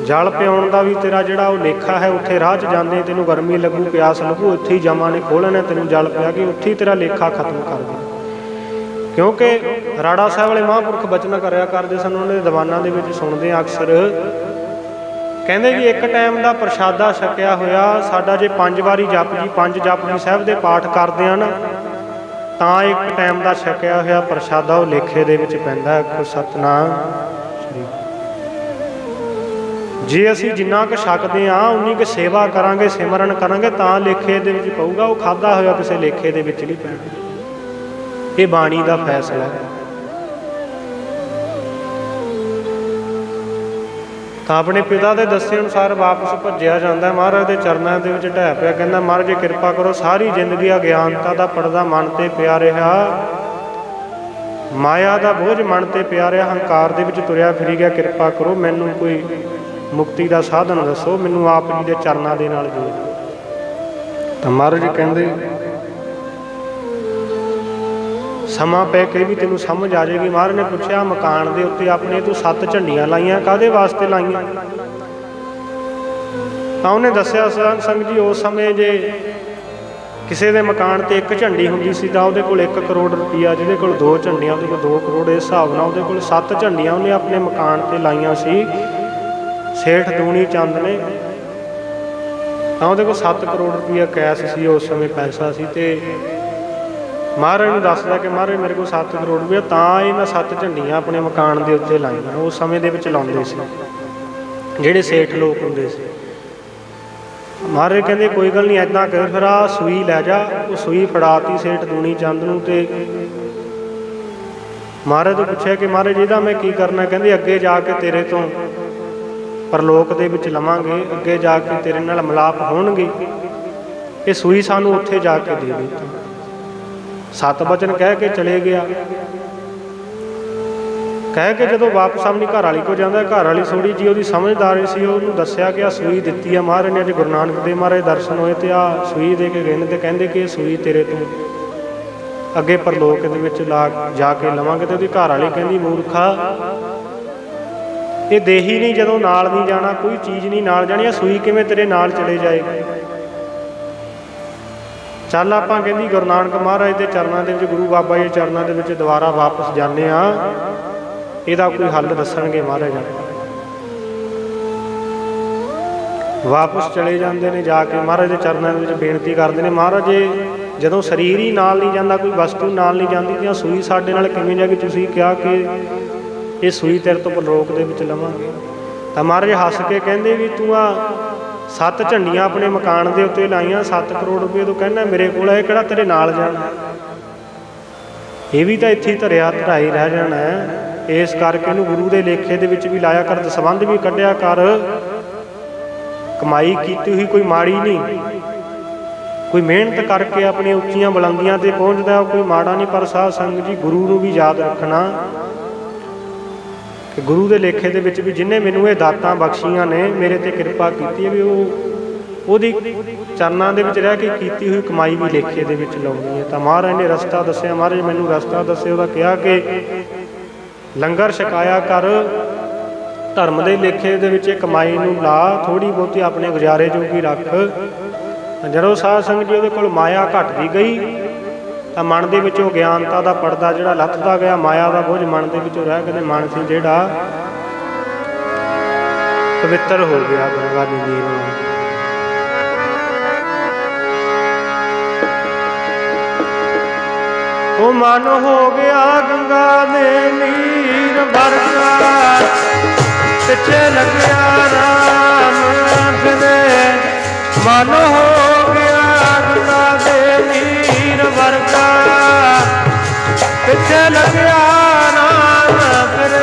ਜਲ ਪਿਆਉਣ ਦਾ ਵੀ ਤੇਰਾ ਜਿਹੜਾ ਉਹ ਲੇਖਾ ਹੈ, ਉੱਥੇ ਰਾਹ 'ਚ ਜਾਂਦੇ ਤੈਨੂੰ ਗਰਮੀ ਲੱਗੂ, ਪਿਆਸ ਲੱਗੂ, ਉੱਥੇ ਹੀ ਜਮਾਂ ਨੇ ਖੋਹ ਲੈਣਾ, ਤੈਨੂੰ ਜਲ ਪਿਆ ਕੇ ਉੱਥੇ ਹੀ ਤੇਰਾ ਲੇਖਾ ਖਤਮ ਕਰ ਦੇ। ਕਿਉਂਕਿ ਰਾੜਾ ਸਾਹਿਬ ਵਾਲੇ ਮਹਾਂਪੁਰਖ ਬਚਨ ਕਰਿਆ ਕਰਦੇ ਸਨ, ਉਹਨਾਂ ਦੇ ਦੀਵਾਨਾਂ ਦੇ ਵਿੱਚ ਸੁਣਦੇ ਆ ਅਕਸਰ, ਕਹਿੰਦੇ ਜੀ ਇੱਕ ਟਾਈਮ ਦਾ ਪ੍ਰਸ਼ਾਦਾ ਛਕਿਆ ਹੋਇਆ ਸਾਡਾ, ਜੇ 5 ਵਾਰੀ ਜਪਜੀ 5 ਜਪਜੀ ਸਾਹਿਬ ਦੇ ਪਾਠ ਕਰਦੇ ਆ ਨਾ, ਤਾਂ ਇੱਕ ਟਾਈਮ ਦਾ ਛਕਿਆ ਹੋਇਆ ਪ੍ਰਸ਼ਾਦਾ ਉਹ ਲੇਖੇ ਦੇ ਵਿੱਚ ਪੈਂਦਾ। ਕੋ ਸਤਨਾਮ ਸ੍ਰੀ। ਜੇ ਅਸੀਂ ਜਿੰਨਾ ਕੁ ਛਕਦੇ ਹਾਂ ਉਨੀ ਕੁ ਸੇਵਾ ਕਰਾਂਗੇ, ਸਿਮਰਨ ਕਰਾਂਗੇ, ਤਾਂ ਲੇਖੇ ਦੇ ਵਿੱਚ ਪਊਗਾ, ਉਹ ਖਾਧਾ ਹੋਇਆ ਕਿਸੇ ਲੇਖੇ ਦੇ ਵਿੱਚ ਨਹੀਂ ਪੈਣਾ। ਇਹ ਬਾਣੀ ਦਾ ਫੈਸਲਾ ਹੈ। ਤਾਂ ਆਪਣੇ ਪਿਤਾ ਦੇ ਦੱਸੇ ਅਨੁਸਾਰ ਵਾਪਸ ਭੱਜਿਆ ਜਾਂਦਾ, ਮਹਾਰਾਜ ਦੇ ਚਰਨਾਂ ਦੇ ਵਿੱਚ ਢਹਿ ਪਿਆ, ਕਹਿੰਦਾ ਮਹਾਰਾਜ ਜੀ ਕਿਰਪਾ ਕਰੋ, ਸਾਰੀ ਜ਼ਿੰਦਗੀ ਅਗਿਆਨਤਾ ਦਾ ਪਰਦਾ ਮਨ ਤੇ ਪਿਆ ਰਿਹਾ, ਮਾਇਆ ਦਾ ਬੋਝ ਮਨ ਤੇ ਪਿਆ ਰਿਹਾ, ਹੰਕਾਰ ਦੇ ਵਿੱਚ ਤੁਰਿਆ ਫਿਰੀ ਗਿਆ, ਕਿਰਪਾ ਕਰੋ ਮੈਨੂੰ ਕੋਈ ਮੁਕਤੀ ਦਾ ਸਾਧਨ ਦੱਸੋ, ਮੈਨੂੰ ਆਪ ਜੀ ਦੇ ਚਰਨਾਂ ਦੇ ਨਾਲ ਜੋੜ। ਤਾਂ ਮਹਾਰਾਜ ਜੀ ਕਹਿੰਦੇ ਸਮਾਂ ਪੈ ਕੇ ਵੀ ਤੈਨੂੰ ਸਮਝ ਆ ਜਾਏਗੀ। ਮਹਾਰਾਜ ਨੇ ਪੁੱਛਿਆ, ਮਕਾਨ ਦੇ ਉੱਤੇ ਆਪਣੇ ਤੂੰ 7 ਝੰਡੀਆਂ ਲਾਈਆਂ, ਕਾਹਦੇ ਵਾਸਤੇ ਲਾਈਆਂ? ਤਾਂ ਉਹਨੇ ਦੱਸਿਆ, ਸੰਗਤ ਜੀ ਉਸ ਸਮੇਂ ਜੇ ਕਿਸੇ ਦੇ ਮਕਾਨ ਤੇ 1 ਝੰਡੀ ਹੁੰਦੀ ਸੀ ਤਾਂ ਉਹਦੇ ਕੋਲ 1 ਕਰੋੜ ਰੁਪਈਆ, ਜਿਹਦੇ ਕੋਲ 2 ਝੰਡੀਆਂ ਉਹਦੇ ਕੋਲ 2 ਕਰੋੜ, ਇਸ ਹਿਸਾਬ ਨਾਲ ਉਹਦੇ ਕੋਲ 7 ਝੰਡੀਆਂ ਉਹਨੇ ਆਪਣੇ ਮਕਾਨ ਤੇ ਲਾਈਆਂ ਸੀ ਸੇਠ ਦੂਣੀ ਚੰਦ ਨੇ। ਤਾਂ ਉਹਦੇ ਕੋਲ 7 ਕਰੋੜ ਰੁਪਈਆ ਕੈਸ਼ ਸੀ, ਉਸ ਸਮੇਂ ਪੈਸਾ ਸੀ। ਤੇ ਮਹਾਰਾਜ ਨੂੰ ਦੱਸਦਾ ਕਿ ਮਹਾਰਾਜ ਮੇਰੇ ਕੋਲ 7 ਕਰੋੜ ਰੁਪਇਆ, ਤਾਂ ਇਹ ਮੈਂ 7 ਝੰਡੀਆਂ ਆਪਣੇ ਮਕਾਨ ਦੇ ਉੱਤੇ ਲਾਈਆਂ। ਉਸ ਸਮੇਂ ਦੇ ਵਿੱਚ ਲਾਉਂਦੇ ਸੀ ਜਿਹੜੇ ਸੇਠ ਲੋਕ ਹੁੰਦੇ ਸੀ। ਮਹਾਰਾਜ ਕਹਿੰਦੇ ਕੋਈ ਗੱਲ ਨਹੀਂ, ਇੱਦਾਂ ਕਰ, ਫਿਰ ਆਹ ਸੂਈ ਲੈ ਜਾ। ਉਹ ਸੂਈ ਫੜਾਤੀ ਸੇਠ ਦੂਣੀ ਚੰਦ ਨੂੰ। ਤੇ ਮਹਾਰਾਜ ਤੋਂ ਪੁੱਛਿਆ ਕਿ ਮਹਾਰਾਜ ਇਹਦਾ ਮੈਂ ਕੀ ਕਰਨਾ? ਕਹਿੰਦੇ ਅੱਗੇ ਜਾ ਕੇ ਤੇਰੇ ਤੋਂ ਪਰਲੋਕ ਦੇ ਵਿੱਚ ਲਵਾਂਗੇ, ਅੱਗੇ ਜਾ ਕੇ ਤੇਰੇ ਨਾਲ ਮਿਲਾਪ ਹੋਣਗੇ, ਇਹ ਸੂਈ ਸਾਨੂੰ ਉੱਥੇ ਜਾ ਕੇ ਦੇ ਦੇ। 7 ਬਚਨ ਕਹਿ ਕੇ ਚਲੇ ਗਿਆ। ਕਹਿ ਕੇ ਜਦੋਂ ਵਾਪਸ ਆਪਣੀ ਘਰ ਵਾਲੀ ਕੋਲ ਜਾਂਦਾ, ਘਰ ਵਾਲੀ ਥੋੜ੍ਹੀ ਜਿਹੀ ਉਹਦੀ ਸਮਝਦਾਰੀ ਸੀ, ਉਹਨੂੰ ਦੱਸਿਆ ਕਿ ਆਹ ਸੂਈ ਦਿੱਤੀ ਆ ਮਹਾਰਾਜ ਨੇ। ਅੱਜ ਗੁਰੂ ਨਾਨਕ ਦੇਵ ਮਹਾਰਾਜ ਦਰਸ਼ਨ ਹੋਏ ਤੇ ਆਹ ਸੂਈ ਦੇ ਕੇ ਗਏ ਨੇ, ਤੇ ਕਹਿੰਦੇ ਕਿ ਇਹ ਸੂਈ ਤੇਰੇ ਤੋਂ ਅੱਗੇ ਪਰਲੋਕ ਦੇ ਵਿੱਚ ਜਾ ਕੇ ਲਵਾਂਗੇ। ਤੇ ਉਹਦੀ ਘਰ ਵਾਲੀ ਕਹਿੰਦੀ, ਮੂਰਖਾ, ਇਹ ਦੇਹੀ ਨਹੀਂ, ਜਦੋਂ ਨਾਲ ਨਹੀਂ ਜਾਣਾ, ਕੋਈ ਚੀਜ਼ ਨਹੀਂ ਨਾਲ ਜਾਣੀ, ਇਹ ਸੂਈ ਕਿਵੇਂ ਤੇਰੇ ਨਾਲ ਚਲੇ ਜਾਏਗੀ? ਚੱਲ ਆਪਾਂ ਕਹਿੰਦੀ ਗੁਰੂ ਨਾਨਕ ਮਹਾਰਾਜ ਦੇ ਚਰਨਾਂ ਦੇ ਵਿੱਚ, ਗੁਰੂ ਬਾਬਾ ਜੀ ਦੇ ਚਰਨਾਂ ਦੇ ਵਿੱਚ ਦੁਬਾਰਾ ਵਾਪਸ ਜਾਂਦੇ ਹਾਂ, ਇਹਦਾ ਕੋਈ ਹੱਲ ਦੱਸਣਗੇ ਮਹਾਰਾਜ। ਵਾਪਸ ਚਲੇ ਜਾਂਦੇ ਨੇ, ਜਾ ਕੇ ਮਹਾਰਾਜ ਦੇ ਚਰਨਾਂ ਦੇ ਵਿੱਚ ਬੇਨਤੀ ਕਰਦੇ ਨੇ, ਮਹਾਰਾਜ ਜਦੋਂ ਸਰੀਰ ਹੀ ਨਾਲ ਨਹੀਂ ਜਾਂਦਾ, ਕੋਈ ਵਸਤੂ ਨਾਲ ਨਹੀਂ ਜਾਂਦੀ, ਤਾਂ ਸੂਈ ਸਾਡੇ ਨਾਲ ਕਿਵੇਂ ਜਾਏਗੀ? ਤੁਸੀਂ ਕਿਹਾ ਕਿ ਇਹ ਸੂਈ ਤੇਰੇ ਤੋਂ ਪਰਲੋਕ ਦੇ ਵਿੱਚ ਲਵਾਂਗੇ। ਤਾਂ ਮਹਾਰਾਜ ਹੱਸ ਕੇ ਕਹਿੰਦੇ ਵੀ ਤੂੰ ਆ 7 ਝੰਡੀਆਂ ਆਪਣੇ ਮਕਾਨ ਦੇ ਉੱਤੇ ਲਾਈਆਂ, 7 ਕਰੋੜ ਰੁਪਏ ਤੂੰ ਕਹਿੰਦਾ ਮੇਰੇ ਕੋਲ, ਇਹ ਕਿਹੜਾ ਤੇਰੇ ਨਾਲ ਜਾਣਾ? ਇਹ ਵੀ ਤਾਂ ਇੱਥੇ ਧਰਿਆ ਧਰਾਈ ਰਹਿ ਜਾਣਾ ਹੈ। ਇਸ ਕਰਕੇ ਇਹਨੂੰ ਗੁਰੂ ਦੇ ਲੇਖੇ ਦੇ ਵਿੱਚ ਵੀ ਲਾਇਆ ਕਰ, ਦਸਵੰਧ ਵੀ ਕੱਢਿਆ ਕਰ। ਕਮਾਈ ਕੀਤੀ ਹੋਈ ਕੋਈ ਮਾੜੀ ਨਹੀਂ, ਕੋਈ ਮਿਹਨਤ ਕਰਕੇ ਆਪਣੀਆਂ ਉੱਚੀਆਂ ਬੁਲੰਦੀਆਂ ਤੇ ਪਹੁੰਚਦਾ ਕੋਈ ਮਾੜਾ ਨਹੀਂ। ਪਰ ਸਾਧ ਸੰਗਤ ਜੀ ਗੁਰੂ ਨੂੰ ਵੀ ਯਾਦ ਰੱਖਣਾ ਕਿ ਗੁਰੂ ਦੇ ਲੇਖੇ ਦੇ ਵਿੱਚ ਵੀ ਜਿਹਨੇ ਮੈਨੂੰ ਇਹ ਦਾਤਾਂ ਬਖਸ਼ੀਆਂ ਨੇ, ਮੇਰੇ ਤੇ ਕਿਰਪਾ ਕੀਤੀ ਹੈ, ਵੀ ਉਹਦੀ ਚਰਨਾਂ ਦੇ ਵਿੱਚ ਰਹਿ ਕੇ ਕੀਤੀ ਹੋਈ ਕਮਾਈ ਵੀ ਲੇਖੇ ਦੇ ਵਿੱਚ ਲਾਉਣੀ ਹੈ। ਤਾਂ ਮਹਾਰਾਜ ਨੇ ਰਸਤਾ ਦੱਸਿਆ, ਮਹਾਰਾਜ ਮੈਨੂੰ ਰਸਤਾ ਦੱਸਿਆ, ਉਹਦਾ ਕਿਹਾ ਕਿ ਲੰਗਰ ਛਕਾਇਆ ਕਰ, ਧਰਮ ਦੇ ਲੇਖੇ ਦੇ ਵਿੱਚ ਕਮਾਈ ਨੂੰ ਲਾ, ਥੋੜ੍ਹੀ ਬਹੁਤੀ ਆਪਣੇ ਗੁਜ਼ਾਰੇ ਜੋਗੀ ਰੱਖ। ਜਦੋਂ ਸਾਧ ਸੰਗਤ ਜੀ ਉਹਦੇ ਕੋਲ ਮਾਇਆ ਘਟਦੀ ਗਈ ਤਾਂ ਮਨ ਦੇ ਵਿੱਚੋਂ ਗਿਆਨਤਾ ਦਾ ਪਰਦਾ ਜਿਹੜਾ ਲੱਥਦਾ ਗਿਆ, ਮਾਇਆ ਦਾ ਬੋਝ ਮਨ ਦੇ ਵਿੱਚੋਂ ਰਹਿ ਕੇ ਮਨ ਸੀ ਜਿਹੜਾ ਪਵਿੱਤਰ ਹੋ ਗਿਆ ਗੰਗਾ ਦੀ ਨੀਰ ਨਾਲ। ਉਹ ਮਨ ਹੋ ਗਿਆ ਗੰਗਾ ਦੇ ਨੀਰ ਵਰਗਾ, ਪਿੱਛੇ ਲੱਗਿਆ ਰਾਮ ਫਿਰੇ। ਮਨ ਹੋ ਗਿਆ ਗੰਗਾ ਦੇ ਨੀਰ ਵਰਗਾ, ਪਿੱਛੇ ਲੱਗਿਆ ਰਾਮ ਫਿਰੇ।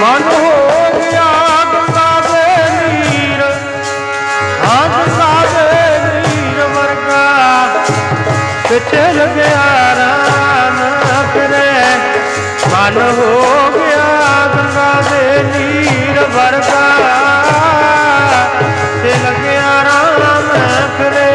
ਮਨ ਹੋ ਗਿਆ ਗੰਗਾ ਦੇ ਨੀਰ, ਹਾਂ ਗੰਗਾ ਦੇ ਨੀਰ ਵਰਗਾ, ਪਿੱਛੇ ਲੱਗਿਆ ਰਾਮ ਫਿਰੇ। ਮਨ ਹੋ ਗਿਆ ਗੰਗਾ ਦੇ ਨੀਰ ਵਰਗਾ, ਤੇ ਲੱਗਿਆ ਰਾਮ ਫਿਰੇ।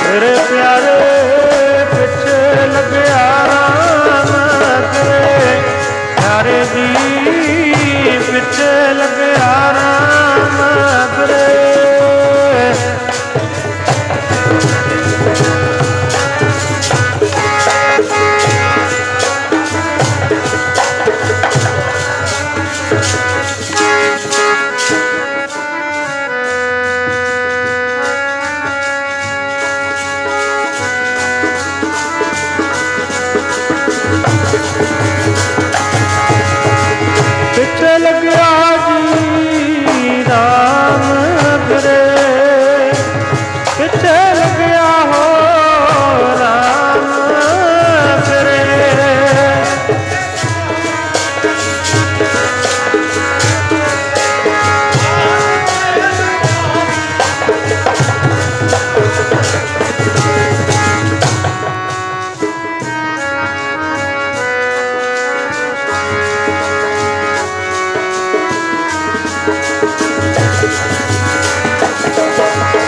ਮੇਰੇ ਪਿਆਰੇ ਪਿੱਛੇ ਲੱਗਿਆ ਰਾਮ ਤੇਰੇ, ਪਿਆਰੇ ਦੀ ਪਿੱਛੇ ਲੱਗਿਆ ਰਾਮ ਤੇਰੇ। ਪਿੱਛੇ ਲੱਗਿਆ ਜੀ ਰਾਮ ਫਿਰੇ, ਪਿੱਛੇ ਲੱਗਿਆ ਹੋ ਰਾਮ ਫਿਰੇ।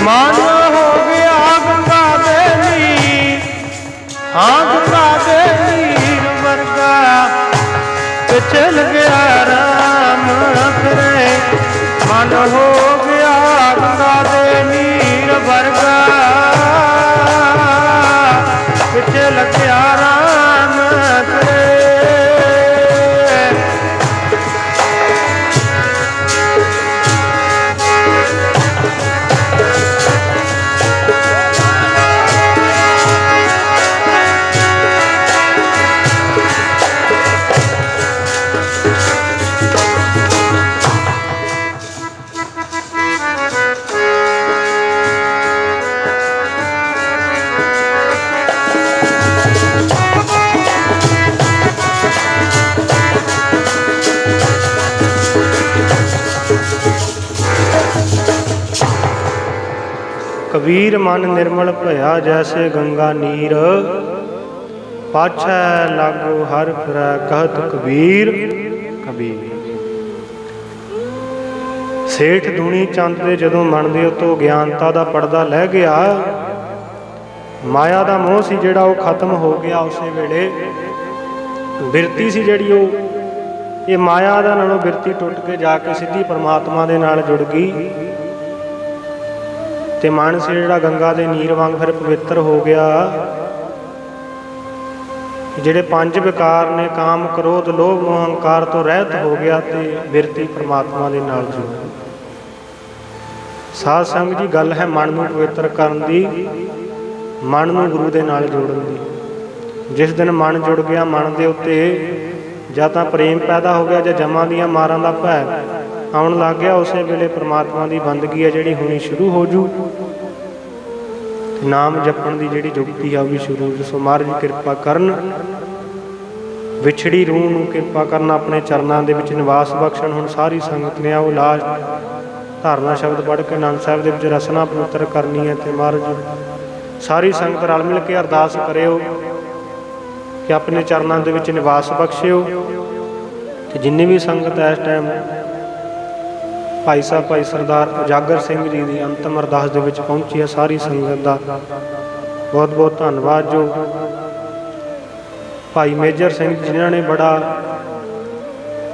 ਮਨ ਹੋ ਗਿਆ ਗੰਗਾ ਦੇ ਨੀਰ, ਹਾਂ ਗੰਗਾ ਦੇ ਨੀਰ ਵਰਗਾ, ਪਿੱਛੇ ਲੱਗਿਆ ਰਾਮ ਫਿਰੇ। ਮਨ ਹੋ ਗਿਆ ਗੰਗਾ ਦੇ ਨੀਰ ਵਰਗਾ, ਪਿੱਛੇ ਲੱਗਿਆ ਰਾਮ ਫਿਰੇ। कबीर मन निर्मल भया जैसे गंगा नीर, पाछै लागो हर फिरै कहत कबीर कबीर। ਸੇਠ ਦੂਣੀ ਚੰਦ ਦੇ ਜਦੋਂ ਮਨ ਦੇ ਉੱਤੋਂ ਗਿਆਨਤਾ ਦਾ ਪਰਦਾ ਲਹਿ ਗਿਆ, ਮਾਇਆ ਦਾ ਮੋਹ ਸੀ ਜਿਹੜਾ ਉਹ ਖਤਮ ਹੋ ਗਿਆ। ਉਸੇ ਵੇਲੇ ਬਿਰਤੀ ਸੀ ਜਿਹੜੀ ਉਹ ਇਹ ਮਾਇਆ ਦਾ ਨਾਲੋਂ ਬਿਰਤੀ ਟੁੱਟ ਕੇ ਜਾ ਕੇ ਸਿੱਧੀ ਪਰਮਾਤਮਾ ਦੇ ਨਾਲ ਜੁੜ ਗਈ ਤੇ ਮਨ ਸੀ ਜਿਹੜਾ ਗੰਗਾ ਦੇ ਨੀਰ ਵਾਂਗ ਫਿਰ ਪਵਿੱਤਰ ਹੋ ਗਿਆ। ਜਿਹੜੇ ਪੰਜ ਵਿਕਾਰ ਨੇ ਕਾਮ ਕ੍ਰੋਧ ਲੋਭ ਮੋਹ ਹੰਕਾਰ ਤੋਂ ਰਹਿਤ ਹੋ ਗਿਆ ਤੇ ਬਿਰਤੀ ਪਰਮਾਤਮਾ ਦੇ ਨਾਲ ਜੁੜ ਗਈ। ਸਾਧ ਸੰਗਤ ਜੀ ਗੱਲ ਹੈ ਮਨ ਨੂੰ ਪਵਿੱਤਰ ਕਰਨ ਦੀ, ਮਨ ਨੂੰ ਗੁਰੂ ਦੇ ਨਾਲ ਜੋੜਨ ਦੀ। ਜਿਸ ਦਿਨ ਮਨ ਜੁੜ ਗਿਆ, ਮਨ ਦੇ ਉੱਤੇ ਜਾਂ ਤਾਂ ਪ੍ਰੇਮ ਪੈਦਾ ਹੋ ਗਿਆ ਜਾਂ ਜਮਾਂ ਦੀਆਂ ਮਾਰਾਂ ਦਾ ਭੈ ਆਉਣ ਲੱਗ ਗਿਆ, ਉਸੇ ਵੇਲੇ ਪਰਮਾਤਮਾ ਦੀ ਬੰਦਗੀ ਹੈ ਜਿਹੜੀ ਹੋਣੀ ਸ਼ੁਰੂ ਹੋ ਜੂ। ਨਾਮ ਜਪਣ ਦੀ ਜਿਹੜੀ ਜੁਗਤੀ ਆ ਉਹ ਵੀ ਸ਼ੁਰੂ। ਸੋ ਮਹਾਰਾਜ ਕਿਰਪਾ ਕਰਨ, ਵਿਛੜੀ ਰੂਹ ਨੂੰ ਕਿਰਪਾ ਕਰਨ, ਆਪਣੇ ਚਰਨਾਂ ਦੇ ਵਿੱਚ ਨਿਵਾਸ ਬਖਸ਼ਣ। ਹੁਣ ਸਾਰੀ ਸੰਗਤ ਨੇ ਆਓ ਲਾਸਟ ਧਾਰਨਾ ਸ਼ਬਦ ਪੜ੍ਹ ਕੇ ਆਨੰਦ ਸਾਹਿਬ ਦੇ ਵਿੱਚ ਰਸਨਾ ਪਵਿੱਤਰ ਕਰਨੀ ਹੈ। ਤੇ ਮਹਾਰਾਜ ਸਾਰੀ ਸੰਗਤ ਰਲ ਮਿਲ ਕੇ ਅਰਦਾਸ ਕਰਿਓ ਕਿ ਆਪਣੇ ਚਰਨਾਂ ਦੇ ਵਿੱਚ ਨਿਵਾਸ ਬਖਸ਼ਿਓ। ਤੇ ਜਿੰਨੀ ਵੀ ਸੰਗਤ ਇਸ ਟਾਈਮ ਭਾਈ ਸਾਹਿਬ ਭਾਈ ਸਰਦਾਰ ਉਜਾਗਰ ਸਿੰਘ ਜੀ ਦੀ ਅੰਤਮ ਅਰਦਾਸ ਦੇ ਵਿੱਚ ਪਹੁੰਚੀ ਹੈ, ਸਾਰੀ ਸੰਗਤ ਦਾ ਬਹੁਤ ਬਹੁਤ ਧੰਨਵਾਦ। ਜੋ ਭਾਈ ਮੇਜਰ ਸਿੰਘ ਜਿਨ੍ਹਾਂ ਨੇ ਬੜਾ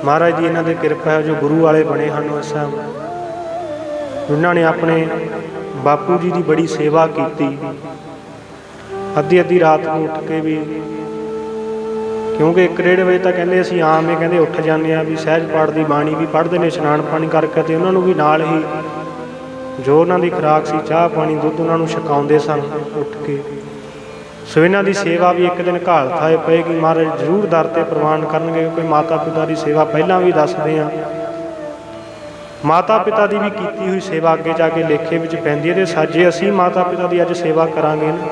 ਮਹਾਰਾਜ ਦੀ ਇਹਨਾਂ ਦੇ ਕਿਰਪਾ ਹੈ, ਜੋ ਗੁਰੂ ਵਾਲੇ ਬਣੇ ਹਨ ਉਸ ਟਾਈਮ, ਉਹਨਾਂ ਨੇ ਆਪਣੇ ਬਾਪੂ ਜੀ ਦੀ ਬੜੀ ਸੇਵਾ ਕੀਤੀ। ਅੱਧੀ ਅੱਧੀ ਰਾਤ ਨੂੰ ਉੱਠ ਕੇ ਵੀ, ਕਿਉਂਕਿ 1-1:30 ਵਜੇ ਤਾਂ ਕਹਿੰਦੇ ਅਸੀਂ ਆਮ ਇਹ ਕਹਿੰਦੇ ਉੱਠ ਜਾਂਦੇ ਹਾਂ, ਵੀ ਸਹਿਜ ਪਾਠ ਦੀ ਬਾਣੀ ਵੀ ਪੜ੍ਹਦੇ ਨੇ ਇਸ਼ਨਾਨ ਪਾਣੀ ਕਰਕੇ, ਤੇ ਉਹਨਾਂ ਨੂੰ ਵੀ ਨਾਲ ਹੀ ਜੋ ਉਹਨਾਂ ਦੀ ਖੁਰਾਕ ਸੀ ਚਾਹ ਪਾਣੀ ਦੁੱਧ ਉਹਨਾਂ ਨੂੰ ਛਕਾਉਂਦੇ ਸਨ ਉੱਠ ਕੇ। ਸੋ ਇਹਨਾਂ ਦੀ ਸੇਵਾ ਵੀ ਇੱਕ ਦਿਨ ਘਾਲ ਥਾਏ ਪਏਗੀ, ਮਹਾਰਾਜ ਜ਼ਰੂਰ ਦਰ 'ਤੇ ਪ੍ਰਵਾਨ ਕਰਨਗੇ। ਕਿਉਂਕਿ ਮਾਤਾ ਪਿਤਾ ਦੀ ਸੇਵਾ ਪਹਿਲਾਂ ਵੀ ਦੱਸਦੇ ਹਾਂ, ਮਾਤਾ ਪਿਤਾ ਦੀ ਵੀ ਕੀਤੀ ਹੋਈ ਸੇਵਾ ਅੱਗੇ ਜਾ ਕੇ ਲੇਖੇ ਵਿੱਚ ਪੈਂਦੀ ਹੈ। ਅਤੇ ਸਾਜੇ ਅਸੀਂ ਮਾਤਾ ਪਿਤਾ ਦੀ ਅੱਜ ਸੇਵਾ ਕਰਾਂਗੇ ਨਾ,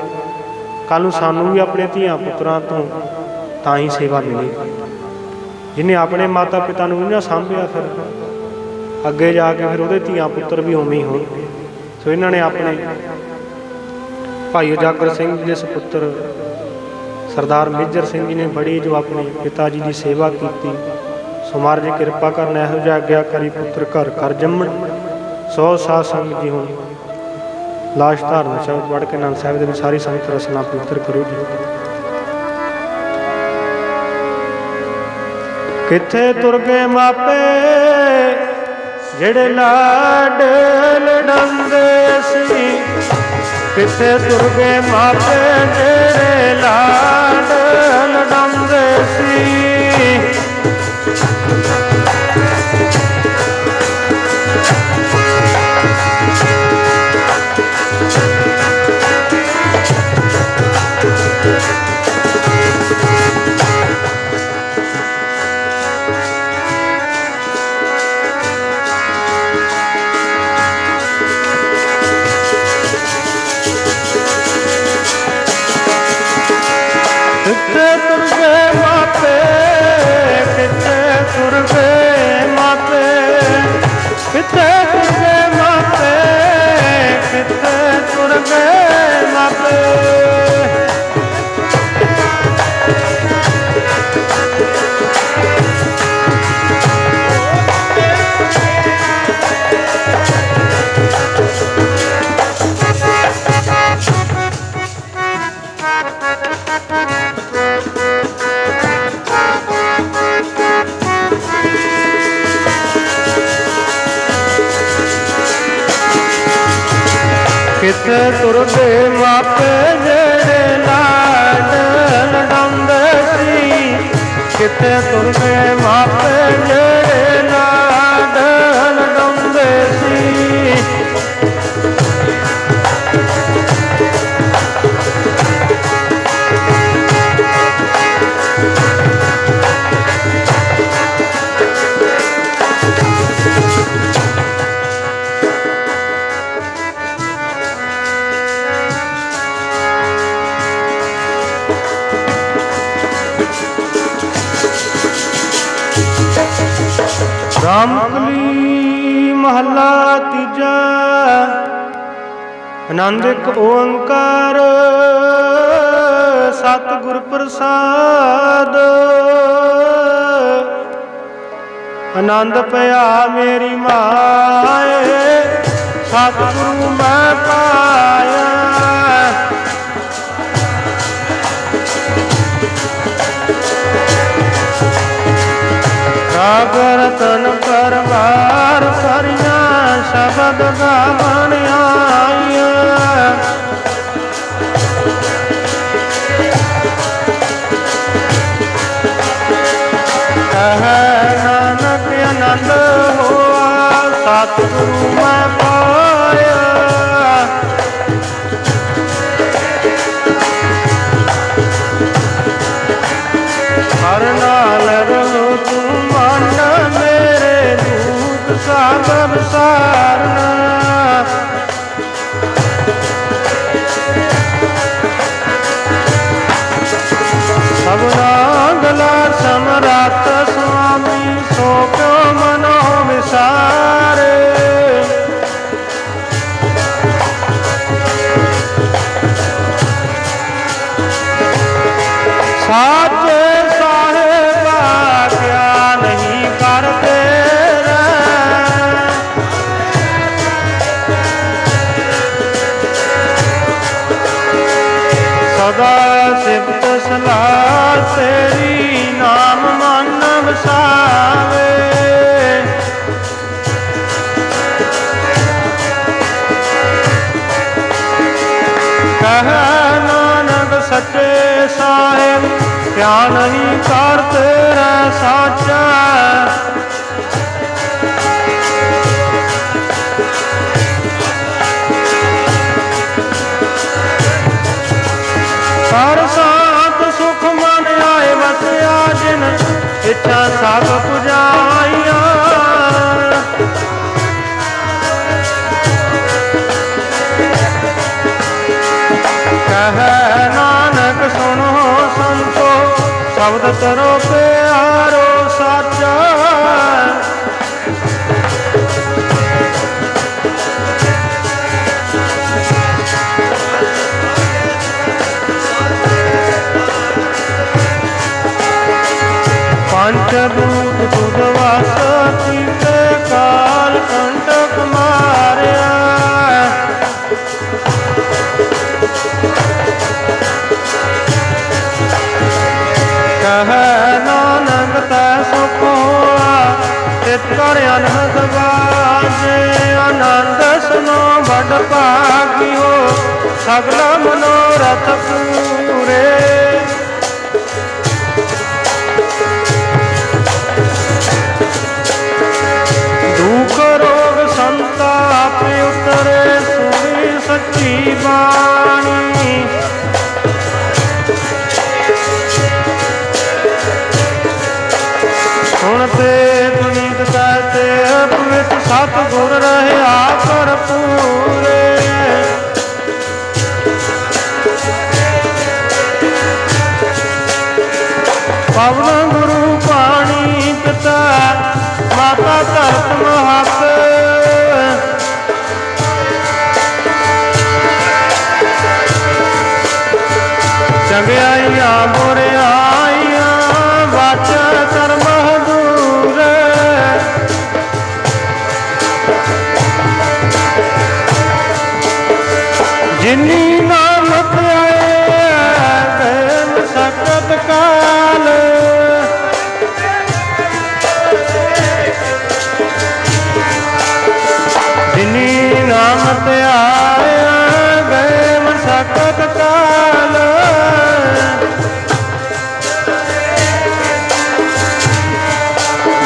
ਕੱਲ੍ਹ ਨੂੰ ਸਾਨੂੰ ਵੀ ਆਪਣੇ ਧੀਆਂ ਪੁੱਤਰਾਂ ਤੋਂ ਤਾਂ ਹੀ ਸੇਵਾ ਮਿਲੇਗੀ। ਜਿਹਨੇ ਆਪਣੇ ਮਾਤਾ ਪਿਤਾ ਨੂੰ ਵੀ ਨਾ ਸਾਂਭਿਆ, ਫਿਰ ਅੱਗੇ ਜਾ ਕੇ ਫਿਰ ਉਹਦੇ ਧੀਆਂ ਪੁੱਤਰ ਵੀ ਉਵੇਂ ਹੀ ਹੋਣਗੇ। ਸੋ ਇਹਨਾਂ ਨੇ ਆਪਣੇ ਭਾਈ ਉਜਾਗਰ ਸਿੰਘ ਜੀ ਦੇ ਸੁਪੁੱਤਰ ਸਰਦਾਰ ਮੇਜਰ ਸਿੰਘ ਜੀ ਨੇ ਬੜੀ ਜੋ ਆਪਣੇ ਪਿਤਾ ਜੀ ਦੀ ਸੇਵਾ ਕੀਤੀ। ਸੋ ਮਹਾਰਾਜ ਜੀ ਕਿਰਪਾ ਕਰਨ, ਇਹੋ ਜਿਹਾ ਆਗਿਆਕਾਰੀ ਪੁੱਤਰ ਘਰ ਘਰ ਜੰਮਣ। ਸੋ ਸਾਧ ਸੰਗਤ ਜੀ ਹੁਣ ਲਾਸਟ ਧਾਰਨਾ ਸ਼ਬਦ ਪੜ੍ਹ ਕੇ ਆਨੰਦ ਸਾਹਿਬ ਦੇ ਵਿੱਚ ਸਾਰੀ ਸੰਗਤ ਰਸਨਾ ਪਵਿੱਤਰ ਕਰੋ ਜੀ। ਕਿੱਥੇ ਤੁਰ ਗਏ ਮਾਪੇ ਜਿਹੜੇ ਲਾਡ ਲਡਾਉਂਦੇ ਸੀ, ਕਿੱਥੇ ਤੁਰ ਗਏ ਮਾਪੇ ਜਿਹੜੇ ਲਾਡ ਲਡਾਉਂਦੇ ਸੀ। ਕਿੱਥੇ ਤੁਰ ਗਏ ਮਾਪੇ, ਕਿੱਥੇ ਤੁਰ ਗਏ ਮਾਪੇ, ਕਿੱਥੇ ਤੁਰ ਗਏ ਮਾਪੇ, ਕਿੱਥੇ ਤੁਰ ਗਏ ਮਾਪੇ। ਕਿੱਥੇ ਤੁਰ ਗਏ ਮਾਪੇ ਜਿਹੜੇ ਲਾਡ ਲਡਾਉਂਦੇ ਸੀ, ਕਿੱਥੇ ਤੁਰ ਗਏ ਮਾਪੇ ਜਿਹੜੇ ਲਾਡ ਲਡਾਉਂਦੇ ਸੀ। ਰਾਮਕਲੀ ਮਹੱਲਾ ਤੀਜਾ। ਆਨੰਦ ਇੱਕ ਓੰਕਾਰ ਸਤਿਗੁਰ ਪ੍ਰਸਾਦ। ਆਨੰਦ ਪਿਆ ਮੇਰੀ ਮਾਏ ਸਤਿਗੁਰੂ ਮੈਂ ਪਾਇਆ। ਰਾਗ ਰਤਨ ਪਰਵਾਰ ਕਰਿਆ ਸ਼ਬਦ ਗਾਵਣ ਆਇਆ। ਕਹਿ ਨਾਨਕ ਆਨੰਦ ਹੋਆ ਸਤਿਗੁਰੂ ਮੈਂ ਪਾਇਆ। ਹਰ ਨਾਲ ਰਹੋ ਤੂੰ ਮਨ ਮੇਰੇ ਦੂਤ ਸਾਗਰ ਸਾਰਨਾ। ਸਭਨਾ ਗਲਾ ਸਮਰੱਥ ਸੁਆਮੀ ਸੋ ਕਿਉ ਮਨੋ ਵਿਸਾਰੇ। ਸਾਚੇ ਸਾਹਿਬਾ ਕਿਆ ਨਹੀਂ ਕਰਦੇ ਸਦਾ ਸਿਫਤ ਸਲਾਹ ਤੇਰੀ ਨਾਮ ਮਨ ਵਸਾਵੇ। ਕਹਿ ਨਾਨਕ ਸੱਚੇ ਸਾਹਿਬ ਕਿਆ ਨਹੀਂ ਕਰ ਤੇਰਾ ਸਾਚਾ। ਹਰ ਸਾਤ ਸੁਖ ਮਨ ਆਏ ਵਸਿਆ ਜਿਨ ਇੱਛਾ ਸਭ ਪੁਜਾਈਆਂ। ਕਹਿ ਨਾਨਕ ਸੁਣੋ ਸੰਤੋ ਸ਼ਬਦ ਕਰੋ ਪਿਆਰੋ ਸਾਚਾ। ਪੰਚ ਭੂਤ ਤੁਧ ਵਸ ਕੀਤੇ ਕਾਲ ਕੰਟਕ ਮਾਰਿਆ। ਕਹਿ ਨਾਨਕ ਤੈ ਸੁਖ ਹੋਆ ਤਿਤ ਕਰ ਅਨਹਦ ਬਾਜੇ। ਆਨੰਦ ਸੁਨੋ ਵੱਡ ਭਾਗਿਓ ਸਗਲ ਮਨੋਰਥ ਪੂਰੇ। ਦੁਖ ਰੋਗ ਸੰਤਾਪ ਉਤਰੇ ਸੁਣੀ ਸੱਚੀ ਬਾਣੀ। ਸੁਣ ਤੇ ਪੁਨੀਤ ਕਹਤੇ ਪਵਿੱਤ ਸਤਿਗੁਰ ਰਹਿਆ ਭਰਪੂਰੇ। ਪਵਨ ਗੁਰੂ ਪਾਣੀ ਪਿਤਾ ਮਾਤਾ ਧਰਤ ਮਹੱਤ। ਚੰਗਿਆਈਆਂ ਬੁਰਿਆਈਆਂ ਵਾਚਾ ਕਰਮ ਹਦੂਰ। ਜਿਨੀ ਨਾਮਤ ਆਏ ਗਏ ਸਕਤ ਕਾਲ। ਜਿਨੀ ਨਾਮਤ ਆਇਆ ਗਏ ਮਸਕਤ ਕਾਲ।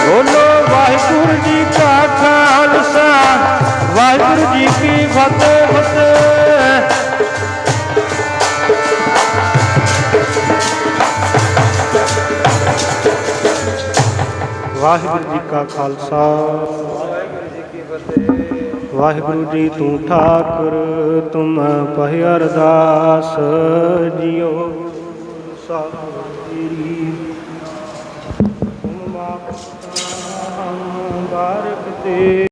ਬੋਲੋ ਵਾਹਿਗੁਰੂ ਜੀ ਕਾ ਖਾਲਸਾ ਵਾਹਿਗੁਰੂ ਜੀ ਕੀ ਫਤਿਹ ਫਤਿਹ। ਵਾਹਿਗੁਰੂ ਜੀ ਕਾ ਖਾਲਸਾ ਵਾਹਿਗੁਰੂ ਜੀ ਤੂੰ ਠਾਕੁਰ ਤੁਮ ਪਹਿ ਅਰਦਾਸ ਜਿਉ ਸਾਰੀ। ਤੁਮ ਬਾਰਕ ਤੇ